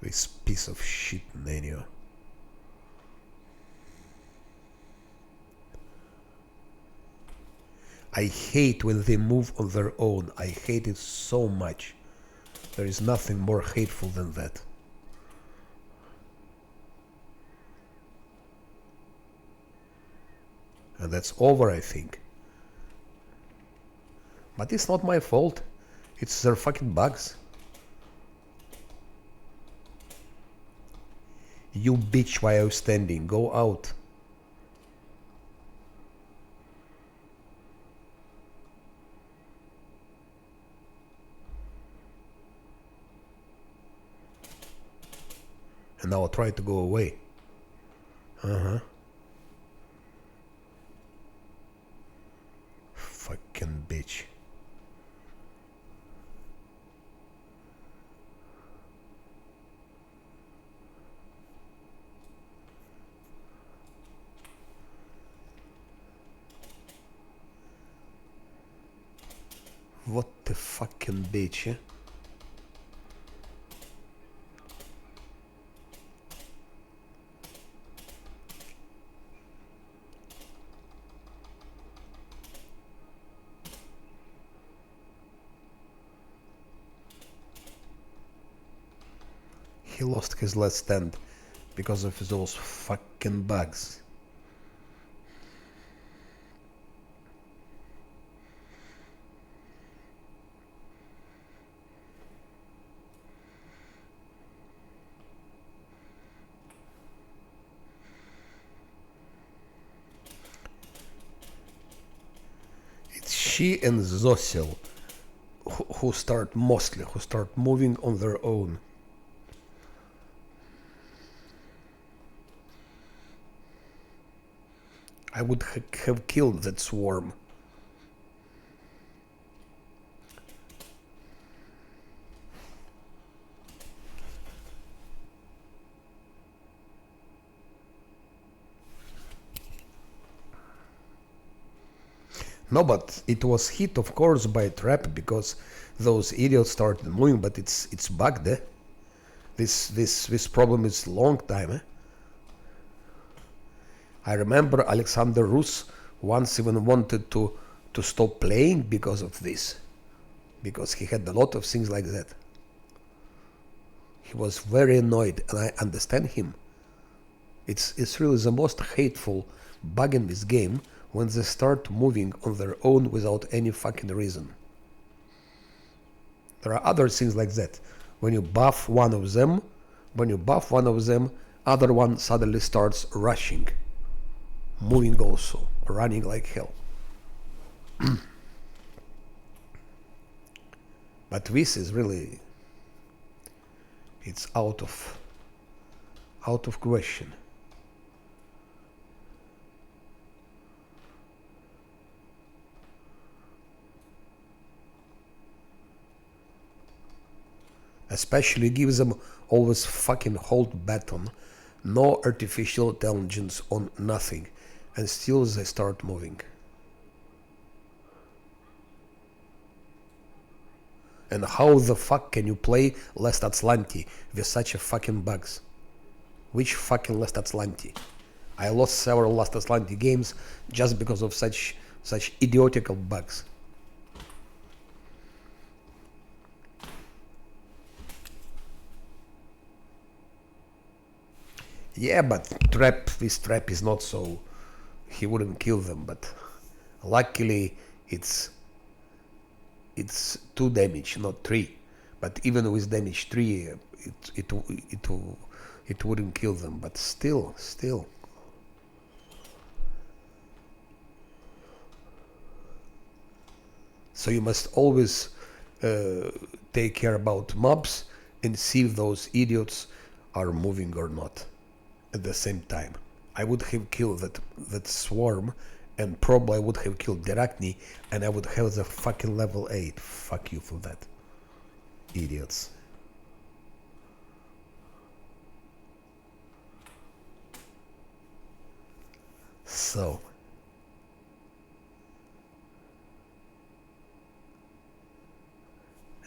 This piece of shit, Nenio. I hate when they move on their own. I hate it so much. There is nothing more hateful than that. And that's over, I think. But it's not my fault. It's their fucking bugs. You bitch, why are you standing? Go out. And now I'll try to go away. Fucking bitch. What the fucking bitch, eh? He lost his last stand because of those fucking bugs. It's she and Zosil who start moving on their own. I would have killed that swarm. No, but it was hit, of course, by a trap because those idiots started moving. But it's bugged. Eh? This problem is long time. Eh? I remember Alexander Rus once even wanted to stop playing because of this, because he had a lot of things like that. He was very annoyed, and I understand him. It's really the most hateful bug in this game when they start moving on their own without any fucking reason. There are other things like that. When you buff one of them, other one suddenly starts rushing. Moving also, running like hell. But this is really, it's out of question. Especially gives them always fucking hold button, no artificial intelligence on nothing, and still they start moving. And how the fuck can you play Last Atlanti with such a fucking bugs? Which fucking Last Atlanti? I lost several Last Atlanti games just because of such idiotical bugs. Yeah, but this trap is not so... He wouldn't kill them, but luckily it's 2 damage, not 3. But even with damage 3, it wouldn't kill them. But still. So you must always take care about mobs and see if those idiots are moving or not at the same time. I would have killed that swarm, and probably I would have killed Deracni, and I would have the fucking level 8. Fuck you for that. Idiots. So.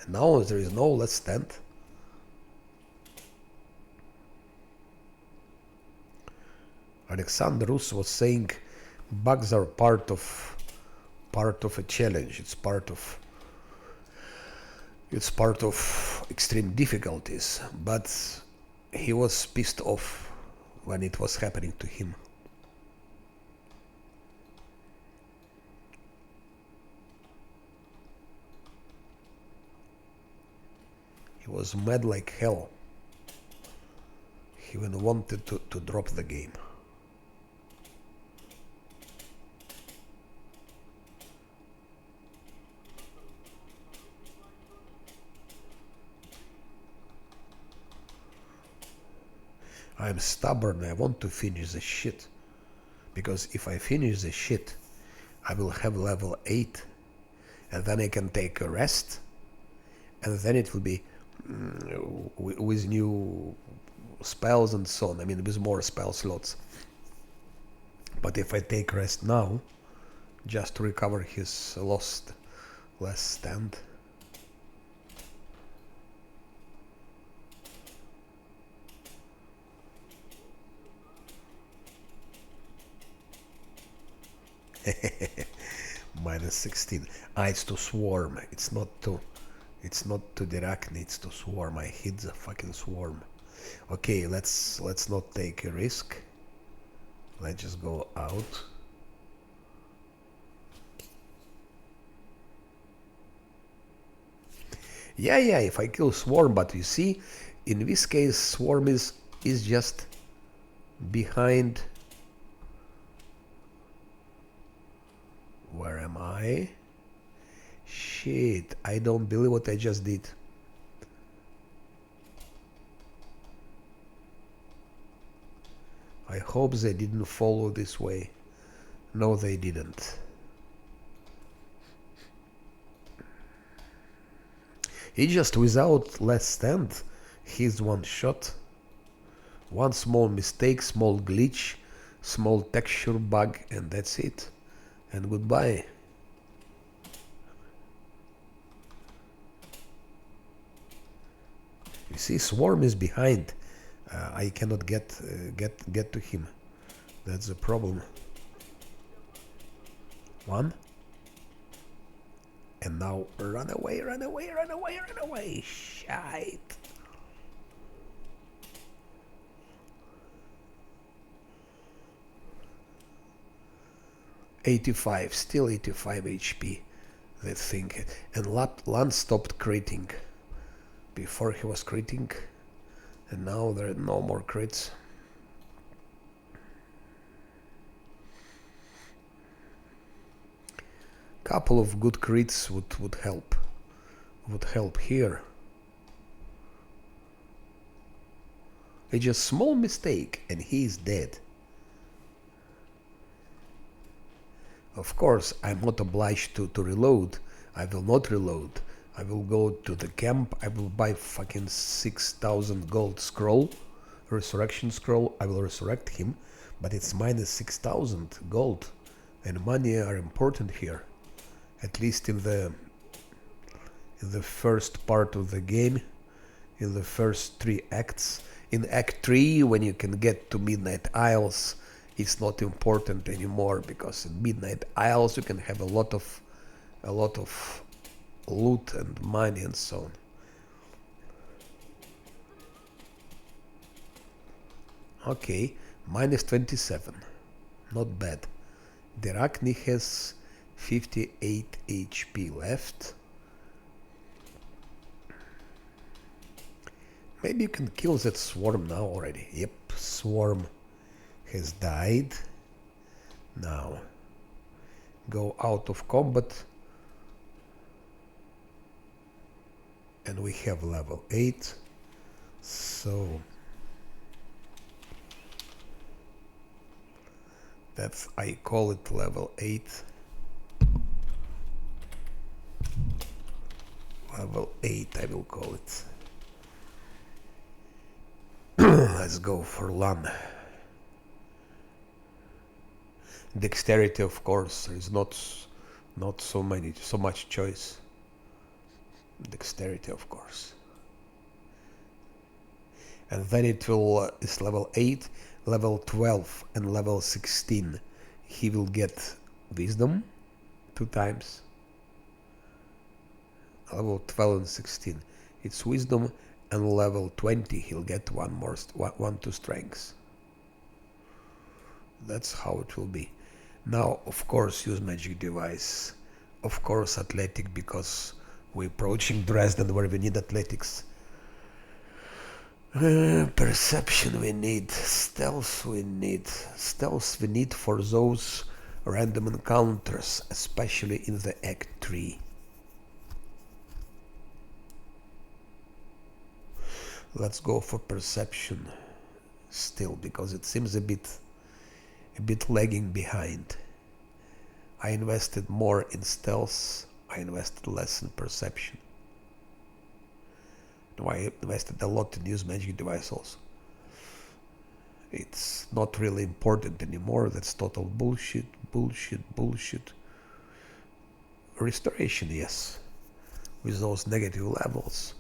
And now there is no let's stand. Alexander Rus was saying bugs are part of a challenge. It's part of extreme difficulties. But he was pissed off when it was happening to him. He was mad like hell. He even wanted to drop the game. I'm stubborn, I want to finish the shit. Because if I finish the shit, I will have level 8, and then I can take a rest, and then it will be with new spells and so on. I mean, with more spell slots. But if I take rest now, just to recover his lost last stand, minus 16. It's to swarm. It's not to Deracni, it's to swarm. I hit the fucking swarm. Okay, let's not take a risk. Let's just go out. Yeah, if I kill swarm, but you see, in this case swarm is just behind. Where am I? Shit, I don't believe what I just did. I hope they didn't follow this way. No, they didn't. He just, without last stand, he's one shot. One small mistake, small glitch, small texture bug, and that's it. And goodbye. You see, swarm is behind. I cannot get to him. That's the problem. One. And now run away, run away, run away, run away. Shite. $85, still 85 HP, that thing. And Lance stopped critting. Before he was critting, and now there are no more crits. Couple of good crits would help. Would help here. It's just small mistake and he is dead. Of course, I'm not obliged to reload. I will not reload. I will go to the camp. I will buy fucking 6,000 gold scroll, resurrection scroll. I will resurrect him, but it's minus 6,000 gold, and money are important here. At least in in the first part of the game, in the first 3 acts. In Act 3, when you can get to Midnight Isles, it's not important anymore, because in Midnight Isles you can have a lot of loot and money and so on. Okay, minus 27, not bad. Drunken has 58 HP left. Maybe you can kill that swarm now already. Yep, swarm has died. Now, go out of combat. And we have level 8. So, that's, I call it level 8. Level 8, I will call it. Let's go for Lan. Dexterity, of course, there is not so much choice. Dexterity, of course. And then it will is level 8, level 12 and level 16. He will get wisdom 2 times. Level 12 and 16. It's wisdom, and level 20 he'll get one to strength. That's how it will be. Now, of course, use magic device. Of course, athletic, because we're approaching Dresden where we need athletics. Perception we need. Stealth we need. Stealth we need for those random encounters, especially in the Act 3. Let's go for perception still, because it seems a bit lagging behind. I invested more in stealth, I invested less in perception. No, I invested a lot in use magic device also. It's not really important anymore, that's total bullshit. Restoration, yes, with those negative levels.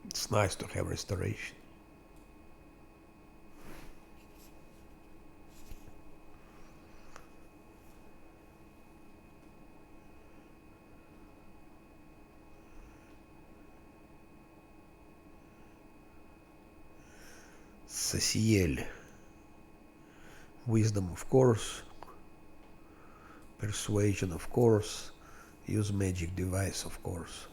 It's nice to have restoration. Saciel. Wisdom, of course. Persuasion, of course. Use magic device, of course.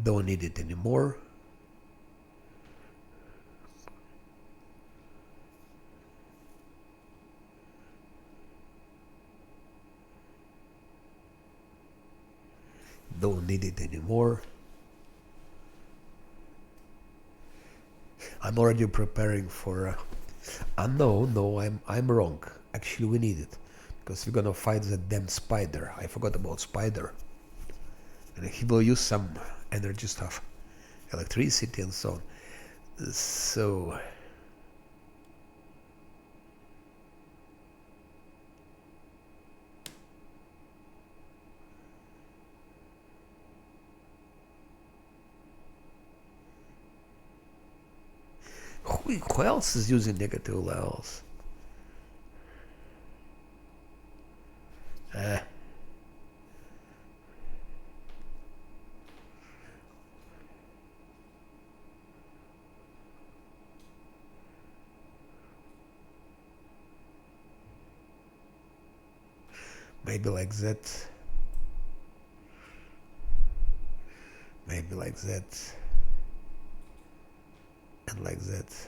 Don't need it anymore. Don't need it anymore. I'm already preparing for. No, I'm wrong. Actually, we need it because we're gonna fight the damn spider. I forgot about spider, and he will use some energy stuff, electricity and so on. So. Who else is using negative levels? Maybe like that. Maybe like that. And like that.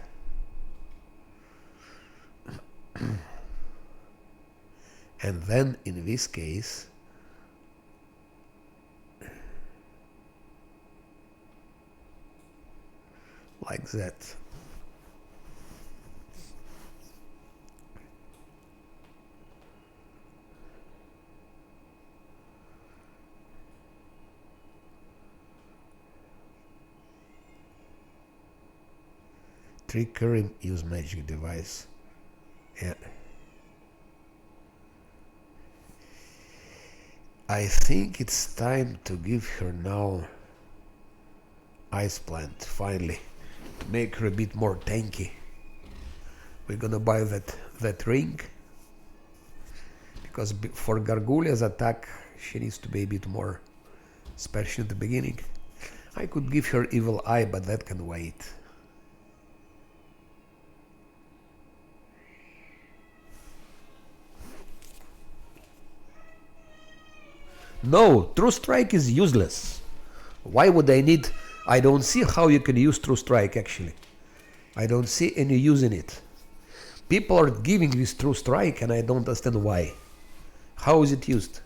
And then in this case, like that. Trickery, use magic device. Yeah. I think it's time to give her now Ice Plant, finally, to make her a bit more tanky. We're gonna buy that ring, because for Gargulya's attack she needs to be a bit more, especially at the beginning. I could give her Evil Eye, but that can wait. No, True Strike is useless. Why would I need... I don't see how you can use True Strike, actually. I don't see any use in it. People are giving this True Strike and I don't understand why. How is it used?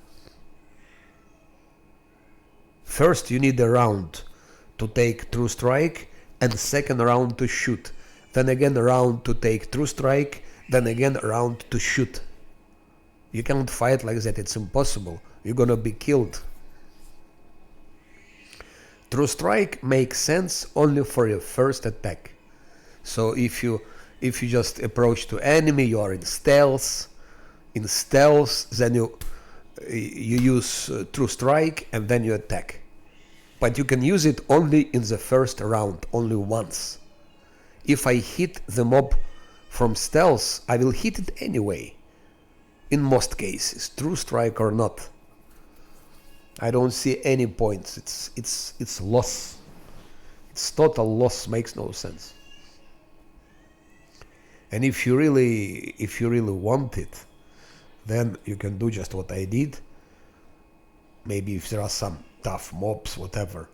First you need a round to take True Strike, and second round to shoot. Then again a round to take True Strike, then again a round to shoot. You can't fight like that, it's impossible. You're gonna be killed. True Strike makes sense only for your first attack. So if you just approach to enemy, you are in stealth. In stealth, then you use True Strike and then you attack. But you can use it only in the first round, only once. If I hit the mob from stealth, I will hit it anyway. In most cases, True Strike or not. I don't see any points. It's loss. It's total loss. Makes no sense. And if you really want it, then you can do just what I did. Maybe if there are some tough mobs, whatever,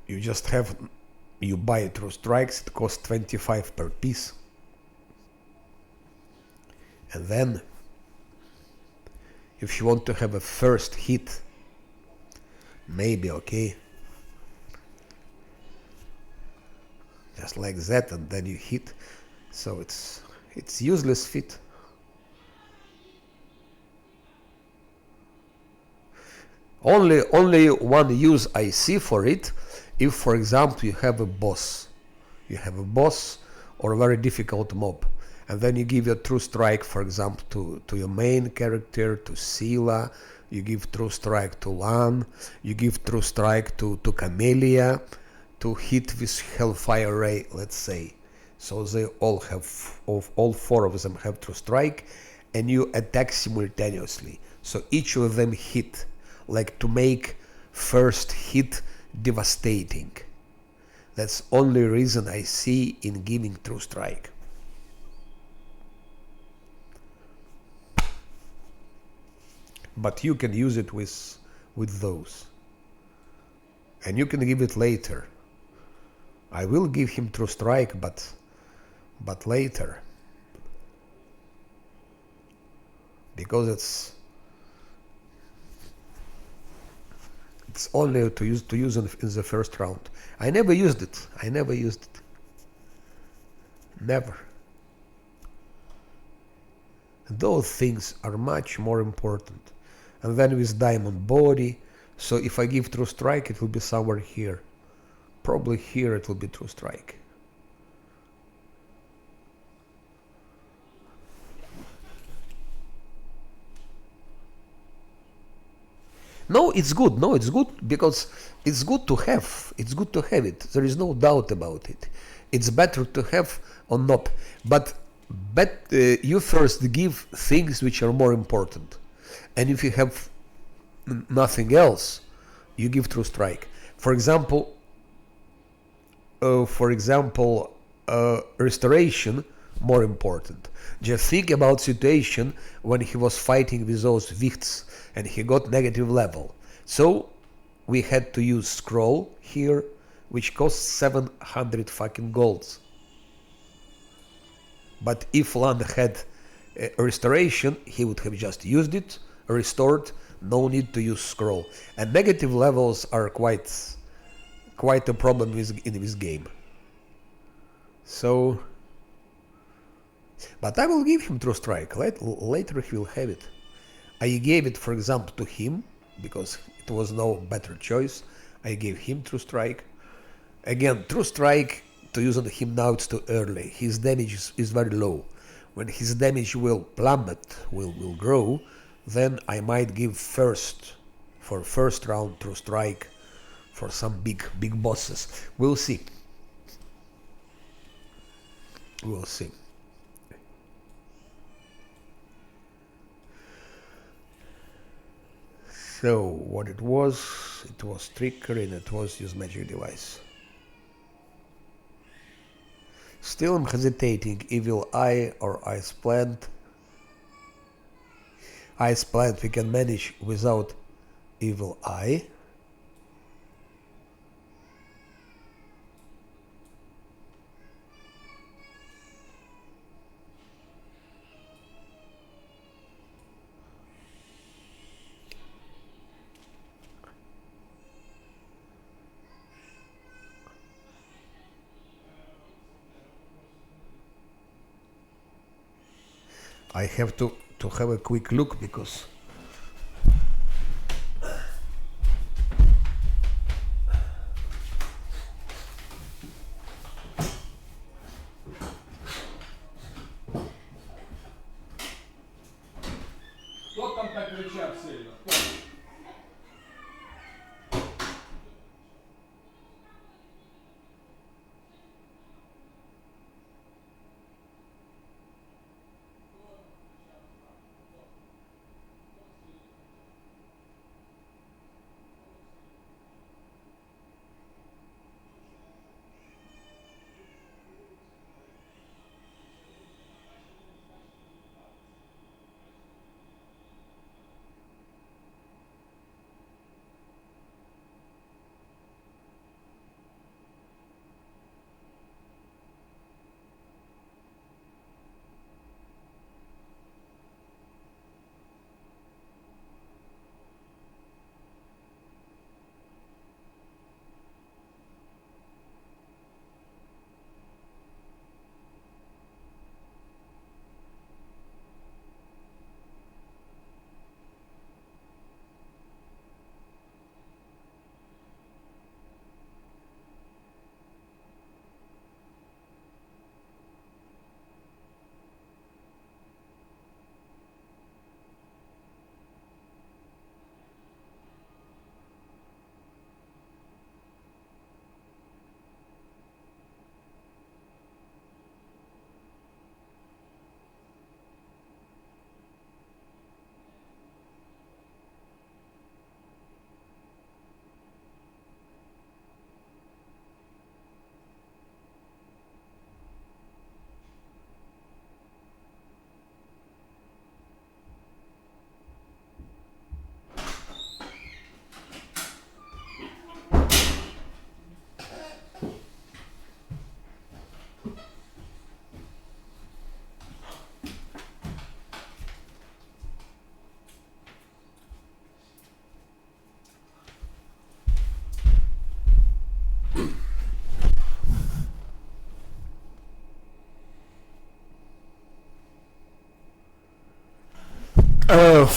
you buy True Strikes. It costs 25 per piece, and then if you want to have a first hit, maybe okay, just like that, and then you hit. So it's useless fit. Only one use I see for it, if for example you have a boss or a very difficult mob, and then you give a True Strike, for example, to your main character, to Scylla, you give True Strike to Lan, you give True Strike to Camellia, to hit with Hellfire Ray, let's say. So they all four of them have True Strike, and you attack simultaneously. So each of them hit, like to make first hit devastating. That's only reason I see in giving True Strike. But you can use it with those. And you can give it later. I will give him True Strike, but later. Because it's only to use in the first round. I never used it. Never. Those things are much more important. And then with Diamond Body, so if I give True Strike, it will be somewhere here. Probably here it will be True Strike. No, it's good. Because it's good to have. It's good to have it. There is no doubt about it. It's better to have or not. But you first give things which are more important. And if you have nothing else, you give True Strike. For example, Restoration, more important. Just think about situation when he was fighting with those Wichts and he got negative level. So we had to use Scroll here, which costs 700 fucking golds. But if Lan had Restoration, he would have just used it, restored, no need to use Scroll. And negative levels are quite a problem in this game. So, but I will give him True Strike. Later he will have it. I gave it, for example, to him because it was no better choice. I gave him True Strike. Again, True Strike to use on him now it's too early. His damage is very low. When his damage will plummet, will grow, then I might give first round through strike for some big bosses. We'll see. We'll see. So what it was trickery and it was use magic device. Still I'm hesitating, Evil Eye or Ice Plant. Ice Plant we can manage without Evil Eye. I have to have a quick look because Хто там так кричав сильно?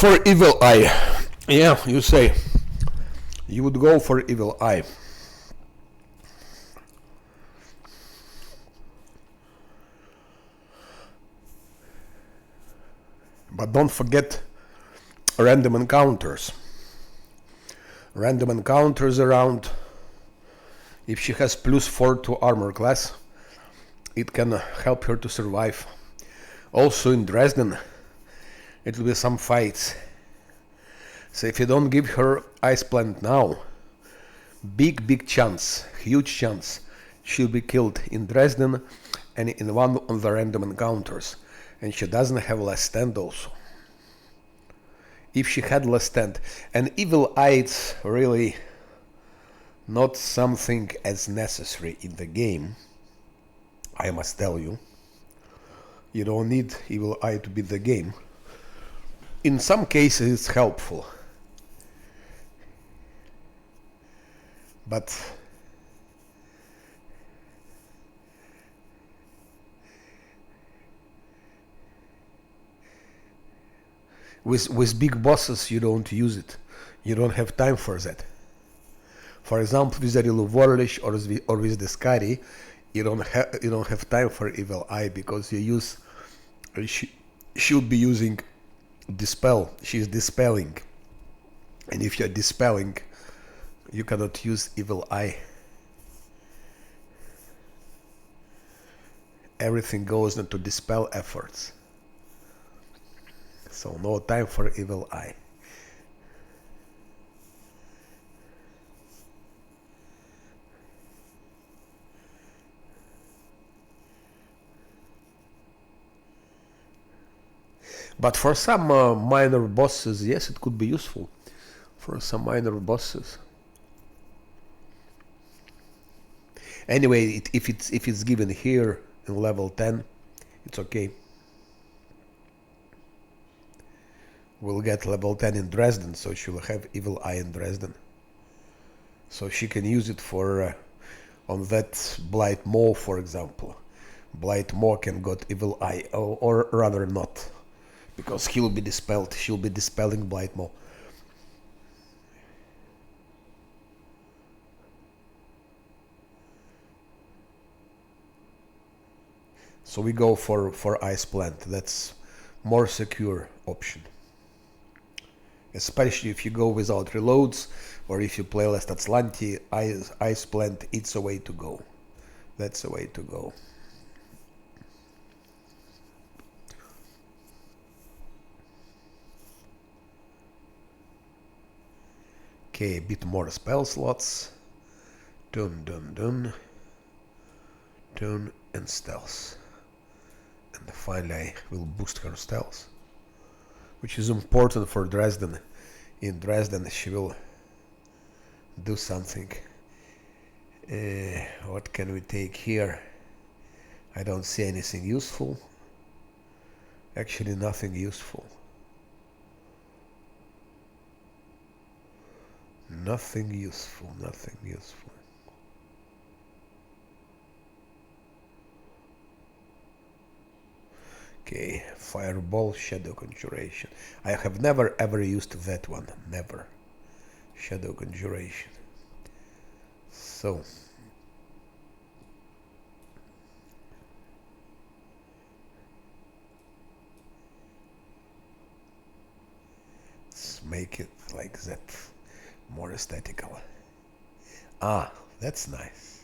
for Evil Eye, yeah, you say you would go for Evil Eye. But don't forget random encounters. Random encounters around. If she has +4 to armor class, it can help her to survive. Also in Dresden, it will be some fights. So if you don't give her Ice Plant now, big chance, huge chance, she'll be killed in Dresden and in one of the random encounters. And she doesn't have last stand also. If she had last stand, and Evil Eye, it's really not something as necessary in the game, I must tell you. You don't need Evil Eye to beat the game. In some cases it's helpful. But with big bosses you don't use it. You don't have time for that. For example, with the Warlish or with the Scary, you don't have time for evil eye because you use she'll be using dispel. She's dispelling, and if you're dispelling, you cannot use evil eye. Everything goes into dispel efforts, so no time for evil eye. But for some minor bosses, yes, it could be useful. For some minor bosses. Anyway, if it's given here in level 10, it's okay. We'll get level 10 in Dresden, so she will have evil eye in Dresden. So she can use it for on that Blight Maw, for example. Blight Maw can got evil eye, or rather not, because he'll be dispelled. She'll be dispelling Blight Maw. So we go for Ice Plant. That's more secure option. Especially if you go without reloads, or if you play less Atslanti, Ice Plant, it's a way to go. That's a way to go. Okay, a bit more spell slots. Dun dun dun. Tune and stealth. And finally I will boost her stealth, which is important for Dresden. In Dresden she will do something. What can we take here? I don't see anything useful. Actually nothing useful. Nothing useful. Okay, Fireball, Shadow Conjuration. I have never ever used that one. Never. Shadow Conjuration. So. Let's make it like that. More aesthetical. Ah, that's nice.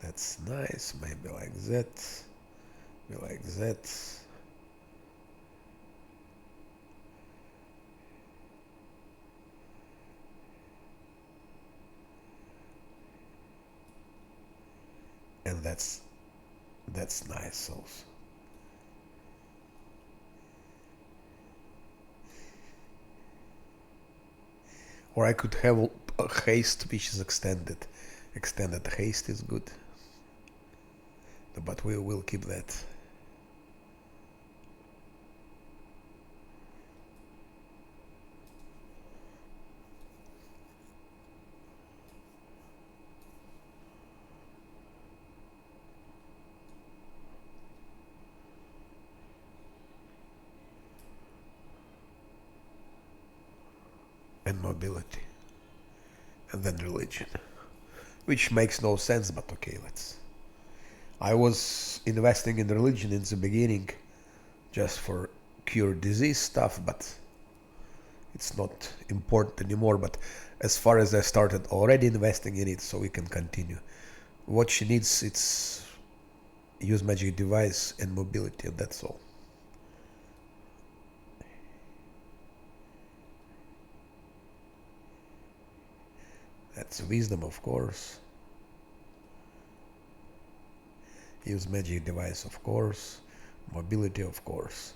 That's nice. Maybe like that. Like that. And that's nice also. Or I could have a haste which is extended. Extended haste is good. But we will keep that. And mobility. And then religion. Which makes no sense, but okay, let's. I was investing in religion in the beginning just for cure disease stuff, but it's not important anymore. But as far as I started already investing in it, so we can continue. What she needs, it's use magic device and mobility, and that's all. That's wisdom, of course. Use magic device, of course. Mobility, of course.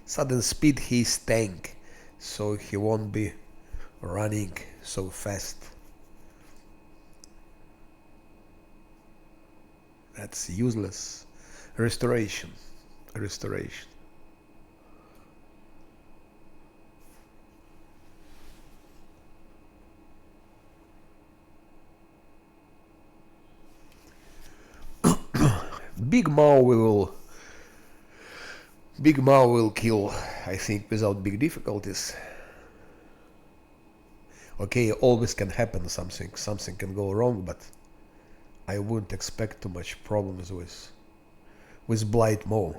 Sudden speed, he's tank, so he won't be running so fast. That's useless. Restoration. Restoration. Big Mao will kill, I think, without big difficulties. Okay, always can happen something can go wrong, but I wouldn't expect too much problems with Blight Maw,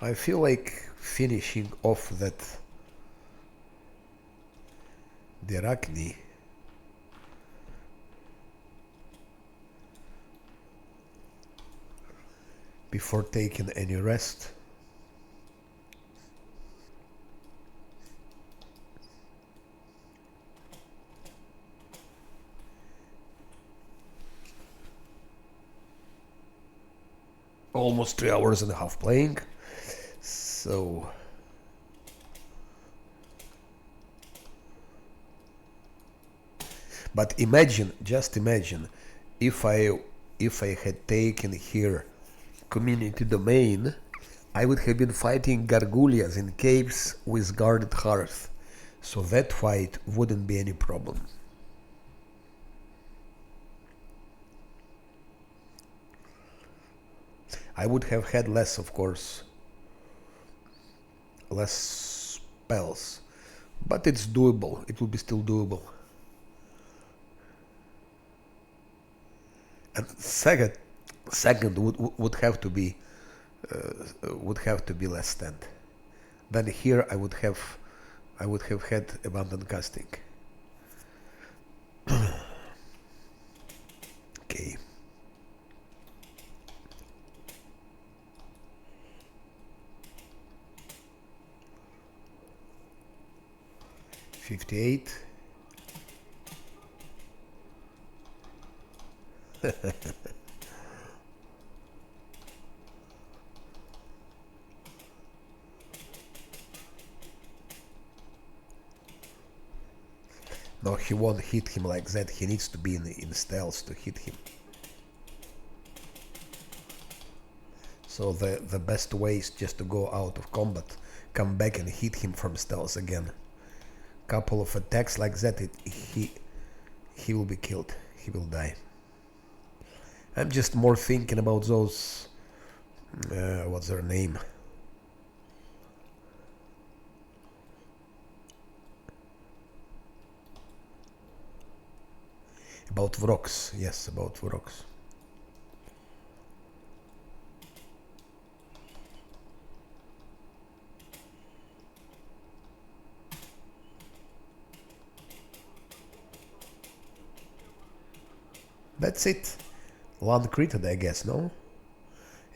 I feel like finishing off that Drunken before taking any rest. Almost 3 hours and a half playing, so but just imagine if I had taken here community domain, I would have been fighting gargullas in caves with guarded hearth, so that fight wouldn't be any problem. I would have had less, of course, less spells, but it's doable. It will be still doable. And second would have to be less stand. Then here I would have had abundant casting. Okay. 58. No, he won't hit him like that. He needs to be in stealth to hit him. So the best way is just to go out of combat, come back and hit him from stealth again. Couple of attacks like that, he will be killed. He will die. I'm just more thinking about those. What's their name? About Vrox. Yes, about Vrox. That's it. One critted, I guess, no?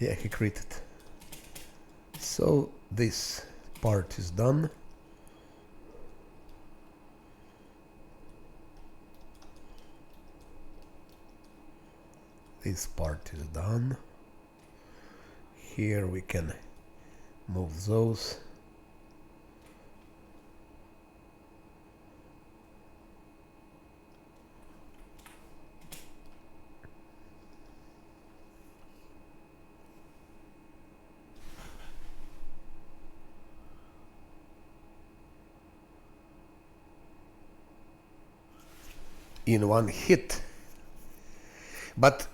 Yeah, he critted. So this part is done. This part is done. Here we can move those. In one hit. But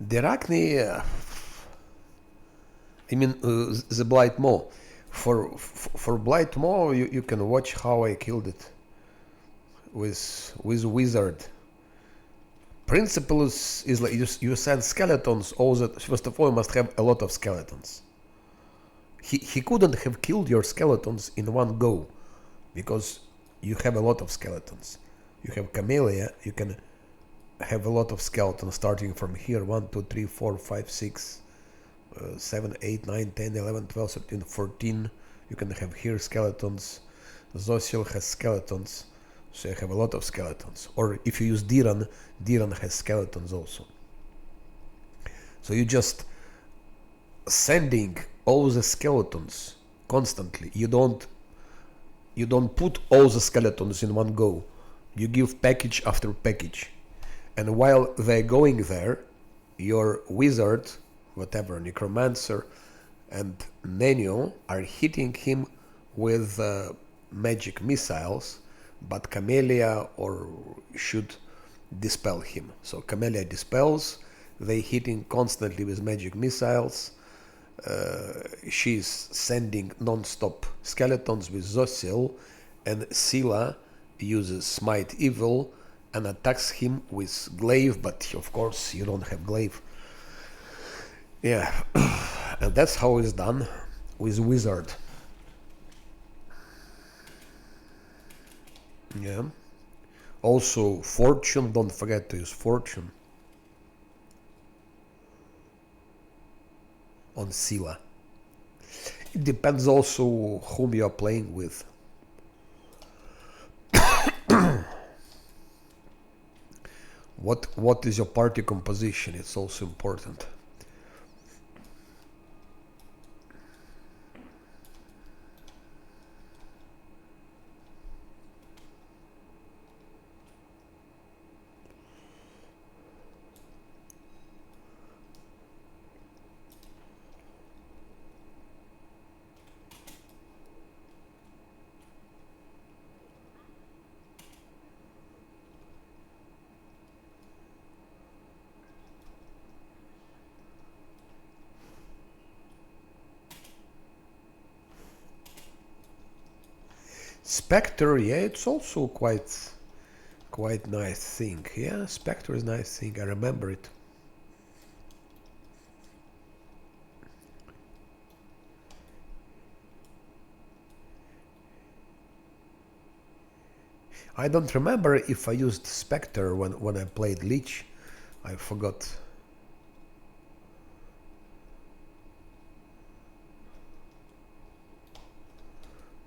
Drunken, I mean the Blight Maw. For Blight Maw, you can watch how I killed it with Wizard. Principle is like you send skeletons. All that, first of all, you must have a lot of skeletons. He couldn't have killed your skeletons in one go, because you have a lot of skeletons. You have Camellia, you can have a lot of skeletons starting from here. 1, 2, 3, 4, 5, 6, 7, 8, 9, 10, 11, 12, 13, 14. You can have here skeletons. Zosil has skeletons, so you have a lot of skeletons. Or if you use Diran has skeletons also. So you just sending all the skeletons constantly. You don't put all the skeletons in one go. You give package after package. And while they're going there, your wizard, whatever, necromancer, and Nenio are hitting him with magic missiles, but Camellia or should dispel him. So Camellia dispels, they hitting constantly with magic missiles. She's sending non-stop skeletons with Zosil, and Scylla uses Smite Evil and attacks him with Glaive, but of course you don't have Glaive. Yeah, and that's how it's done with Wizard. Yeah. Also, Fortune, don't forget to use Fortune on Scylla. It depends also whom you are playing with. What is your party composition? It's also important. Spectre, yeah, it's also quite nice thing. Yeah, Spectre is nice thing. I remember it. I don't remember if I used Spectre when I played Lich. I forgot.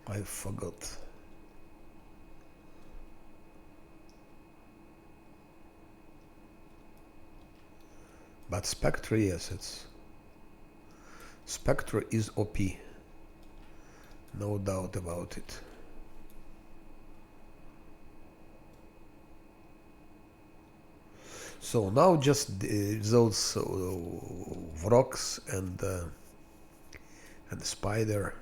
I forgot. But Spectre, yes, it's Spectre is OP. No doubt about it. So now just those Vrox and Spider.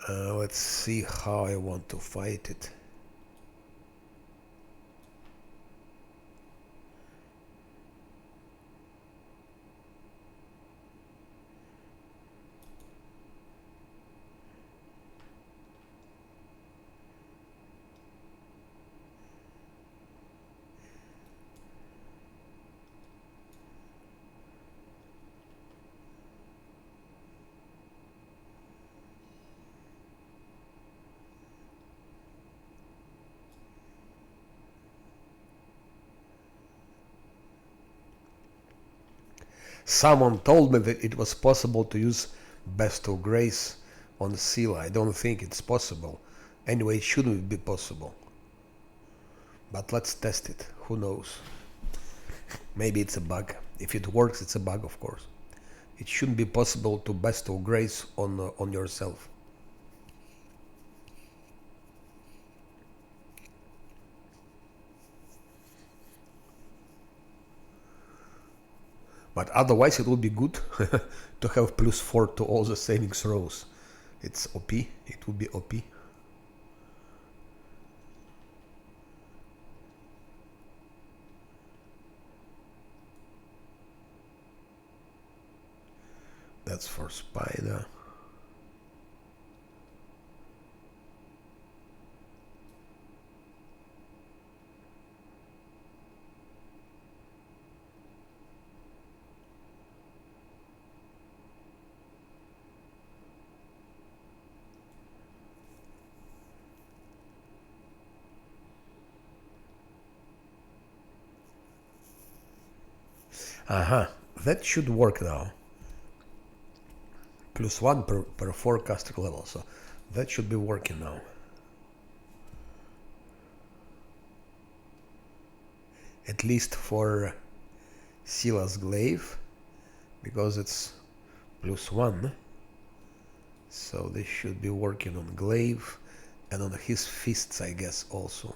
Let's see how I want to fight it. Someone told me that it was possible to use Best of Grace on Scylla. I don't think it's possible. Anyway, it shouldn't be possible. But let's test it. Who knows? Maybe it's a bug. If it works, it's a bug, of course. It shouldn't be possible to Best of Grace on yourself. But otherwise, it would be good to have +4 to all the saving throws. It's OP. It would be OP. That's for Spider. Aha, that should work now. +1 per 4 caster level, so that should be working now. At least for Scylla's Glaive, because it's +1. So this should be working on Glaive and on his fists, I guess, also.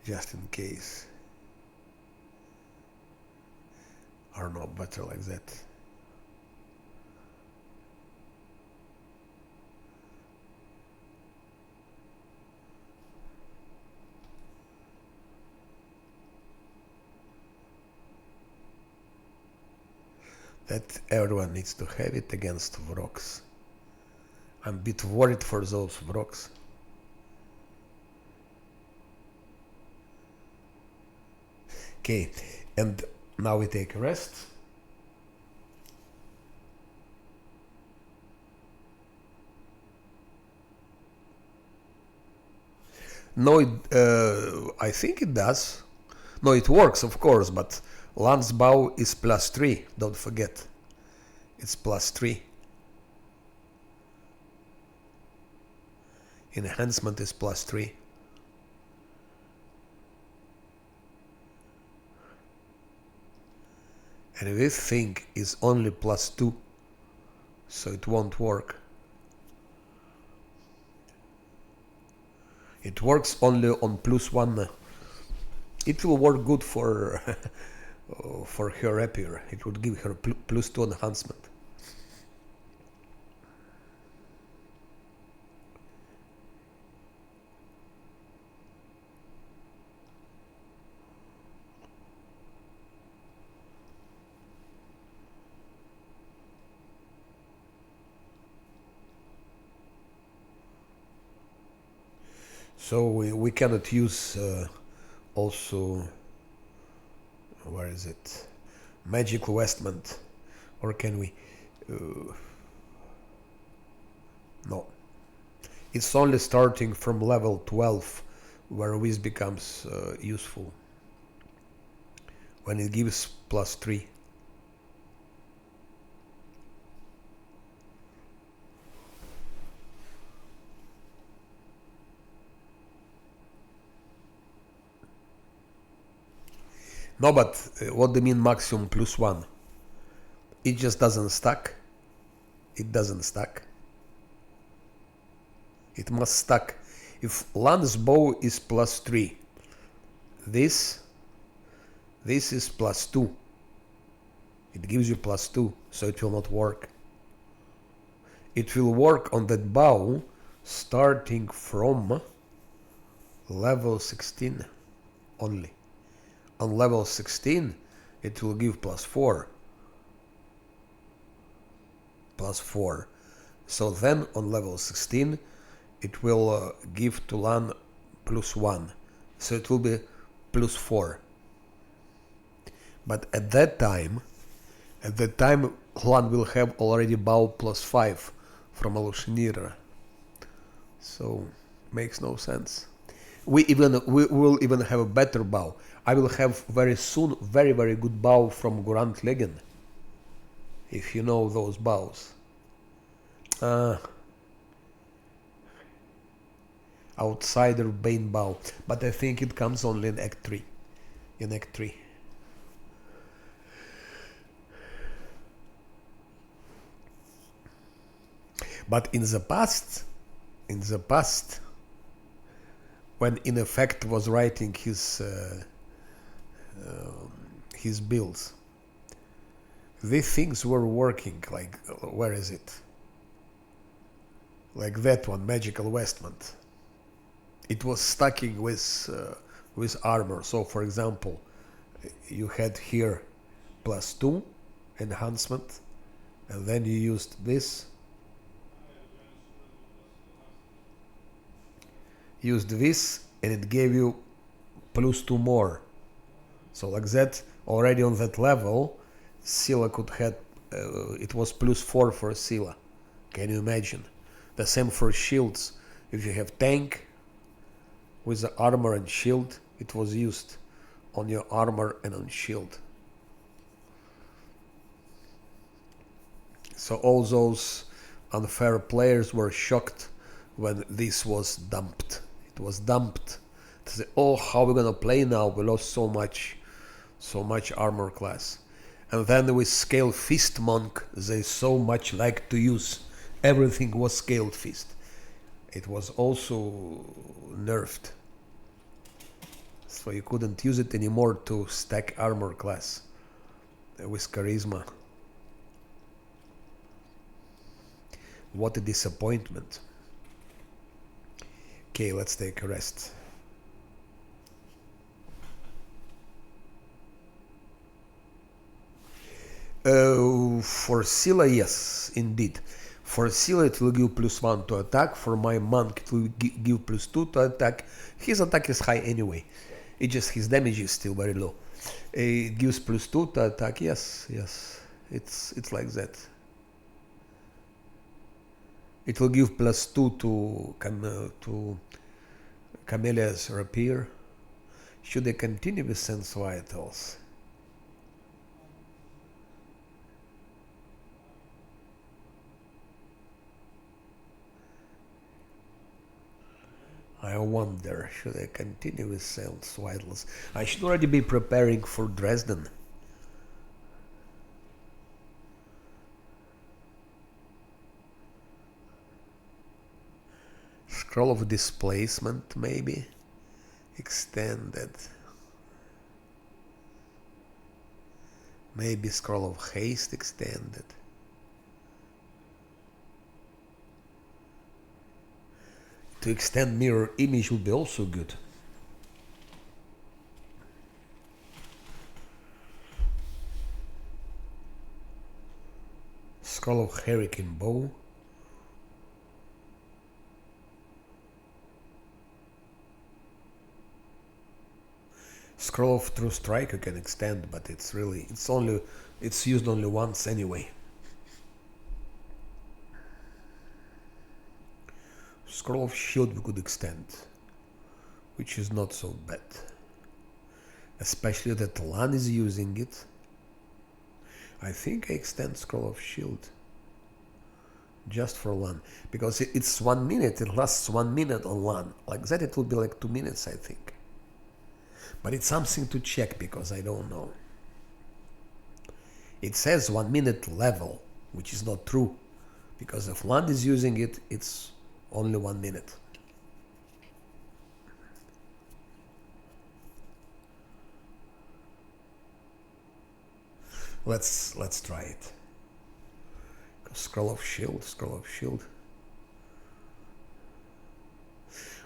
just in case. Or no, better like that. That everyone needs to have it against Vrox. I'm a bit worried for those Vrox. Okay, and now we take a rest. No, I think it does. No, it works, of course, but Lance Bow is +3, don't forget. It's +3. Enhancement is +3. And this thing is only +2, so it won't work. It works only on +1. It will work good for for her rapier. It would give her +2 enhancement. So we cannot use also, where is it? Magical vestment, or can we? No. It's only starting from level 12 where this becomes useful. When it gives +3. No, but what do you mean maximum +1? It just doesn't stack. It doesn't stack. It must stack. If Lance Bow is +3, this is +2. It gives you +2, so it will not work. It will work on that bow starting from level 16 only. On level 16 it will give +4. +4. So then on level 16 it will give to Lan +1. So it will be +4. But at that time Lan will have already bow +5 from Elushnira. So makes no sense. We will even have a better bow. I will have very soon very good bow from Gurant Legend. If you know those bows. Outsider Bane bow. But I think it comes only in Act 3. In Act 3. But in the past, when in effect was writing his builds, these things were working. Like, where is it? Like that one, Magical Vestment. It was stacking with armor. So, for example, you had here +2 enhancement, and then you used this. Used this, and it gave you +2 more. So like that, already on that level, Scylla could have, it was +4 for Scylla. Can you imagine? The same for shields. If you have tank with the armor and shield, it was used on your armor and on shield. So all those unfair players were shocked when this was dumped. It was dumped. To say, oh, how are we gonna play now? We lost so much armor class. And then with Scale Fist Monk, they so much like to use. Everything was Scaled Fist. It was also nerfed. So you couldn't use it anymore to stack armor class with charisma. What a disappointment. Okay, let's take a rest. For Scylla, yes, indeed. For Scylla it will give +1 to attack. For my monk it will give +2 to attack. His attack is high anyway. It just his damage is still very low. It gives +2 to attack. Yes, yes. It's like that. It will give +2 to Camellia's rapier. Should I continue with Sense Vitals? I wonder, should I continue with Sense Vitals? I should already be preparing for Dresden. Scroll of Displacement, maybe? Extended. Maybe Scroll of Haste extended. To extend Mirror Image would be also good. Scroll of Hurricane Bow. Scroll of True Strike you can extend, but it's used only once anyway. Scroll of Shield we could extend, which is not so bad. Especially that Lan is using it. I think I extend Scroll of Shield. Just for Lan. Because it's 1 minute, it lasts 1 minute on Lan. Like that it will be like 2 minutes, I think. But it's something to check because I don't know. It says 1 minute level, which is not true. Because if Lan is using it, it's only 1 minute. Let's try it. Scroll of Shield, Scroll of Shield.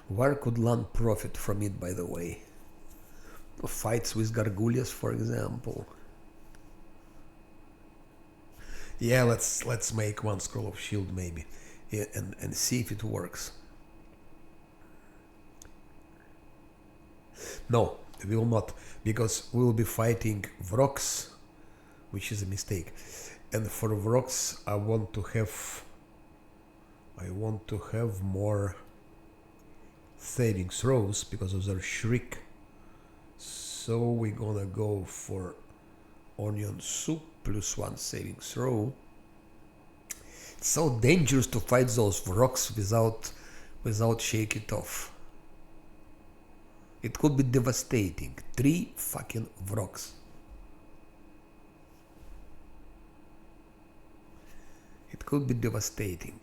Where could Lan profit from it, by the way? Fights with Gargullias, for example. Yeah, let's make one Scroll of Shield maybe, yeah, and see if it works. No, we will not, because we will be fighting Vrox, which is a mistake. And for Vrox, I want to have more saving throws because of their Shriek. So we're gonna go for Onion Soup +1 saving throw. It's so dangerous to fight those Vrox without Shake It Off. It could be devastating. 3 fucking Vrox. It could be devastating.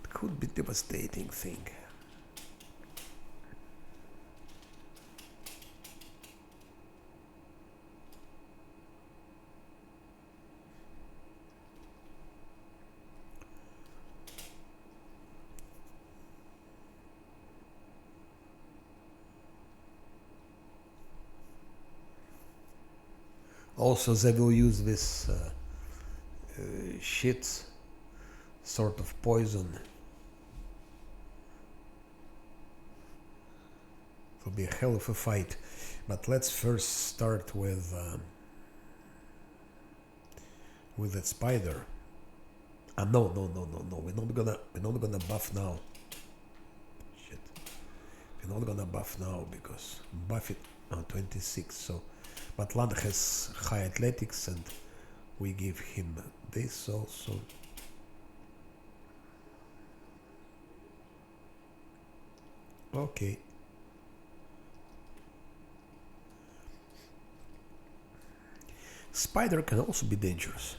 It could be devastating thing. Also, they will use this shit, sort of poison. It will be a hell of a fight. But let's first start with that spider. No. We're not gonna buff now. Shit. We're not gonna buff now because buff it 26. So, but Land has high athletics and we give him this also. Okay. Spider can also be dangerous.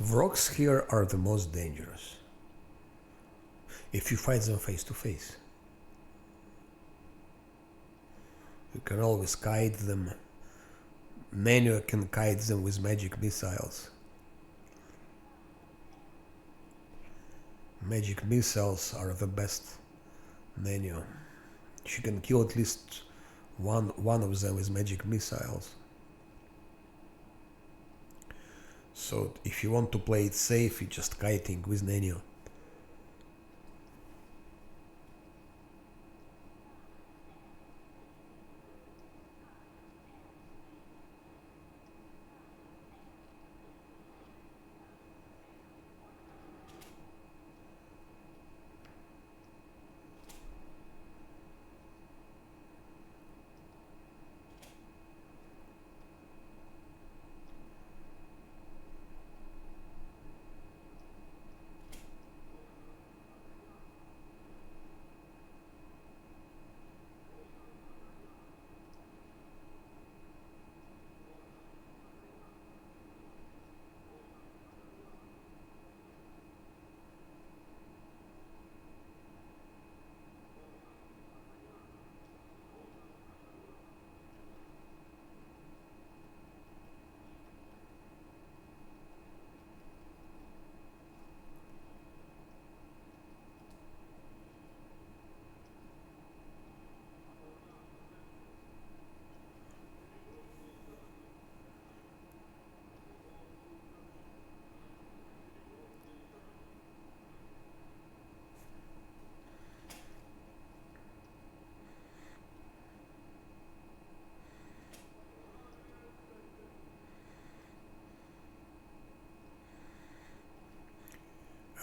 Vrogs here are the most dangerous if you fight them face to face. You can always kite them. Many can kite them with magic missiles. Magic missiles are the best menu. You can kill at least one of them with magic missiles. So if you want to play it safe, you're just kiting with Nenu.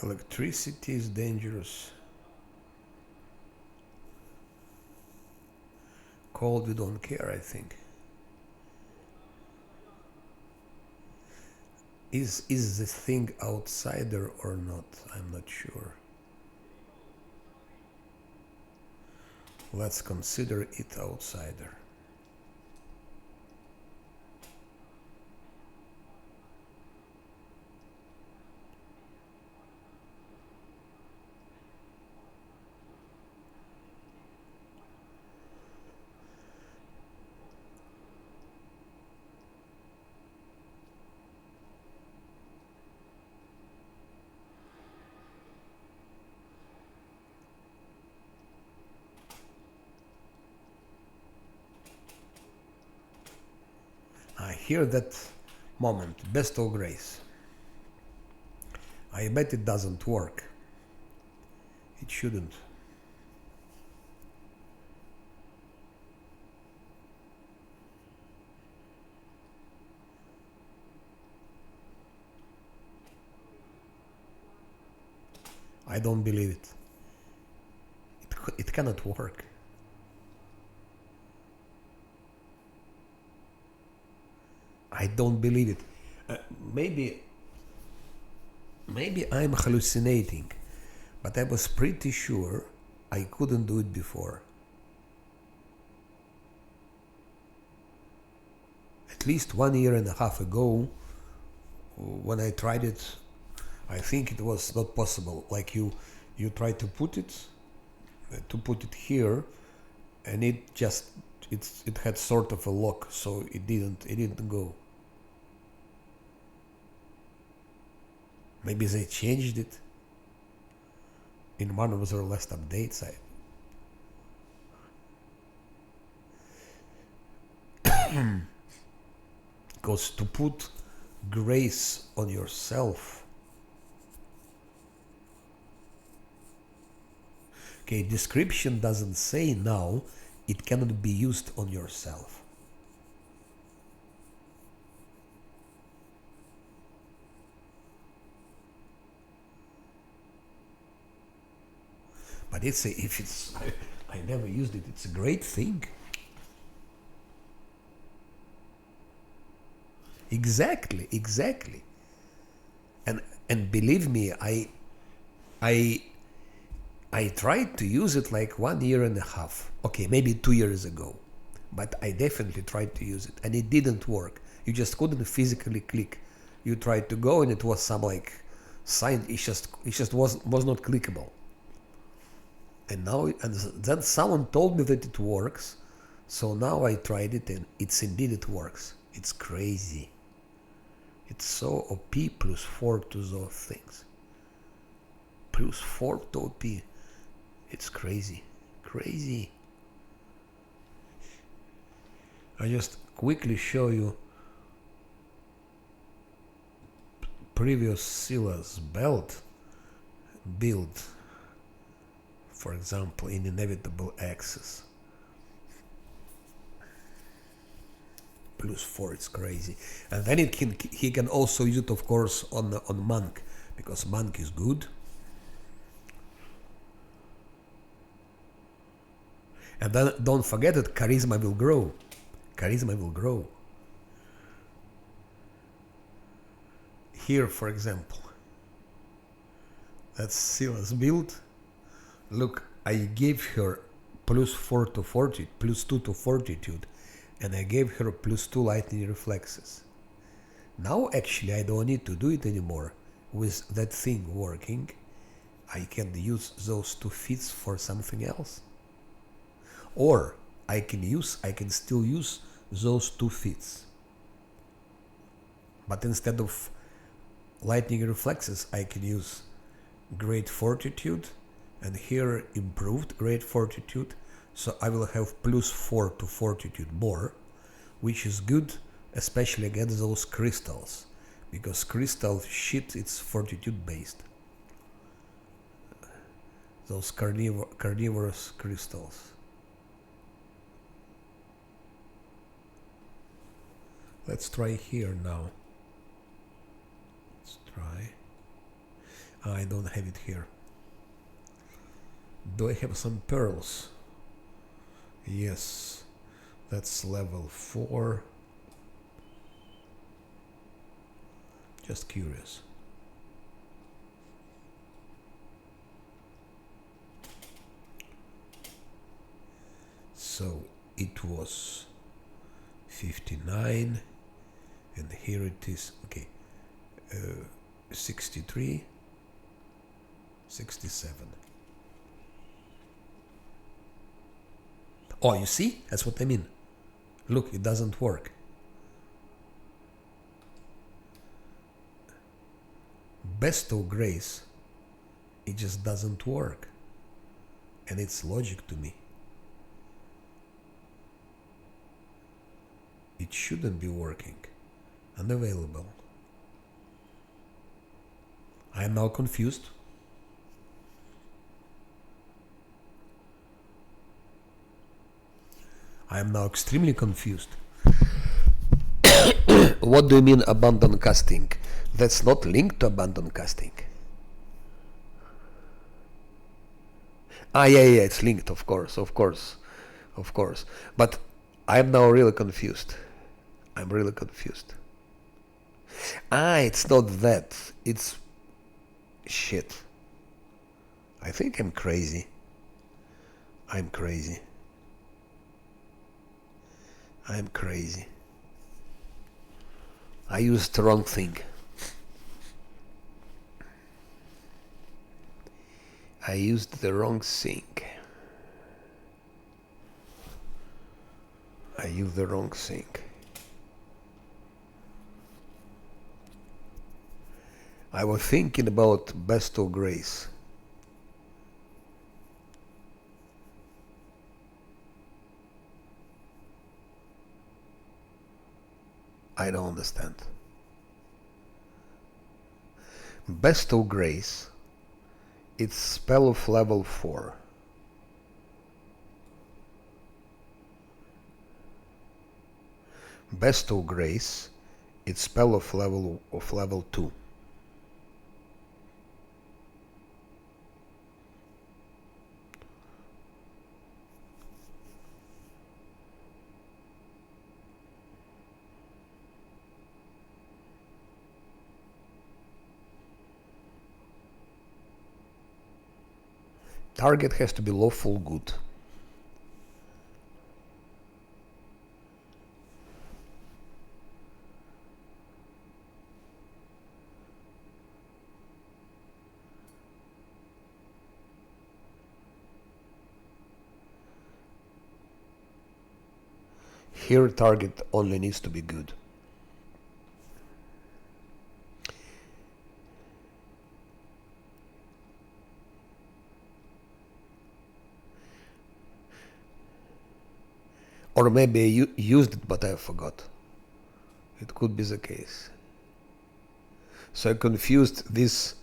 Electricity is dangerous. Cold, we don't care, I think. Is the thing outsider or not? I'm not sure. Let's consider it outsider. I hear that moment, bestow grace. I bet it doesn't work. It shouldn't. I don't believe it. It cannot work. I don't believe it. Maybe I'm hallucinating, but I was pretty sure I couldn't do it before. At least 1.5 years ago, when I tried it, I think it was not possible. Like you try to put it here, and it had sort of a lock, so it didn't go. Maybe they changed it in one of their last updates. Because to put grace on yourself. Okay, description doesn't say now it cannot be used on yourself. But I never used it, it's a great thing. Exactly. And believe me, I tried to use it like 1.5 years. Okay, maybe 2 years ago. But I definitely tried to use it and it didn't work. You just couldn't physically click. you tried to go and it was some like sign, it just was not clickable. And now, and then someone told me that it works, so now I tried it and indeed it works. It's crazy. It's so OP, +4 to those things. +4 to OP. It's crazy. Crazy. I just quickly show you previous Silas belt build, for example, in inevitable access. +4, it's crazy. And then he can also use it, of course, on Monk, because Monk is good. And then don't forget that charisma will grow. Charisma will grow. Here, for example, that's Silas build. Look, I gave her +4 to +2 to fortitude, and I gave her +2 lightning reflexes. Now actually I don't need to do it anymore. With that thing working, I can use those 2 feats for something else. Or I can still use those 2 feats. But instead of lightning reflexes, I can use great fortitude, and here improved great fortitude. So I will have +4 to fortitude more, which is good, especially against those crystals, because crystal shit, it's fortitude based. Those carnivorous crystals. Let's try here now. Let's try. I don't have it here. Do I have some pearls? Yes, that's level 4. Just curious. So it was 59, and here it is, okay, 63, 67. Oh, you see? That's what I mean. Look, it doesn't work. Bestow grace, it just doesn't work. And it's logic to me. It shouldn't be working. Unavailable. I am now confused. I am now extremely confused. What do you mean abandon casting? That's not linked to abandon casting. Yeah, it's linked, of course. But I'm now really confused. I'm really confused. It's not that. It's shit. I think I'm crazy. I'm crazy. I used the wrong thing. I used the wrong thing. I was thinking about Bestow grace. I don't understand. Bestow grace, it's spell of level 4. Bestow grace, it's spell of level 2. Target has to be lawful good. Here target only needs to be good. Or maybe I used it but I forgot. It could be the case. So I confused this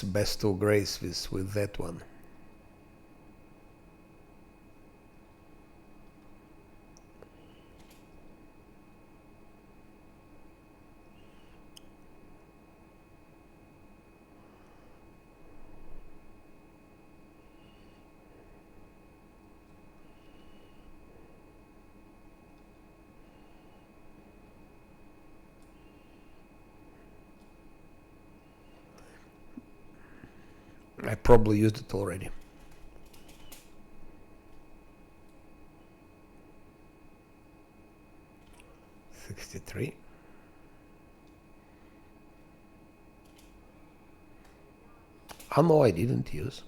best of grace with that one. I probably used it already. $63. Oh no, I didn't use.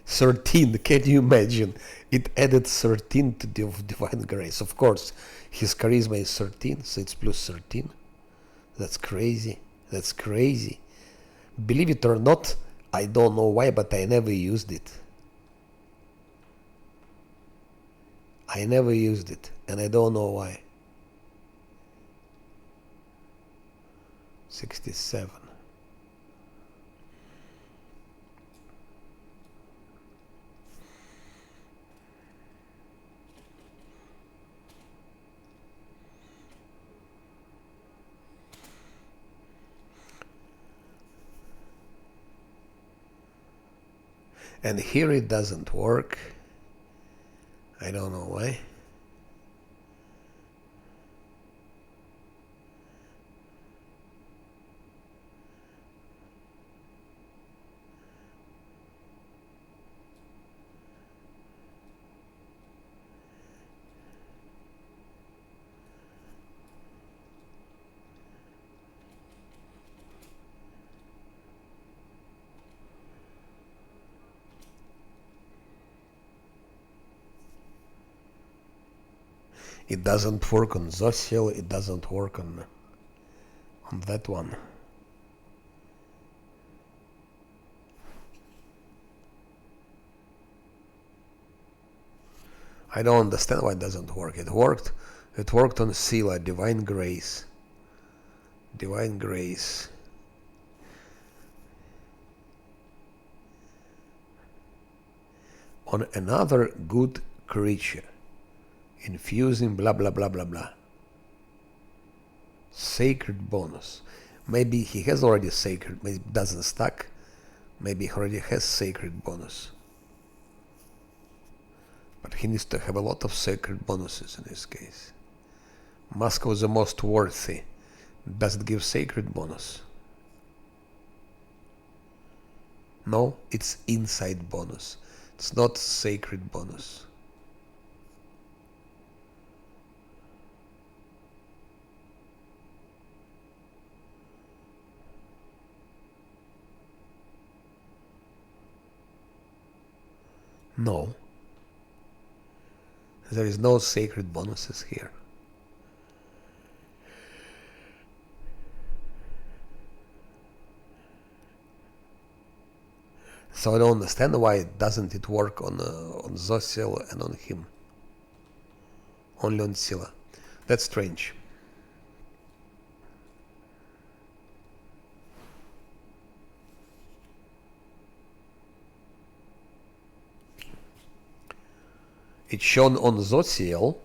$13. Can you imagine? It added 13 to the divine grace. Of course, his charisma is 13, so it's plus 13. That's crazy. That's crazy. Believe it or not, I don't know why, but I never used it. I never used it, and I don't know why. 67. And here it doesn't work. I don't know why. It doesn't work on Zosiel, it doesn't work on that one. I don't understand why it doesn't work. It worked on Sila, Divine Grace. Divine Grace. On another good creature. Infusing blah blah blah blah blah. Sacred bonus. Maybe he has already sacred, maybe it doesn't stack. Maybe he already has sacred bonus. But he needs to have a lot of sacred bonuses in this case. Moscow is the most worthy. Does it give sacred bonus? No, it's inside bonus. It's not sacred bonus. No. There is no sacred bonuses here. So I don't understand why doesn't it work on Zosiel and on him. Only on Sila. That's strange. It's shown on Zosiel.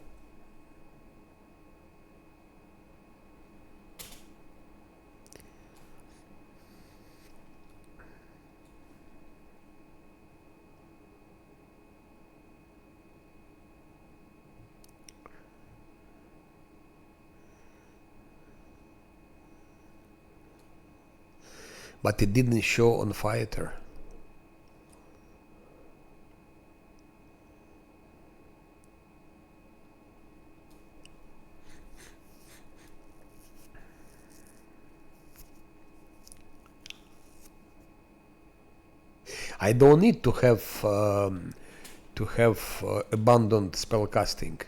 But it didn't show on Fighter. I don't need to have abundant spellcasting.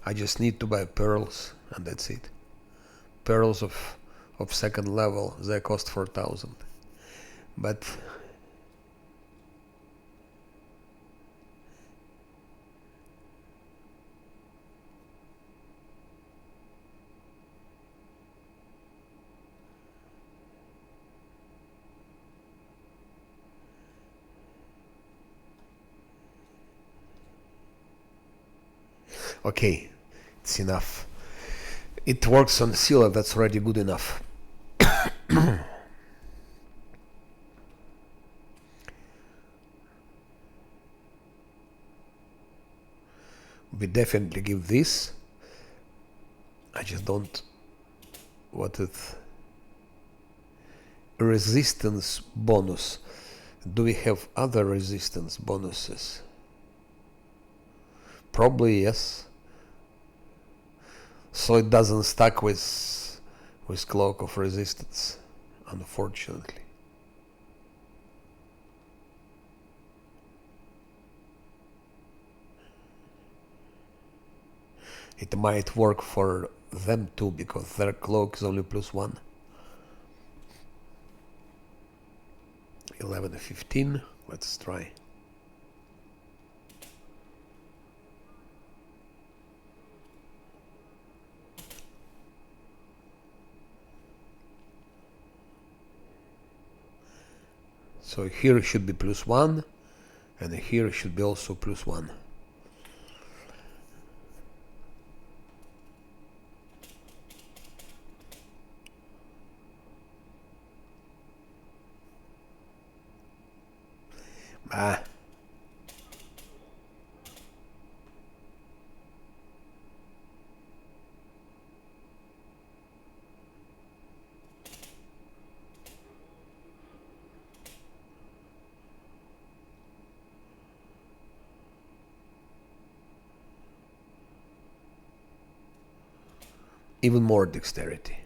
I just need to buy pearls and that's it. Pearls of second level, they cost 4,000. But okay, it's enough. It works on Scylla, that's already good enough. We definitely give this. I just don't want it. Resistance bonus. Do we have other resistance bonuses? Probably yes. So it doesn't stack with Cloak of Resistance, unfortunately. It might work for them too, because their cloak is only +1. 11 to 15, let's try. So here should be +1, and here should be also +1. Ah. Even more dexterity.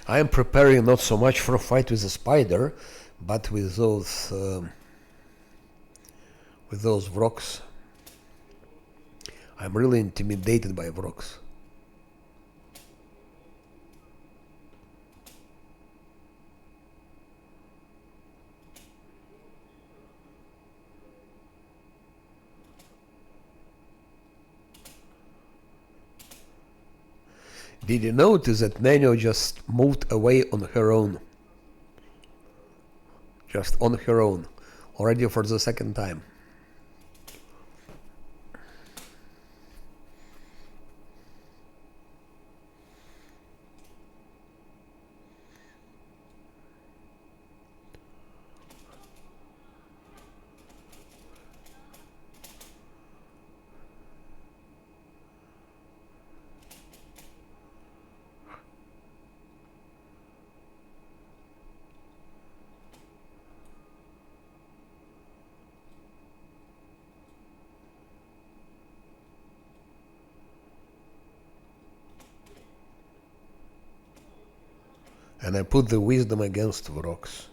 I am preparing not so much for a fight with a spider, but with those Vroks. I'm really intimidated by Vroks. Did you notice that Nano just moved away on her own? Just on her own. Already for the second time. And I put the wisdom against Vroks,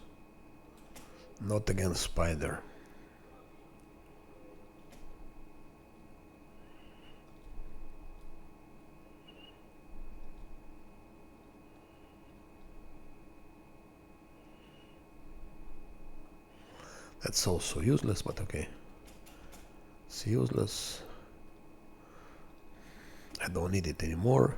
not against spider. That's also useless, but okay. It's useless. I don't need it anymore.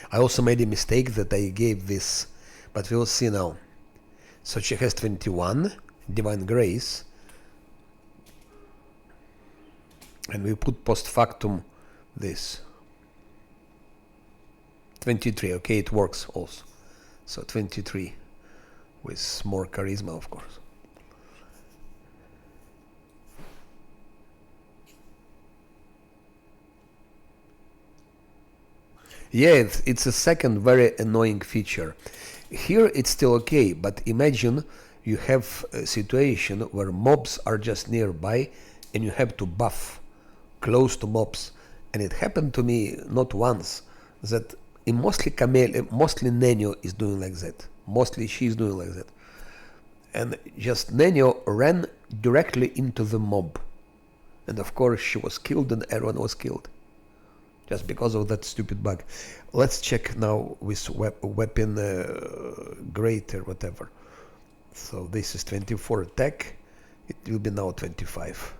I also made a mistake that I gave this, but we'll see now. So she has 21, Divine Grace, and we put post factum this. 23, okay, it works also. So 23, with more charisma, of course. Yeah, it's a second very annoying feature. Here it's still okay, but imagine you have a situation where mobs are just nearby and you have to buff close to mobs. And it happened to me not once that mostly Nenio is doing like that. Mostly she's doing like that. And just Nenio ran directly into the mob. And of course she was killed and everyone was killed. Just because of that stupid bug. Let's check now with weapon greater, whatever. So this is 24 attack. It will be now 25.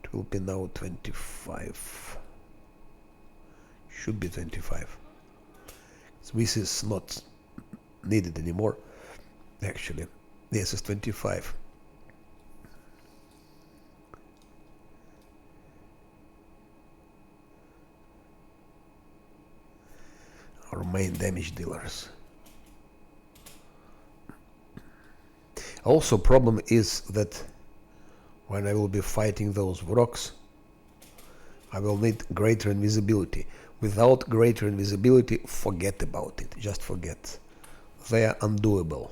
It will be now 25. Should be 25. So this is not needed anymore. Actually, this is 25. Our main damage dealers. Also, problem is that when I will be fighting those rocks, I will need greater invisibility. Without greater invisibility, forget about it. Just forget. They are undoable.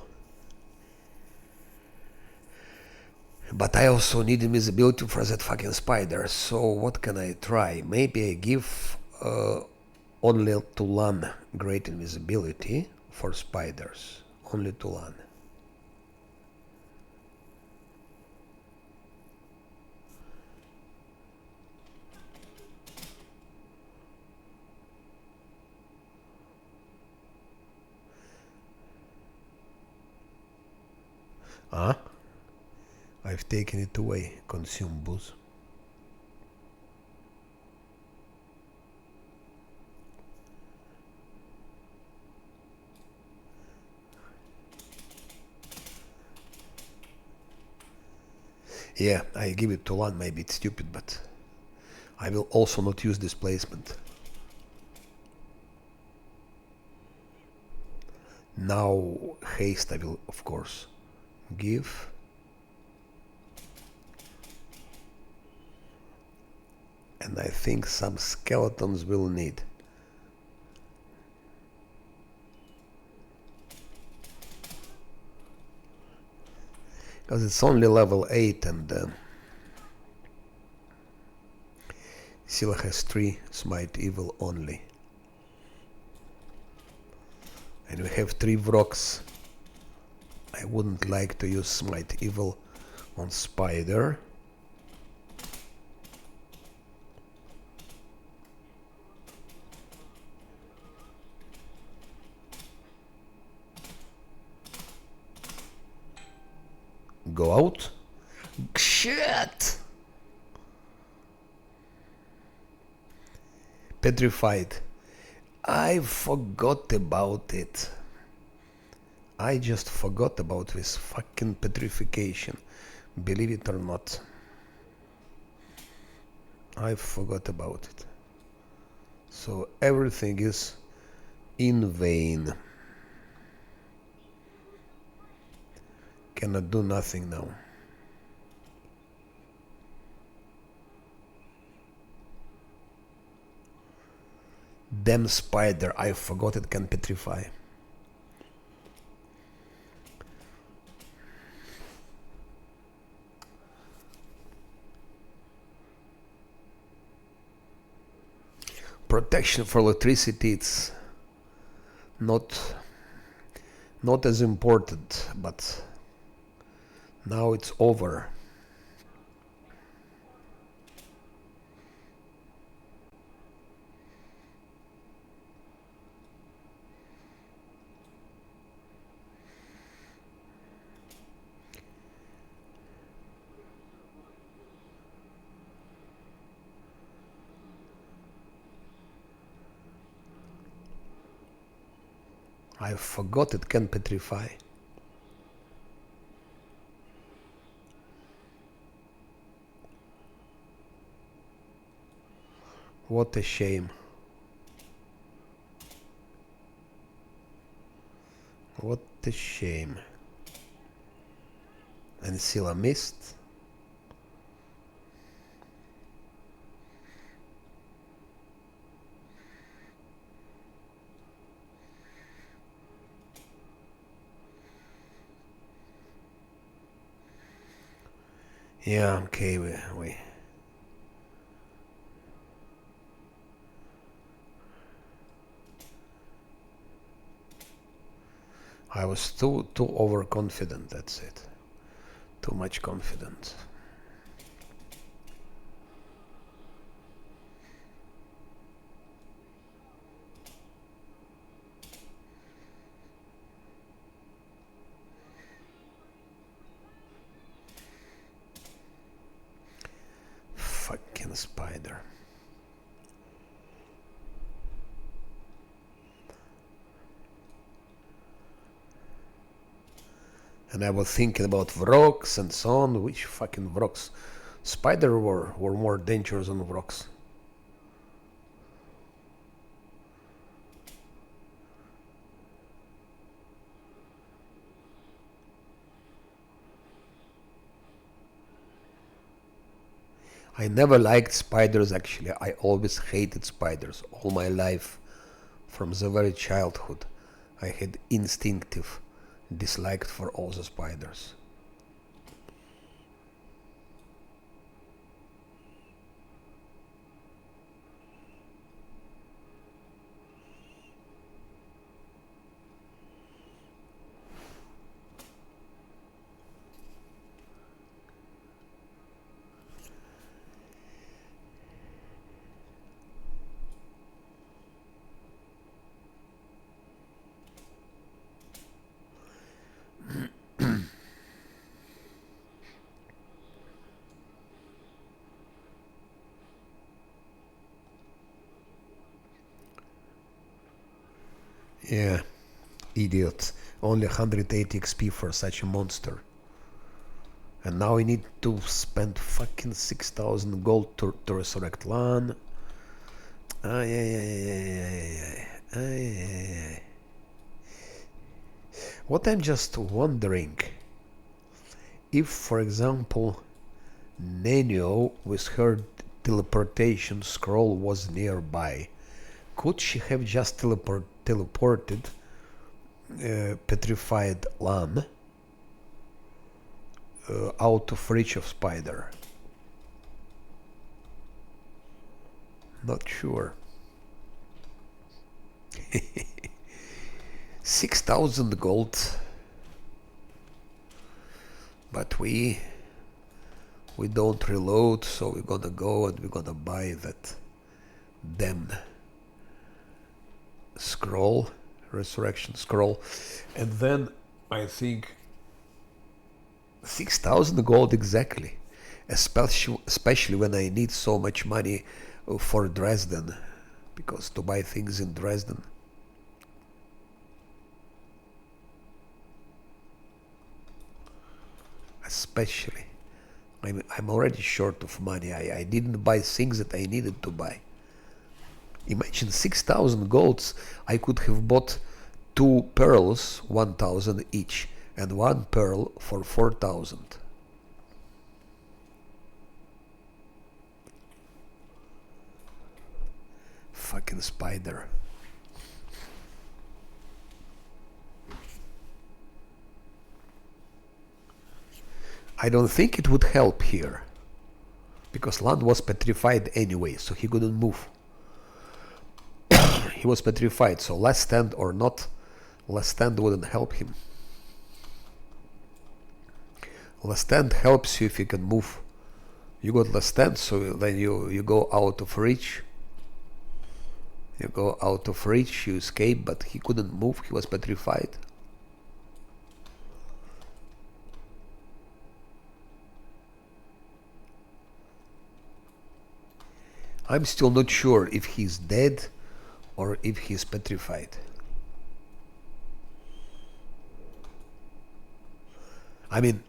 But I also need invisibility for that fucking spider. So what can I try? Maybe I give only to Lan great invisibility for spiders. Only to Lan. Huh? I've taken it away. Consume booze. Yeah, I give it to Lan. Maybe it's stupid, but I will also not use displacement. Now haste I will of course give. And I think some skeletons will need. Because it's only level 8 and Scylla has 3 smite evil only. And we have 3 Vroks. I wouldn't like to use smite evil on spider. Go out. Shit! Petrified. I forgot about it. I just forgot about this fucking petrification. Believe it or not. I forgot about it. So everything is in vain. Cannot do nothing now. Damn spider, I forgot it can petrify. Protection for electricity, it's not as important, but now it's over. I forgot it can petrify. What a shame. What a shame. And Scylla missed. Yeah, okay, we I was too overconfident, that's it. Too much confidence. Fucking spider. And I was thinking about Vrox and so on. Which fucking Vrox? Spider were more dangerous than Vrox. I never liked spiders actually. I always hated spiders all my life. From the very childhood, I had instinctive dislike for all the spiders. Yeah, idiot. Only 180 XP for such a monster. And now I need to spend fucking 6,000 gold to resurrect Lan. Ay, ay, ay, ay, ay, ay, ay. What I'm just wondering, if, for example, Nenio with her teleportation scroll was nearby, could she have just teleported petrified Lan out of reach of spider? Not sure. 6,000 gold, but we don't reload, so we're gonna go and we're gonna buy that damn scroll, resurrection scroll, and then I think 6,000 gold exactly, especially when I need so much money for Dresden, because to buy things in Dresden. Especially, I'm already short of money. I didn't buy things that I needed to buy. Imagine 6,000 golds. I could have bought 2 pearls, 1,000 each, and 1 pearl for 4,000. Fucking spider. I don't think it would help here, because Lan was petrified anyway, so he couldn't move. He was petrified, so last stand or not, last stand wouldn't help him. Last stand helps you if you can move. You got last stand, so then you go out of reach. You go out of reach, you escape, but he couldn't move, he was petrified. I'm still not sure if he's dead or if he's petrified. I mean,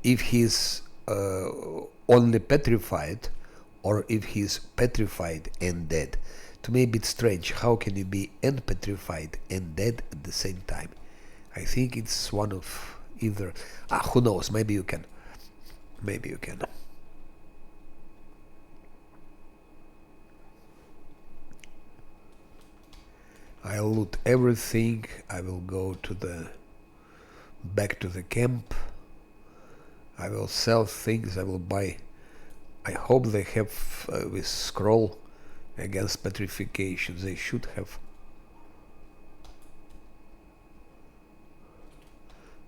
if he's only petrified or if he's petrified and dead. To me a bit strange. How can you be and petrified and dead at the same time? I think it's one of either. Who knows? Maybe you can. Maybe you can. I'll loot everything. I will go to the back to the camp. I will sell things, I will buy. I hope they have with scroll against petrification. They should have.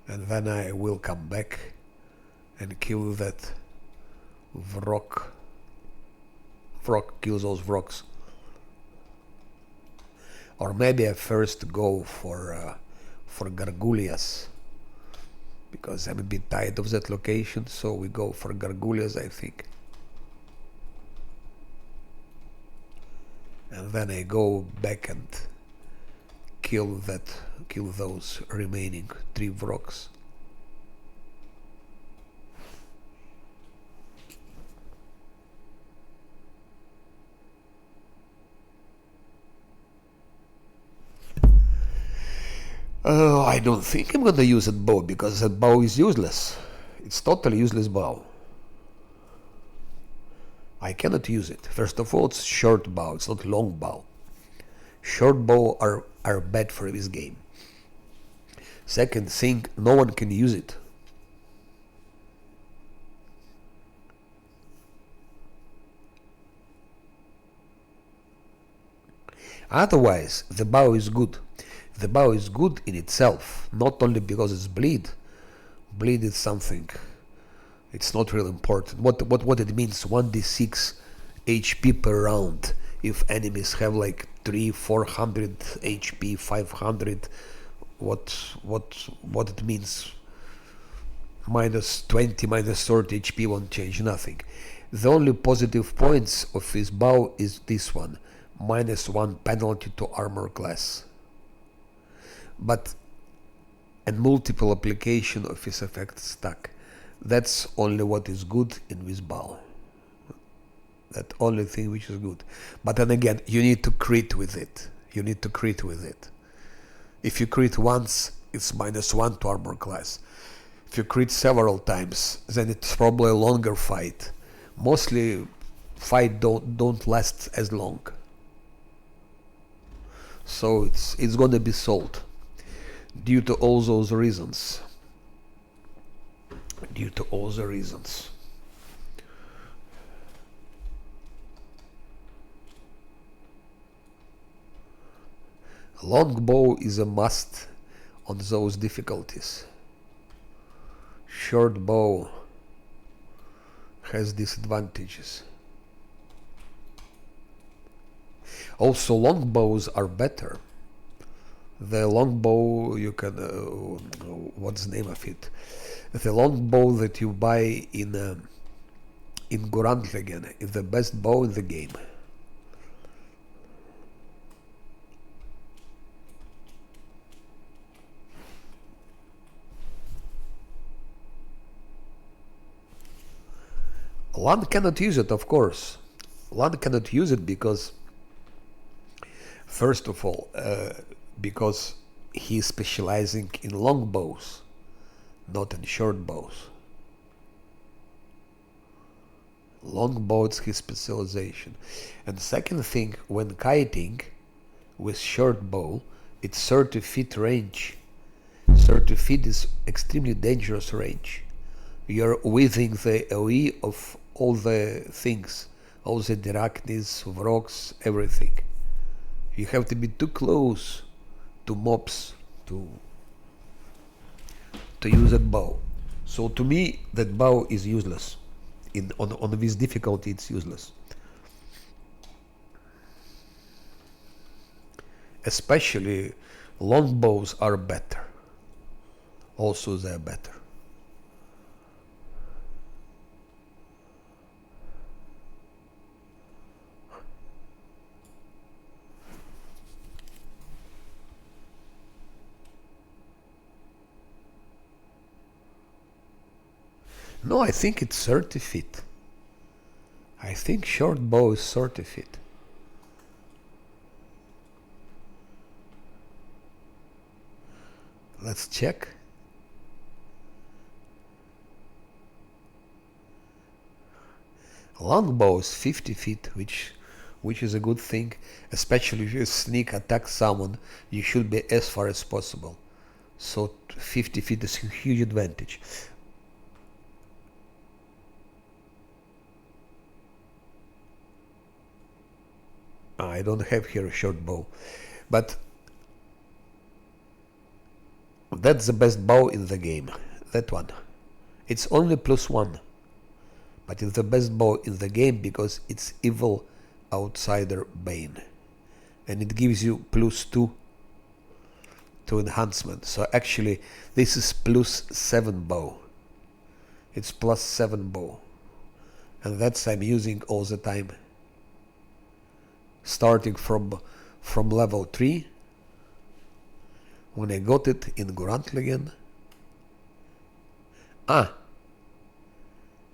And then I will come back and kill that Vrock. Vrock, kill those Vrocks. Or maybe I first go for Gargullias, because I'm a bit tired of that location, so we go for Gargullias, I think. And then I go back and kill those remaining 3 Vrocks. I don't think I'm gonna use that bow, because that bow is useless. It's totally useless bow. I cannot use it. First of all, it's short bow, it's not long bow. Short bow are bad for this game. Second thing, no one can use it. Otherwise, the bow is good. The bow is good in itself, not only because it's bleed. Bleed is something. It's not really important. What it means, 1d6 HP per round. If enemies have like 300-400 HP, 500, what it means? Minus 20, minus 30 HP won't change nothing. The only positive points of this bow is this one, -1 penalty to armor class. But and multiple application of this effect stack. That's only what is good in this bow. That only thing which is good. But then again, you need to crit with it. You need to crit with it. If you crit once, it's -1 to armor class. If you crit several times, then it's probably a longer fight. Mostly fight don't last as long. So it's gonna be sold. Due to all those reasons. Due to all the reasons. Longbow is a must on those difficulties. Short bow has disadvantages. Also, longbows are better. The longbow you can, what's the name of it? The longbow that you buy in Gurantlagen is the best bow in the game. Lan cannot use it, of course. Lan cannot use it because, first of all, because he's specializing in long bows, not in short bows. Long bow is his specialization. And second thing, when kiting with short bow, it's 30 feet range. 30 feet is extremely dangerous range. You're within the AoE of all the things, all the Drachnis, Vroks, everything. You have to be too close to mobs to use that bow. So to me, that bow is useless. On this difficulty, it's useless. Especially long bows are better. Also, they're better. No, I think it's 30 feet. I think short bow is 30 feet. Let's check. Longbow is 50 feet, which is a good thing, especially if you sneak attack someone, you should be as far as possible. So 50 feet is a huge advantage. I don't have here a short bow, but that's the best bow in the game. That one. It's only +1, but it's the best bow in the game because it's Evil Outsider Bane, and it gives you +2 to enhancement. So actually, this is +7 bow. It's +7 bow, and that's I'm using all the time. Starting from level 3, when I got it in Gruntlingen.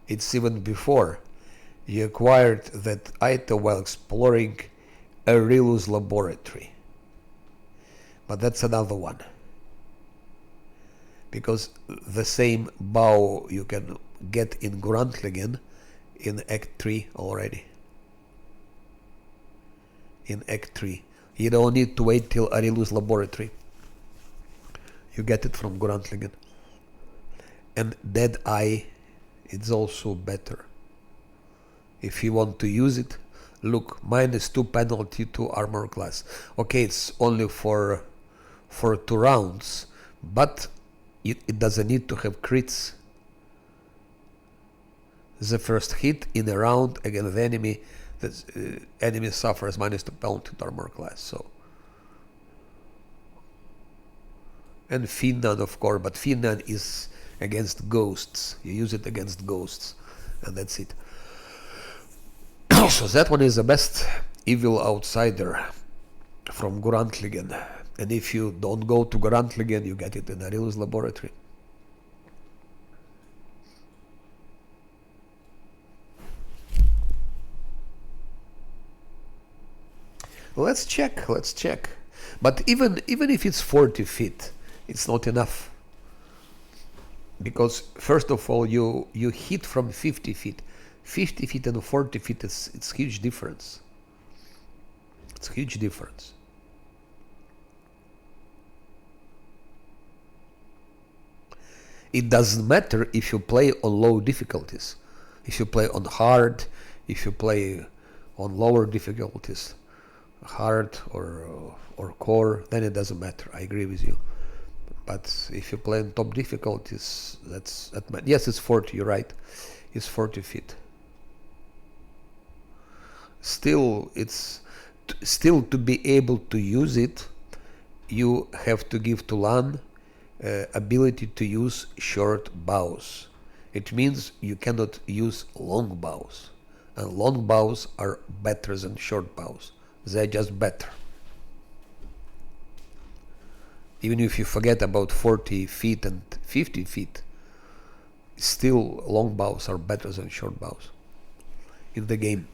It's even before. You acquired that item while exploring Arilus laboratory. But that's another one. Because the same bow you can get in Gruntlingen in Act 3 already. In Act 3. You don't need to wait till Arilus laboratory. You get it from Gruntlingen. And Dead Eye, it's also better. If you want to use it, look, -2 penalty to armor class. Okay, it's only for 2 rounds, but it doesn't need to have crits. The first hit in a round against the enemy, the enemy suffers -2 penalty to armor class. So, and Finnan, of course, but Finnan is against ghosts. You use it against ghosts, and that's it. So that one is the best Evil Outsider from Gruntlingen. And if you don't go to Gruntlingen, you get it in Arilus laboratory. Let's check. But even if it's 40 feet, it's not enough. Because first of all, you hit from 50 feet. 50 feet and 40 feet, it's huge difference. It's huge difference. It doesn't matter if you play on low difficulties. If you play on hard, if you play on lower difficulties, hard or core, then it doesn't matter. I agree with you. But if you play on top difficulties, yes, it's 40. You're right. It's 40 feet. Still, still to be able to use it, you have to give to Lan ability to use short bows. It means you cannot use long bows, and long bows are better than short bows. They're just better. Even if you forget about 40 feet and 50 feet, still long bows are better than short bows in the game.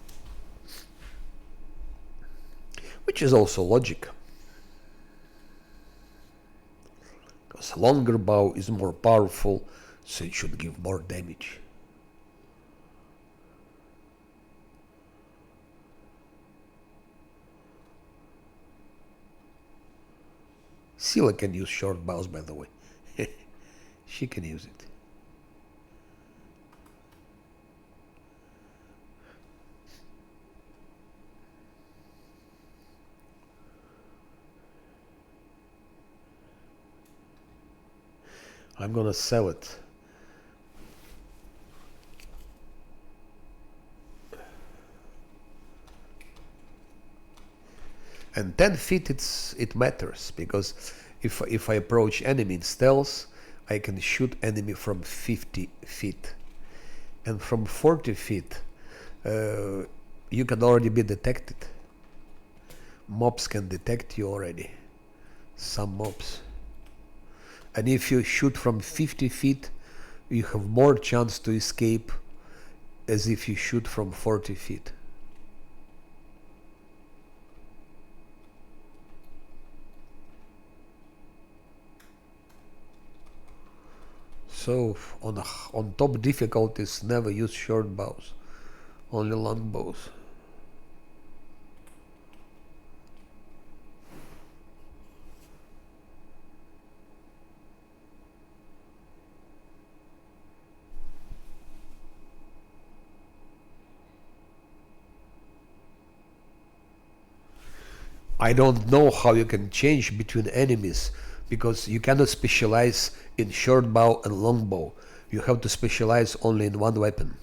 Which is also logic. Because longer bow is more powerful, so it should give more damage. Scylla can use short bows, by the way. She can use it. I'm gonna sell it. And 10 feet, it matters, because if I approach enemy in stealth, I can shoot enemy from 50 feet. And from 40 feet, you can already be detected. Mobs can detect you already. Some mobs. And if you shoot from 50 feet, you have more chance to escape as if you shoot from 40 feet. So on top difficulties, never use short bows, only long bows. I don't know how you can change between enemies, because you cannot specialize in short bow and long bow. You have to specialize only in one weapon.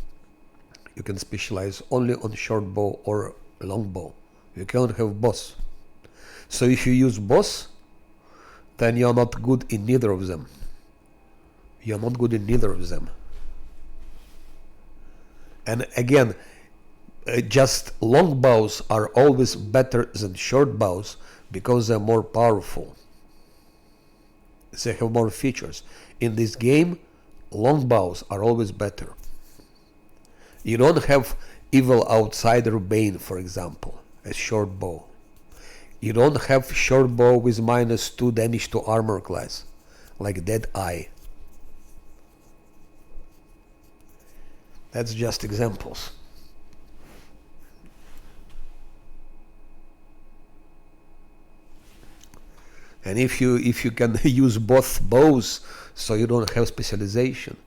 You can specialize only on short bow or long bow. You cannot have both. So if you use both, then you're not good in neither of them. You're not good in neither of them. And again, just long bows are always better than short bows because they're more powerful. They have more features. In this game, long bows are always better. You don't have Evil Outsider Bane, for example, as short bow. You don't have short bow with -2 damage to armor class, like Dead Eye. That's just examples. And if you can use both bows, so you don't have specialization,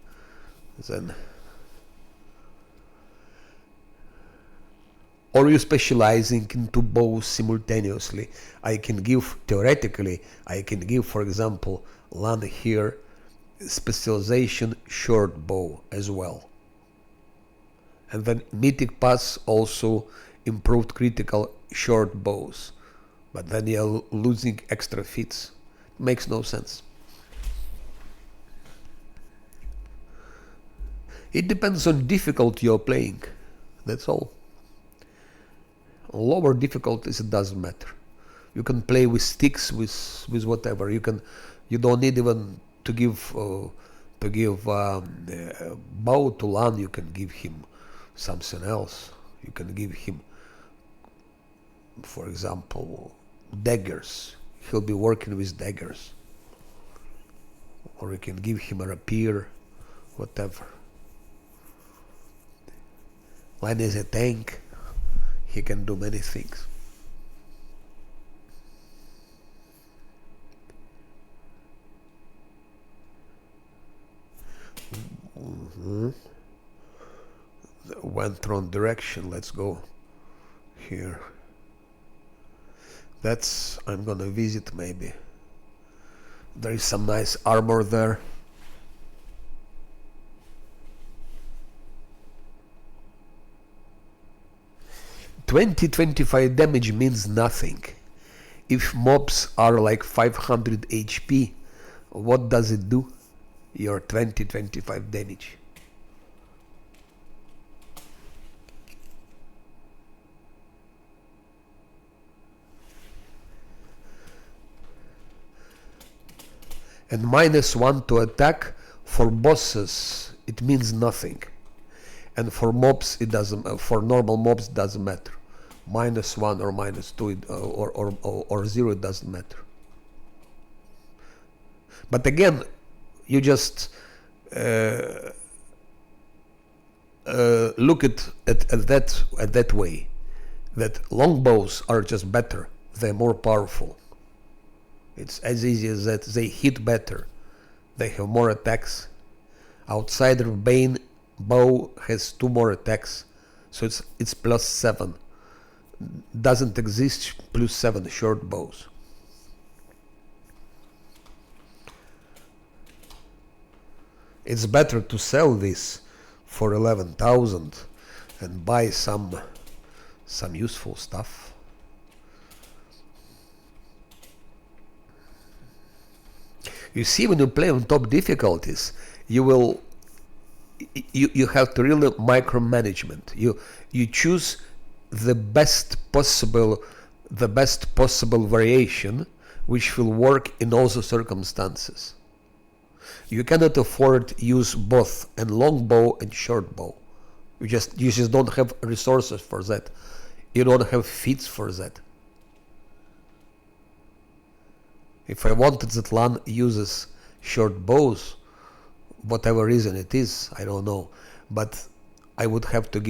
then, or you specializing into bows simultaneously. Theoretically, I can give, for example, Lan here specialization short bow as well. And then Mythic Pass also improved critical short bows. But then you're losing extra feats. Makes no sense. It depends on difficulty you're playing. That's all. Lower difficulties, it doesn't matter. You can play with sticks, with whatever. You don't need even to give bow to Lan. You can give him something else. You can give him, for example, daggers. He'll be working with daggers. Or you can give him a rapier, whatever. Lan is a tank. He can do many things. Went wrong direction. Let's go here. I'm gonna visit maybe. There is some nice armor there. $20-25 damage means nothing. If mobs are like 500 HP, what does it do? Your 20-25 damage. And -1 to attack for bosses, it means nothing. And for mobs, it doesn't. For normal mobs, it doesn't matter. -1 or -2 or 0, it doesn't matter. But again, you just look at that way. That longbows are just better. They're more powerful. It's as easy as that. They hit better. They have more attacks. Outsider Bane bow has 2 more attacks, so it's +7. Doesn't exist +7 short bows. It's better to sell this for 11,000 and buy some useful stuff. You see, when you play on top difficulties, you have to really micromanagement. You choose the best possible variation which will work in all the circumstances. You cannot afford use both and long bow and short bow. You just don't have resources for that. You don't have feats for that. If I wanted that Lan uses short bows, whatever reason it is, I don't know, but I would have to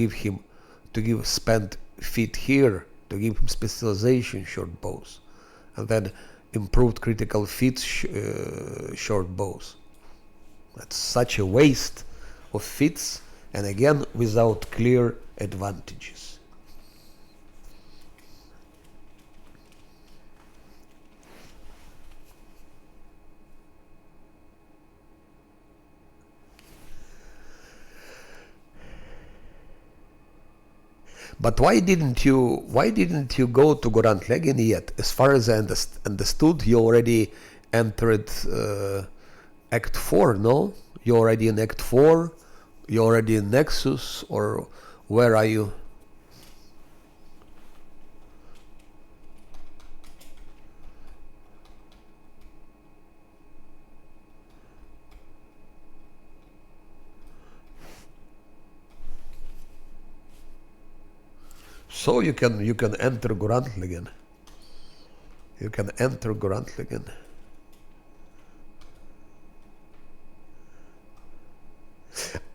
spend feat here to give him specialization short bows, and then improved critical feats short bows. That's such a waste of feats, and again without clear advantages. But why didn't you go to Gorantlegin yet? As far as I understood, you already entered Act 4, no? You're already in Act 4? You're already in Nexus? Or where are you? So you can enter Gorantlegin. You can enter Gorantlegin.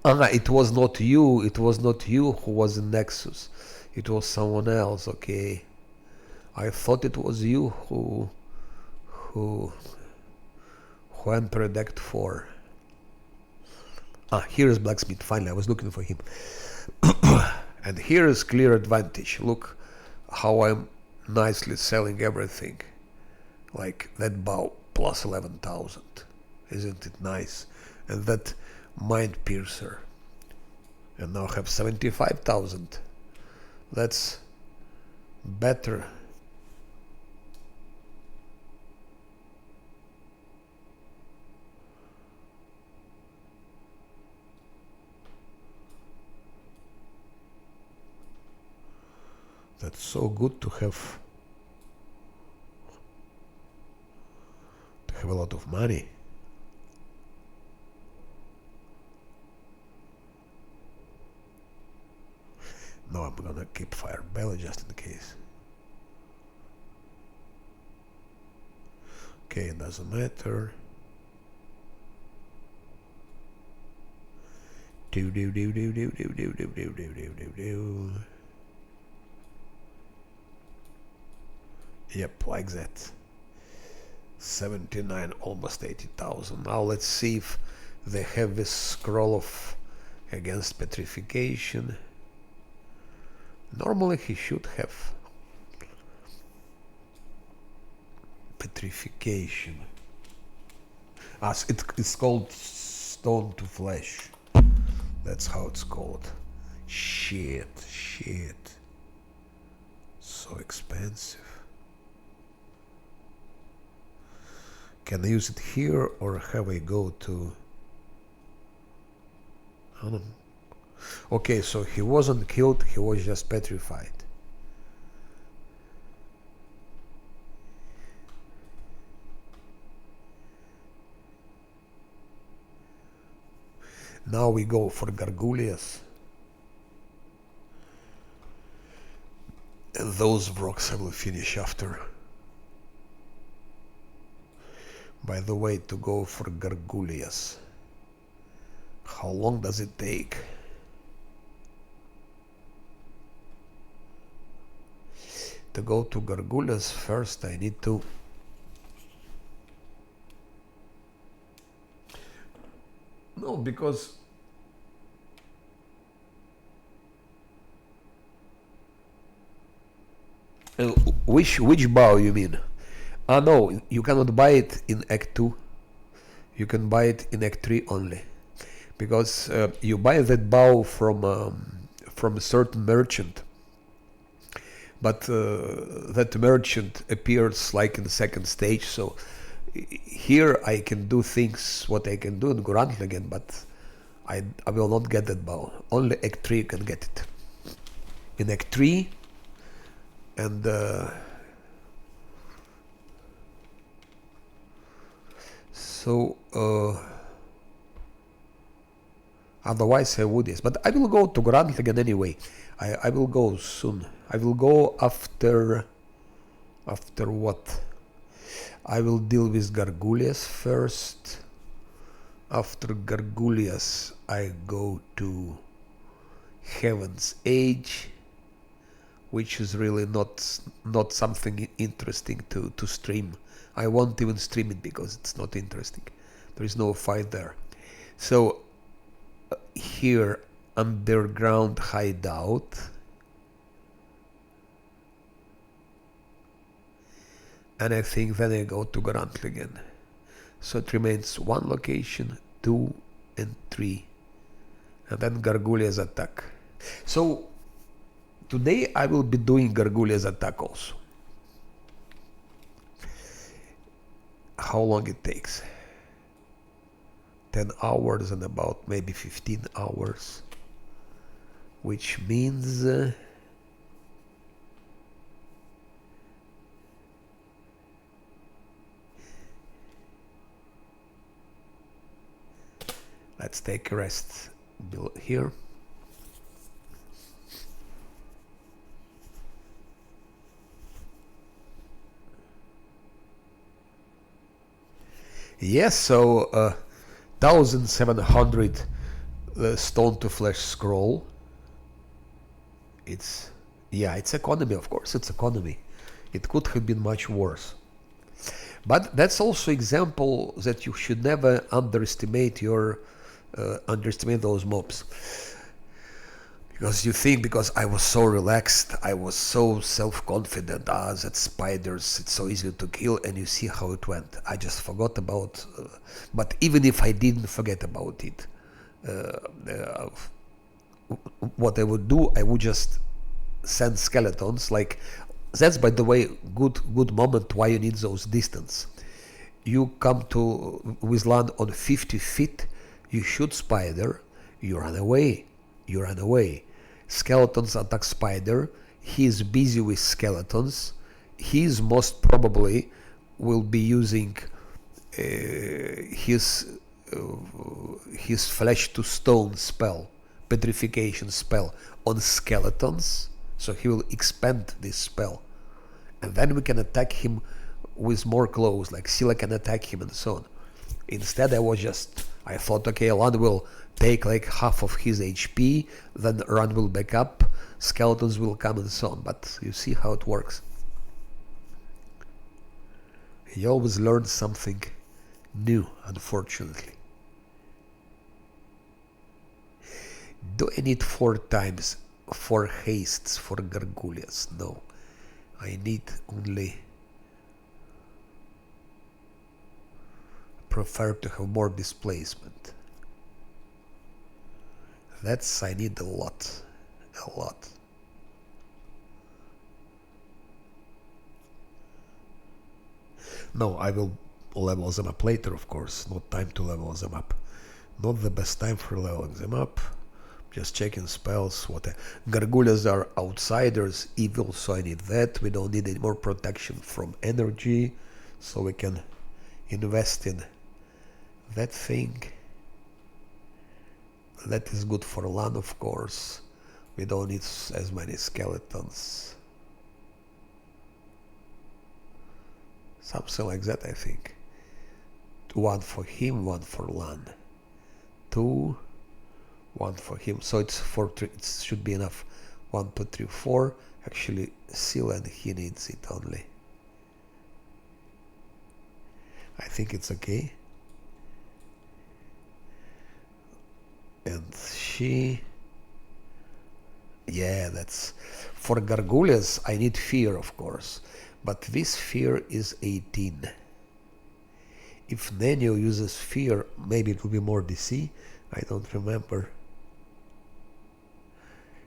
It was not you. It was not you who was in Nexus. It was someone else. Okay. I thought it was you who entered Act 4. Here is Blacksmith. Finally, I was looking for him. And here is clear advantage. Look how I'm nicely selling everything. Like that bow plus 11,000. Isn't it nice? And that Mind Piercer. And now have 75,000. That's better. That's so good to have a lot of money. No, I'm gonna keep Fire Belly just in case. Okay, it doesn't matter. Yep, like that. 79, almost 80,000. Now let's see if they have this scroll of against petrification. Normally he should have petrification. It's called stone to flesh. That's how it's called. Shit. So expensive. Can I use it here or have I go to... I don't know. Okay, so he wasn't killed, he was just petrified. Now we go for Gargoulias. And those rocks I will finish after. By the way, to go for Gargoulias, how long does it take? To go to Gargoulias first I need to no, because which bow you mean? No, you cannot buy it in Act 2. You can buy it in Act 3 only. Because you buy that bow from a certain merchant. But that merchant appears like in the second stage. So here I can do things what I can do in Gorantlegin, but I will not get that bow. Only Act 3 you can get it. In Act 3 and so otherwise I would, yes. But I will go to Gorantlegin anyway. I will go soon. I will go after what? I will deal with Gargoulias first. After Gargoulias I go to Heaven's Age, which is really not something interesting to stream. I won't even stream it because it's not interesting. There is no fight there. So here, underground hideout. And I think then I go to Gorantlegin. So it remains 1 location, 2 and 3. And then Gargoulias attack. So Today I will be doing Gargulya's attack also. How long it takes? 10 hours and about maybe 15 hours. Which means... let's take a rest here. Yes, so 1700 stone to flesh scroll. It's economy, of course, it's economy. It could have been much worse. But that's also example that you should never underestimate those mobs. Because you think, because I was so relaxed, I was so self-confident, that spiders, it's so easy to kill, and you see how it went. I just forgot about, but even if I didn't forget about it, what I would do, I would just send skeletons, like, that's, by the way, good moment why you need those distance. You come to with land on 50 feet, you shoot spider, you run away. Skeletons attack spider, he is busy with skeletons, he is most probably will be using his flesh to stone spell, petrification spell on skeletons, so he will expand this spell, and then we can attack him with more clothes, like Scylla can attack him and so on. Instead I thought, okay, Lan will take like half of his HP, then run will back up, skeletons will come and so on, but you see how it works. You always learn something new, unfortunately. Do I need 4 times 4 hastes for Gargulias? No, I need only... prefer to have more displacement. That's, I need a lot. No, I will level them up later, of course. Not time to level them up. Not the best time for leveling them up. Just checking spells. Gargulias are outsiders, evil, so I need that. We don't need any more protection from energy, so we can invest in that thing. That is good for land, of course. We don't need as many skeletons. Something like that, I think. 1 for him, 1 for land. 2, 1 for him. So it's 4, 3. It should be enough. 1, 2, 3, 4. Actually, Scylla, he needs it only. I think it's okay. And she... yeah, that's... for Gargulias, I need fear, of course. But this fear is 18. If Nenio uses fear, maybe it will be more DC. I don't remember.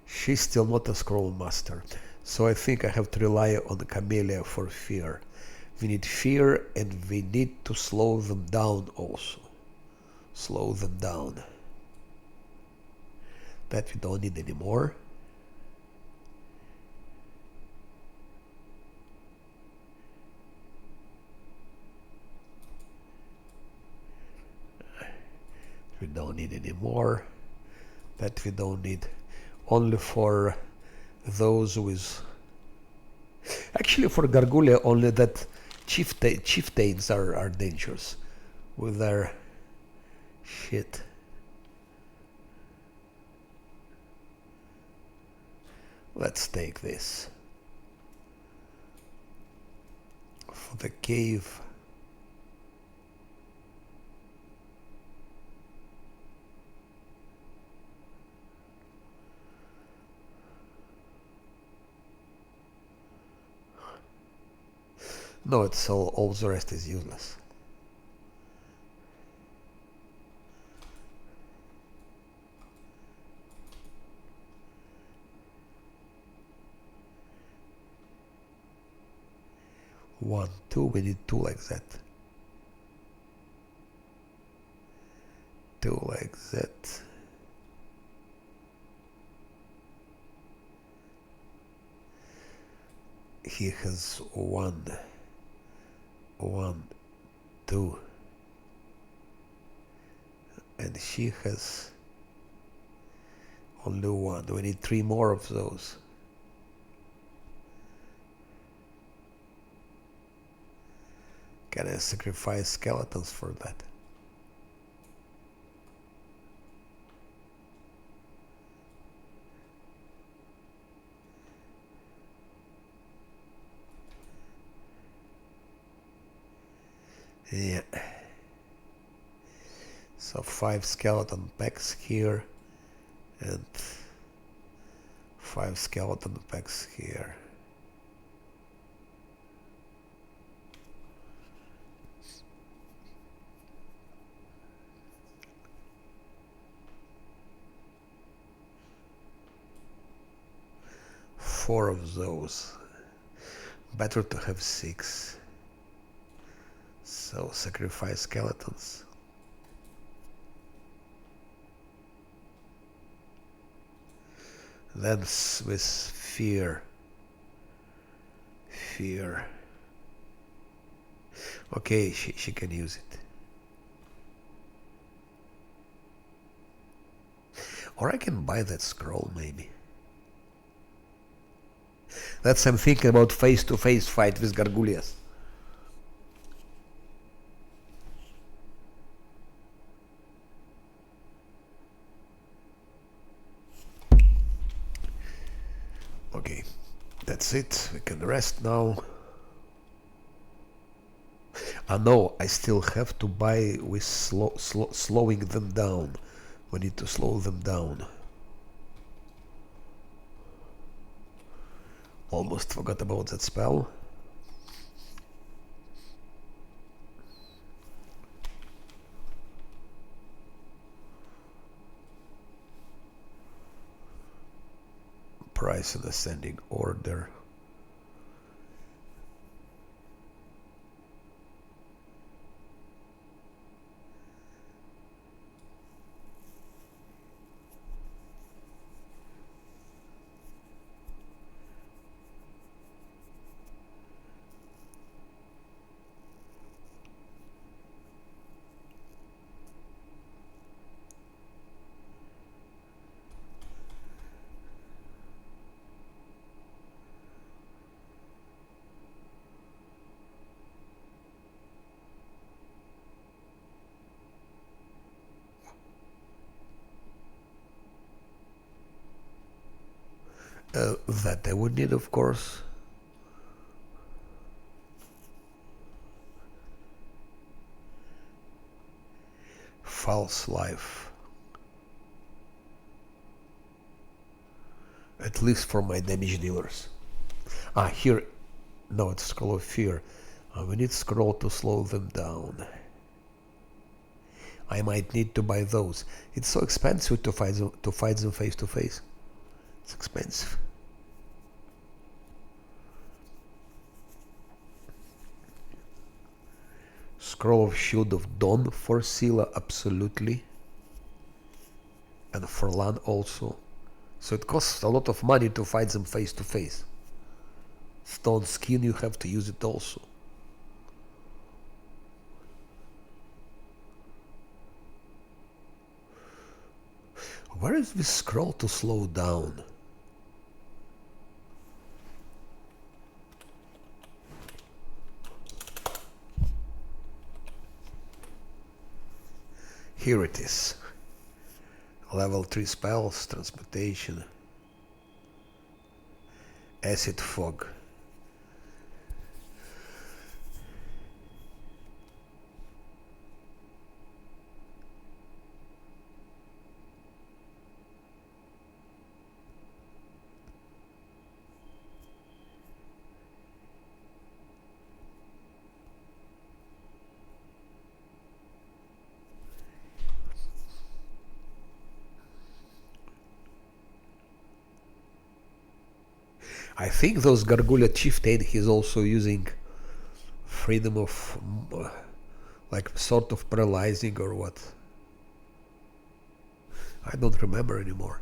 She's still not a scroll master. So I think I have to rely on Camellia for fear. We need fear, and we need to slow them down also. Slow them down. That we don't need anymore. We don't need anymore. That we don't need. Only for those with... actually for Gargulia only that chieftains are dangerous with their shit. Let's take this. For the cave. No, it's all the rest is useless. 1, 2, we need 2 like that. 2 like that. He has 1, 1, 2, and she has only 1. We need 3 more of those. Can I sacrifice skeletons for that? Yeah. So 5 skeleton packs here and 5 skeleton packs here. Four of those. Better to have 6. So sacrifice skeletons. Then with fear. Fear. Okay, she can use it. Or I can buy that scroll maybe. That's I'm thinking about face-to-face fight with Gargullias. Okay, that's it. We can rest now. No, I still have to buy with slowing them down. We need to slow them down. Almost forgot about that spell. Price in ascending order. That I would need, of course. False life. At least for my damage dealers. Here. No, it's Scroll of Fear. We need Scroll to slow them down. I might need to buy those. It's so expensive to fight them face to face. It's expensive. Scroll of Shield of Dawn for Scylla, absolutely. And for Lan also. So it costs a lot of money to fight them face to face. Stone Skin, you have to use it also. Where is this scroll to slow down? Here it is. Level 3 spells, transmutation, acid fog. I think those Gargulya Chieftain he's also using freedom of like sort of paralyzing or what? I don't remember anymore.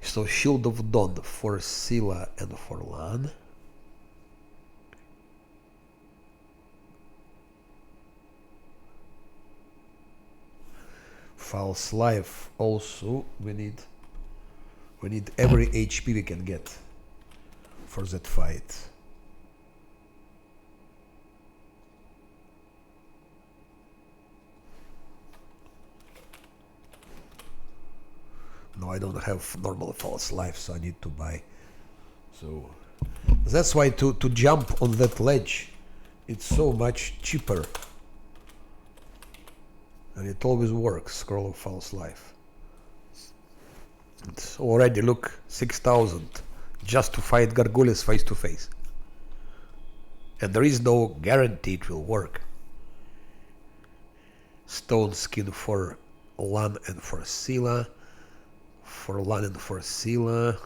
So Shield of Dawn for Scylla and for Lan. False Life also. We need every HP we can get for that fight. No, I don't have normal false life, so I need to buy. So that's why to jump on that ledge, it's so much cheaper. And it always works, Scroll of False Life. It's already, look, 6,000 just to fight Gargulis face to face. And there is no guarantee it will work. Stone Skin for Lan and for Scylla. For Lan and for Scylla.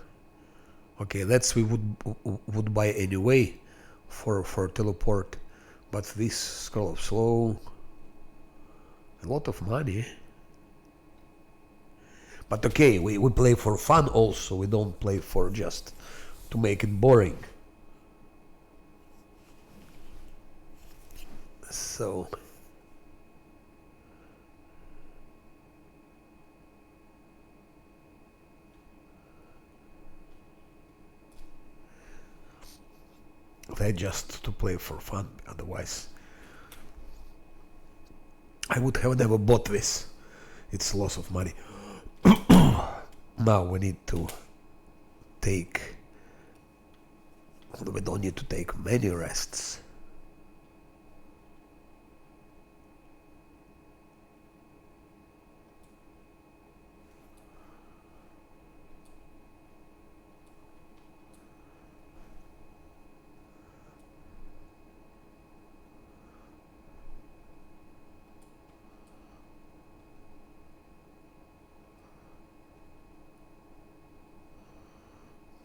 Okay, that's we would buy anyway for teleport. But this Scroll of Slow, a lot of money. But okay, we play for fun also. We don't play for just to make it boring. So they just to play for fun, otherwise I would have never bought this. It's a loss of money. Now we need to take, we don't need to take many rests.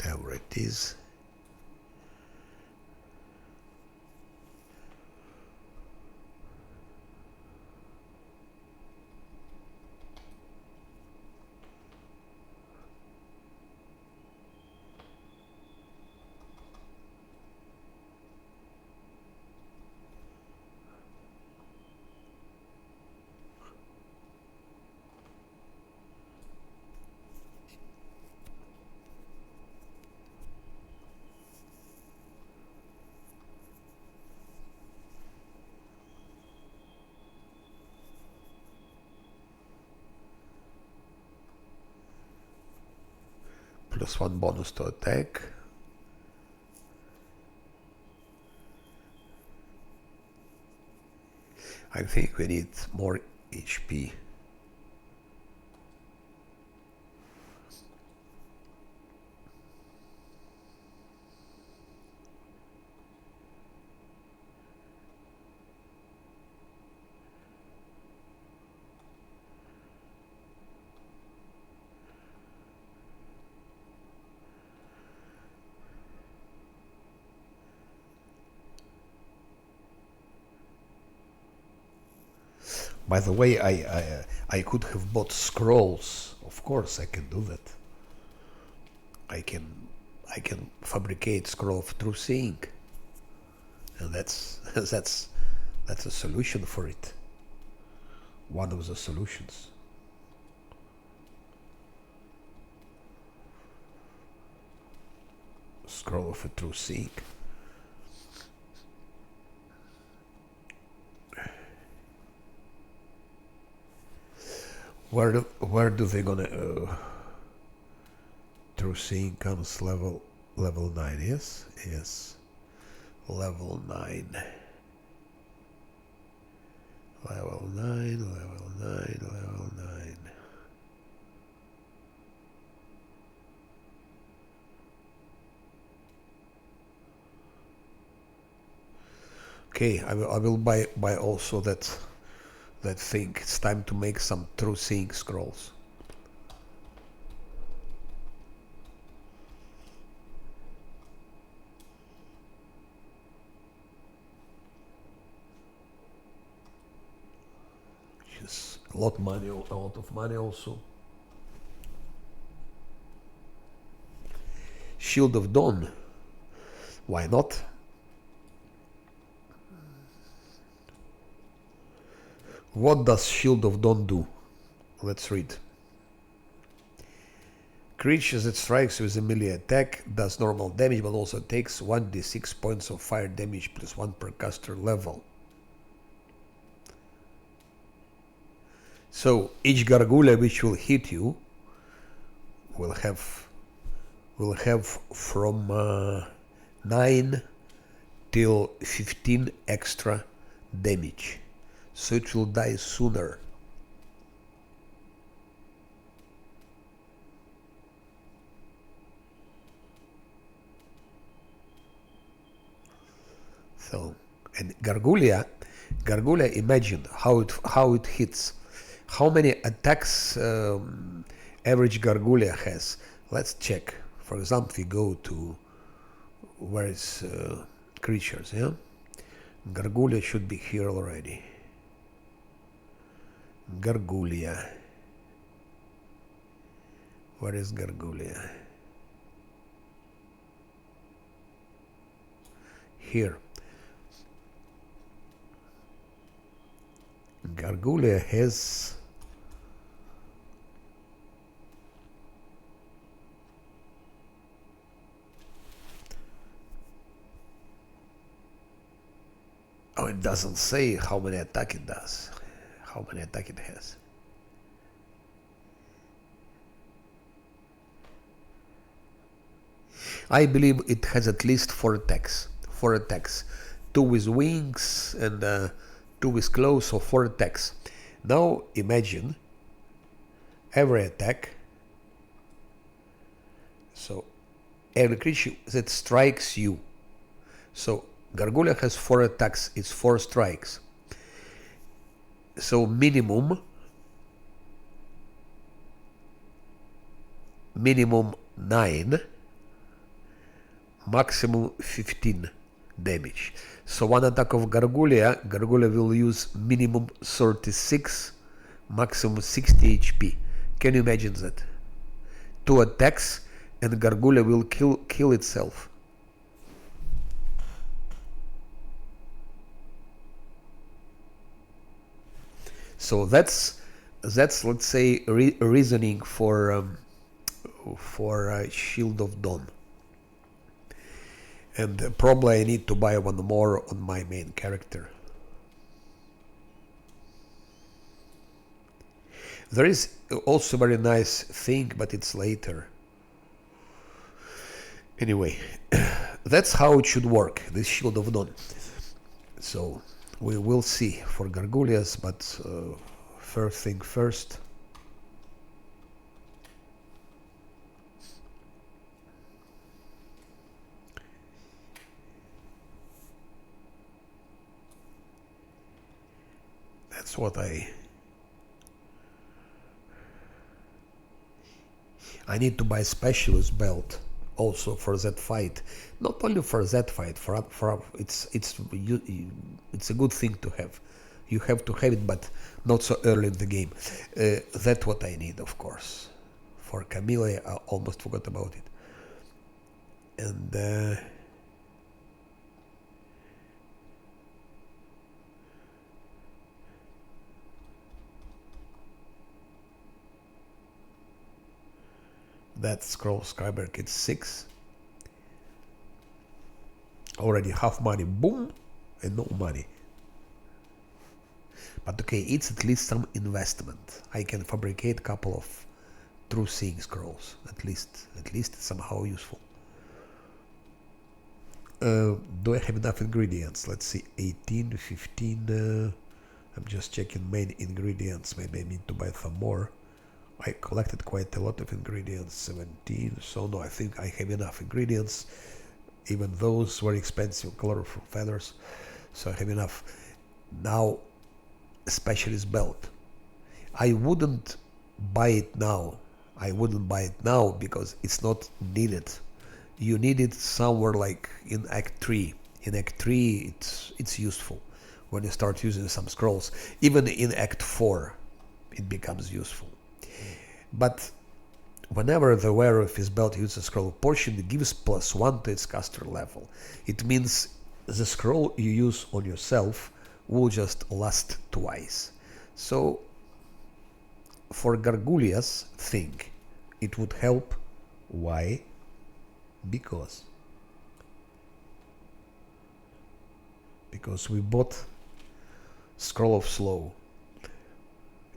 There it is. +1 bonus to attack. I think we need more HP. By the way, I could have bought scrolls. Of course, I can do that. I can fabricate scroll of true seeing, and that's that's a solution for it. One of the solutions. Scroll of a true seeing. Where do they gonna true seeing comes level 9? Yes, level 9, level 9. Okay, I will buy also that thing. It's time to make some true seeing scrolls. is a lot of money also. Shield of Dawn. Why not? What does Shield of Dawn do? Let's read. Creature that strikes with a melee attack does normal damage, but also takes 1d6 points of fire damage plus 1 per caster level. So each Gargoulia which will hit you will have from 9 till 15 extra damage. So it will die sooner. So, and Gargoulia, imagine how it hits. How many attacks average Gargoulia has? Let's check. For example, we go to where is creatures, yeah? Gargoulia should be here already. Gargoulia. Where is Gargoulia? Here. Gargoulia has it doesn't say how many attack it does, how many attack it has. I believe it has at least 4 attacks. 4 attacks. 2 with wings and 2 with claws, so 4 attacks. Now imagine every attack. So every creature that strikes you. So Gargoulia has 4 attacks, it's 4 strikes. So minimum 9, maximum 15 damage. So one attack of Gargoulia will use minimum 36, maximum 60 HP. Can you imagine that? 2 attacks and Gargoulia will kill itself. So that's let's say reasoning for Shield of Dawn. And probably I need to buy one more on my main character. There is also a very nice thing, but it's later. Anyway, that's how it should work, this Shield of Dawn. So we will see for Gargoulias, but first thing first. That's what I need to buy specialist belt also for that fight. Not only for that fight, for it's a good thing to have. You have to have it, but not so early in the game. That's what I need, of course. For Camille, I almost forgot about it. And that scroll scriber kit 6. Already half money, boom, and no money. But okay, it's at least some investment. I can fabricate a couple of true seeing scrolls. At least it's somehow useful. Do I have enough ingredients? Let's see, 18, 15. I'm just checking main ingredients. Maybe I need to buy some more. I collected quite a lot of ingredients, 17. So no, I think I have enough ingredients. Even those were expensive, colorful feathers. So I have enough. Now, specialist belt. I wouldn't buy it now. Because it's not needed. You need it somewhere like in Act 3. In Act 3, it's useful. when you start using some scrolls. Even in Act 4, it becomes useful. But whenever the wearer of his belt uses a scroll portion, it gives +1 to its caster level. It means the scroll you use on yourself will just last twice. So for Gargulya's thing, it would help. Why? Because we bought Scroll of Slow.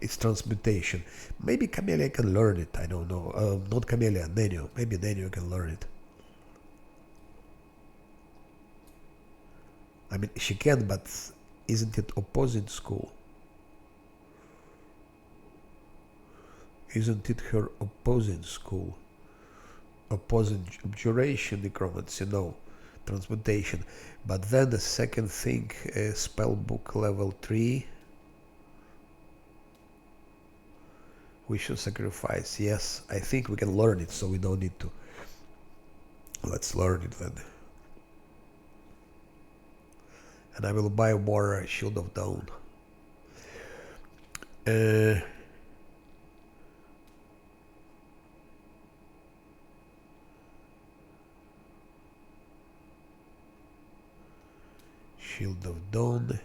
It's transmutation. Maybe Camellia can learn it, I don't know. Not Camellia, Nenio. Maybe Nenio can learn it. I mean, she can, but isn't it opposing school? Isn't it her opposing school? Opposing abjuration, necromancy, no. Transmutation. But then the second thing, spellbook level 3. We should sacrifice. Yes, I think we can learn it, so we don't need to. Let's learn it then. And I will buy more Shield of Dawn. Shield of Dawn.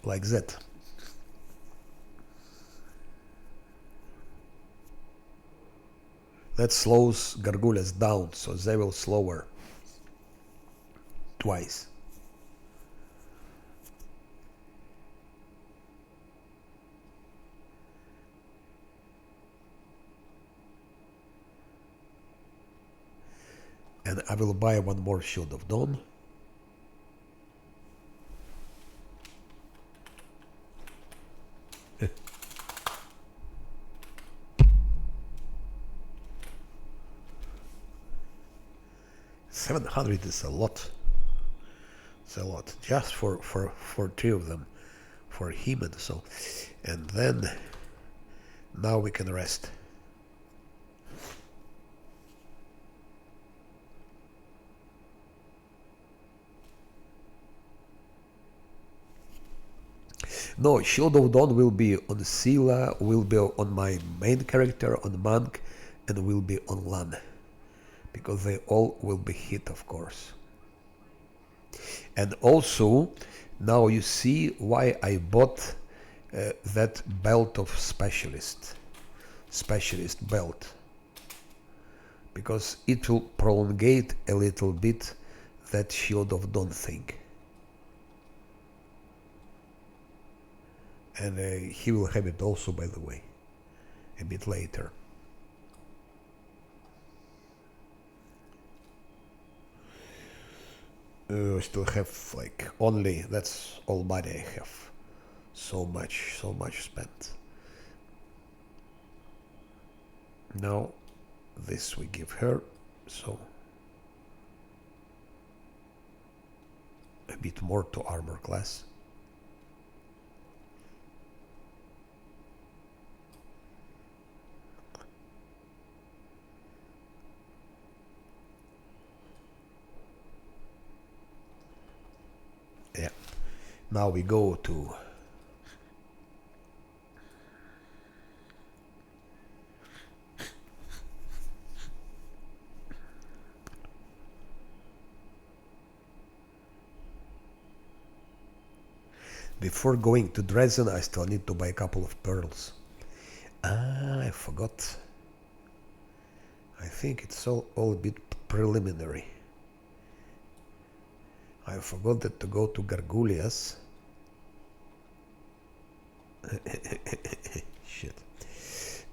Like that. That slows Gargulas down, so they will slower twice. And I will buy one more Shield of Dawn. $700 is a lot. It's a lot. Just for 3 of them. For him and so. And then now we can rest. No, Shield of Dawn will be on Sela, will be on my main character, on Monk, and will be on Lan. Because they all will be hit, of course. And also, now you see why I bought that belt of specialist belt. Because it will prolongate a little bit that Shield of Dawn thing. And he will have it also, by the way, a bit later. Still have like only, that's all money I have. So much spent. Now this we give her, so a bit more to armor class. Yeah. Now we go to before going to Dresden, I still need to buy a couple of pearls. I forgot. I think it's all a bit preliminary. I forgot that to go to Gargulya's. Shit.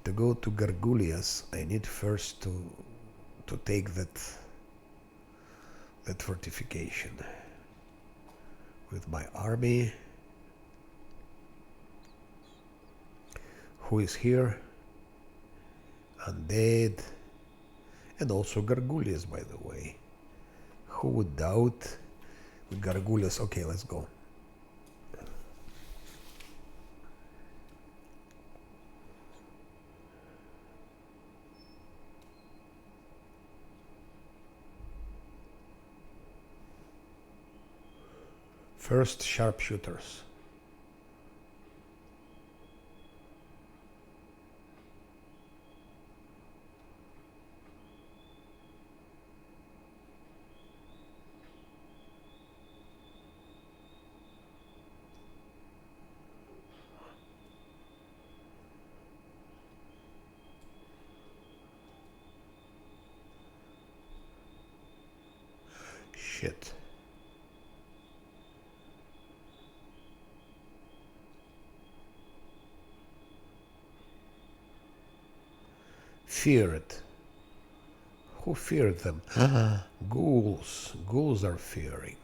To go to Gargulya's, I need first to take that fortification with my army. Who is here? Undead. And also Gargulya's, by the way. Who would doubt? With Gargulya's. Okay, let's go. First sharpshooters. Shit. Feared. Who feared them? Ghouls. Ghouls are fearing.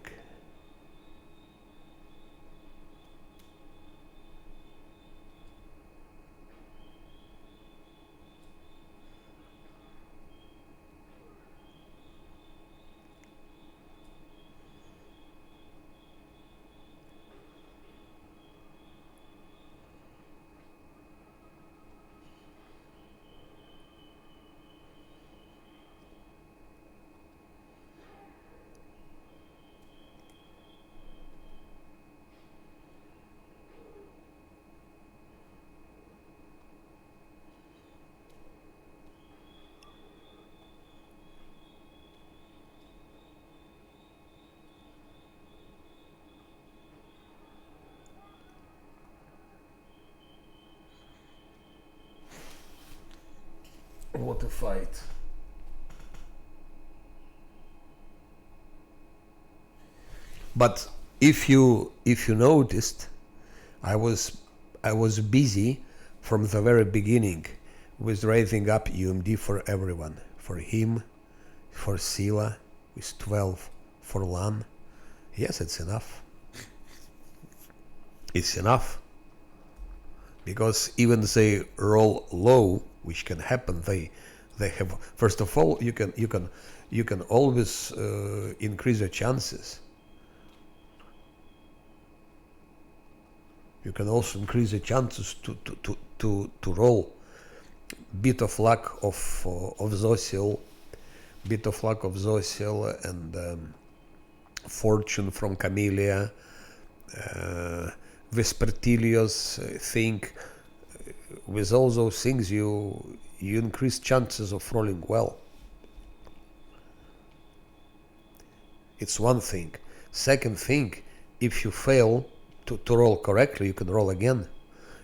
What a fight. But if you noticed, I was busy from the very beginning with raising up UMD for everyone. For him, for Sila with 12, for Lan. Yes, it's enough. It's enough. Because even they roll low, which can happen, they have, first of all, you can always increase your chances. You can also increase the chances to roll. Bit of luck of Zosiel, and fortune from Camellia, Vespertilius thing. With all those things, you increase chances of rolling well. It's one thing. Second thing, if you fail to roll correctly, you can roll again.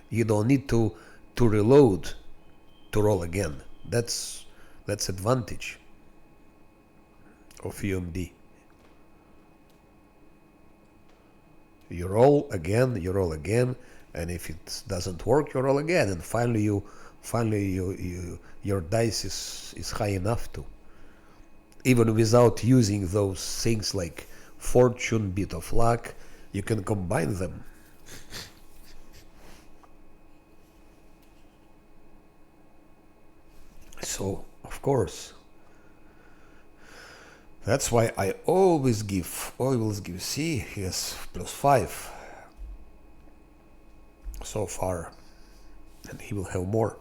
You don't need to reload to roll again. That's advantage of UMD. You roll again, and if it doesn't work, you roll again, and finally your dice is high enough to, even without using those things like fortune, bit of luck, you can combine them. So, of course, that's why I always give, see, he has +5 so far, and he will have more.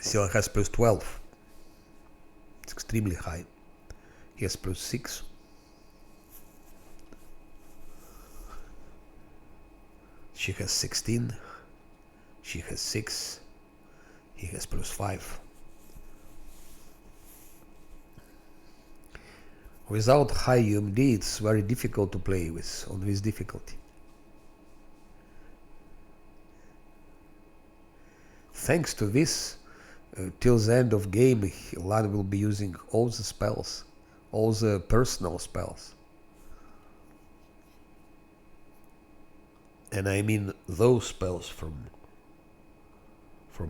Sila has +12. It's extremely high. He has +6. She has 16. She has 6. He has +5. Without high UMD, it's very difficult to play with on this difficulty. Thanks to this, till the end of game, Lan will be using all the spells, all the personal spells. And I mean those spells from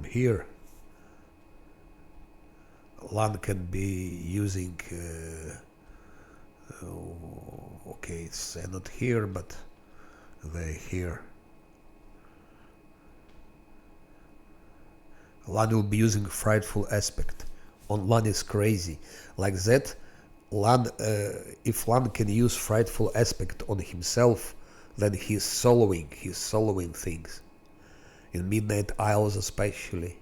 here. Lan can be using, okay, it's not here, but they're here. Lan will be using Frightful Aspect. On Lan is crazy. Like that, Lan, if Lan can use Frightful Aspect on himself, then he's soloing things. In Midnight Isles especially.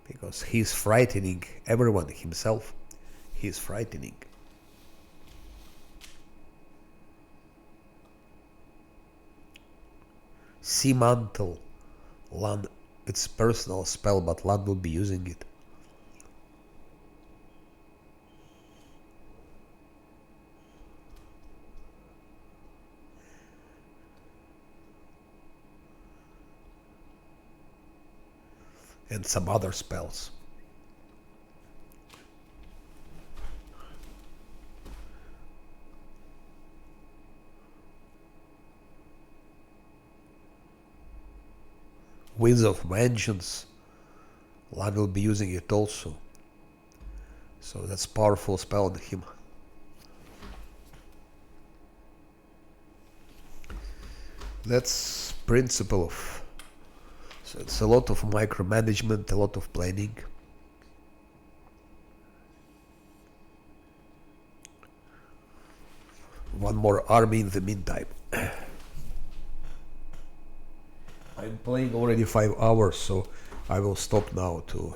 Because he's frightening everyone himself. He's frightening. Sea Mantle. Lan, it's personal spell, but Lan will be using it. And some other spells. Winds of Vengeance. Lan will be using it also. So that's powerful spell on him. That's principle of. So it's a lot of micromanagement, a lot of planning. One more army in the meantime. I'm playing already 5 hours, so I will stop now to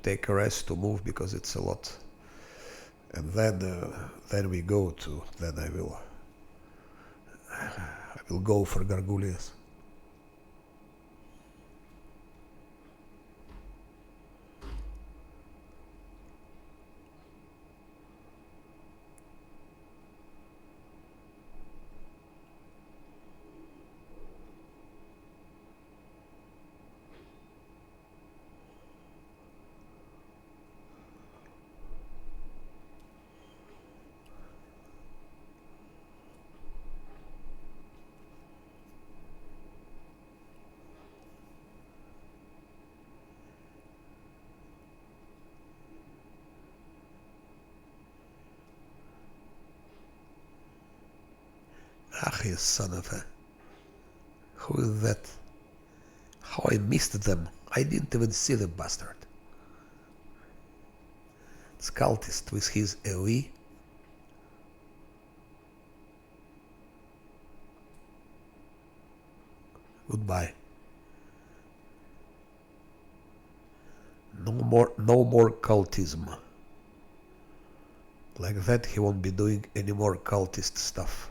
take a rest, to move, because it's a lot. And then we go to, then I will go for Gargoulias. Ach, you son of a... Who is that? How I missed them. I didn't even see the bastard. Cultist with his AoE. Goodbye. No more cultism. Like that he won't be doing any more cultist stuff.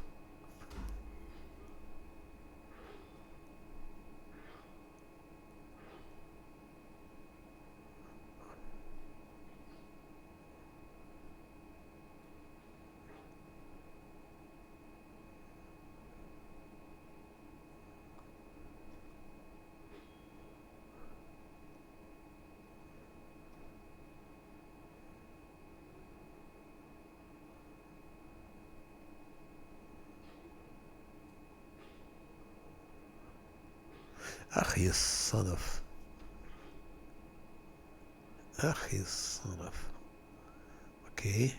Ach, you son of... Ach, you son of... Okay.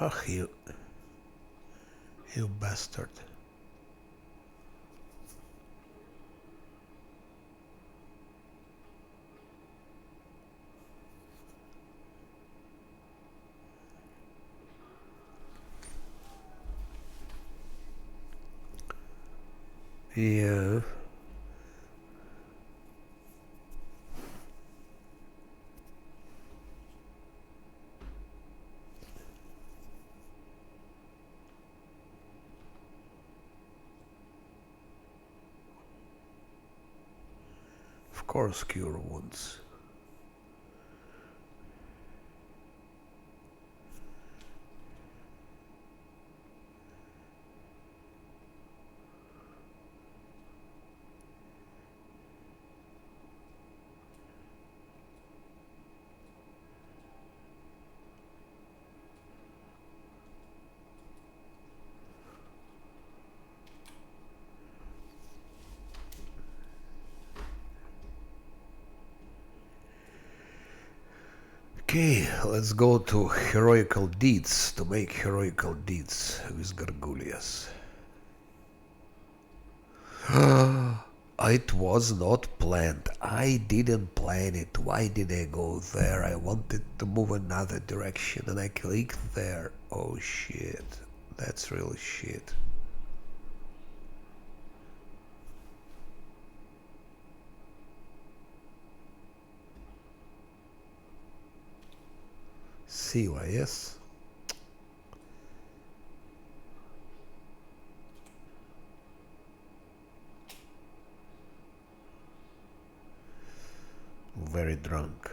Ach, you bastard. Yeah. Of course, cure wounds. Okay, let's go to heroical deeds, to make heroical deeds with Gargoulias. It was not planned. I didn't plan it. Why did I go there? I wanted to move another direction and I clicked there. Oh shit. That's really shit. CYS. Very drunk.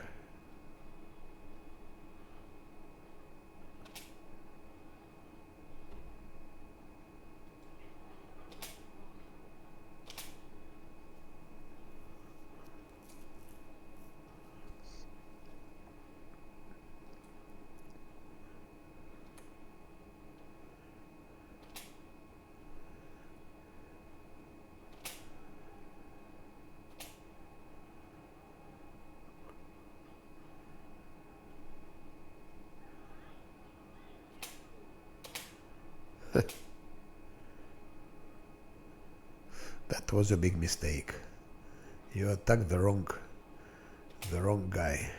That was a big mistake. You attacked the wrong guy.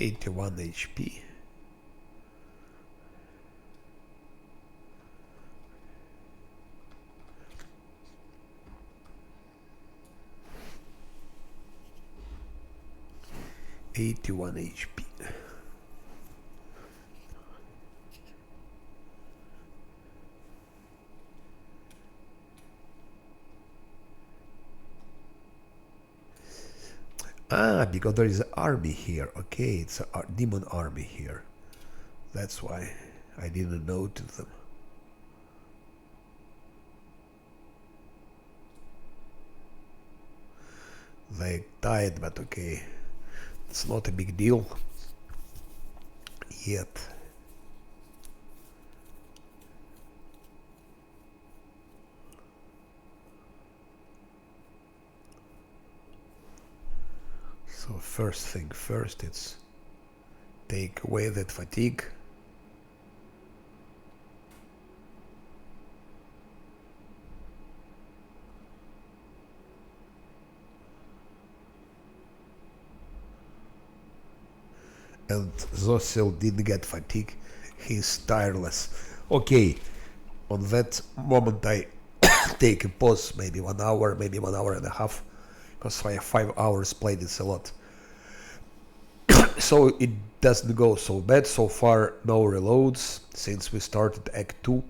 '81 HP. '81 HP. Ah, because there is an army here. Okay, it's a demon army here. That's why I didn't notice them. They died, but okay. It's not a big deal yet. So first thing first, it's take away that fatigue. And Zosil didn't get fatigue. He's tireless. Okay, on that moment I take a pause, maybe 1 hour, maybe 1 hour and a half, because 5 hours played is a lot. So it doesn't go so bad. So far, no reloads. Since we started Act 2,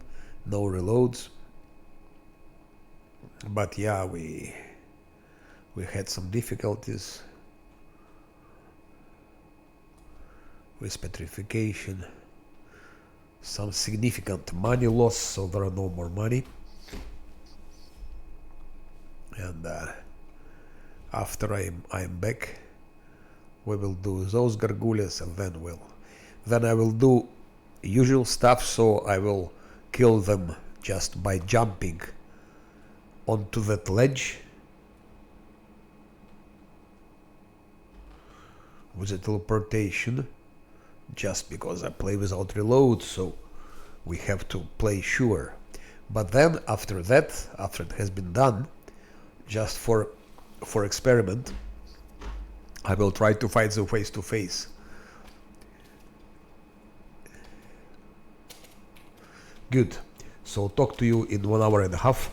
no reloads. But yeah, we had some difficulties with petrification. Some significant money loss, so there are no more money. And after I'm back, we will do those gargouilles, and then I will do usual stuff. So I will kill them just by jumping onto that ledge with a teleportation, just because I play without reload, so we have to play sure. But then after that, after it has been done, just for experiment, I will try to fight them face to face. Good. So talk to you in 1 hour and a half.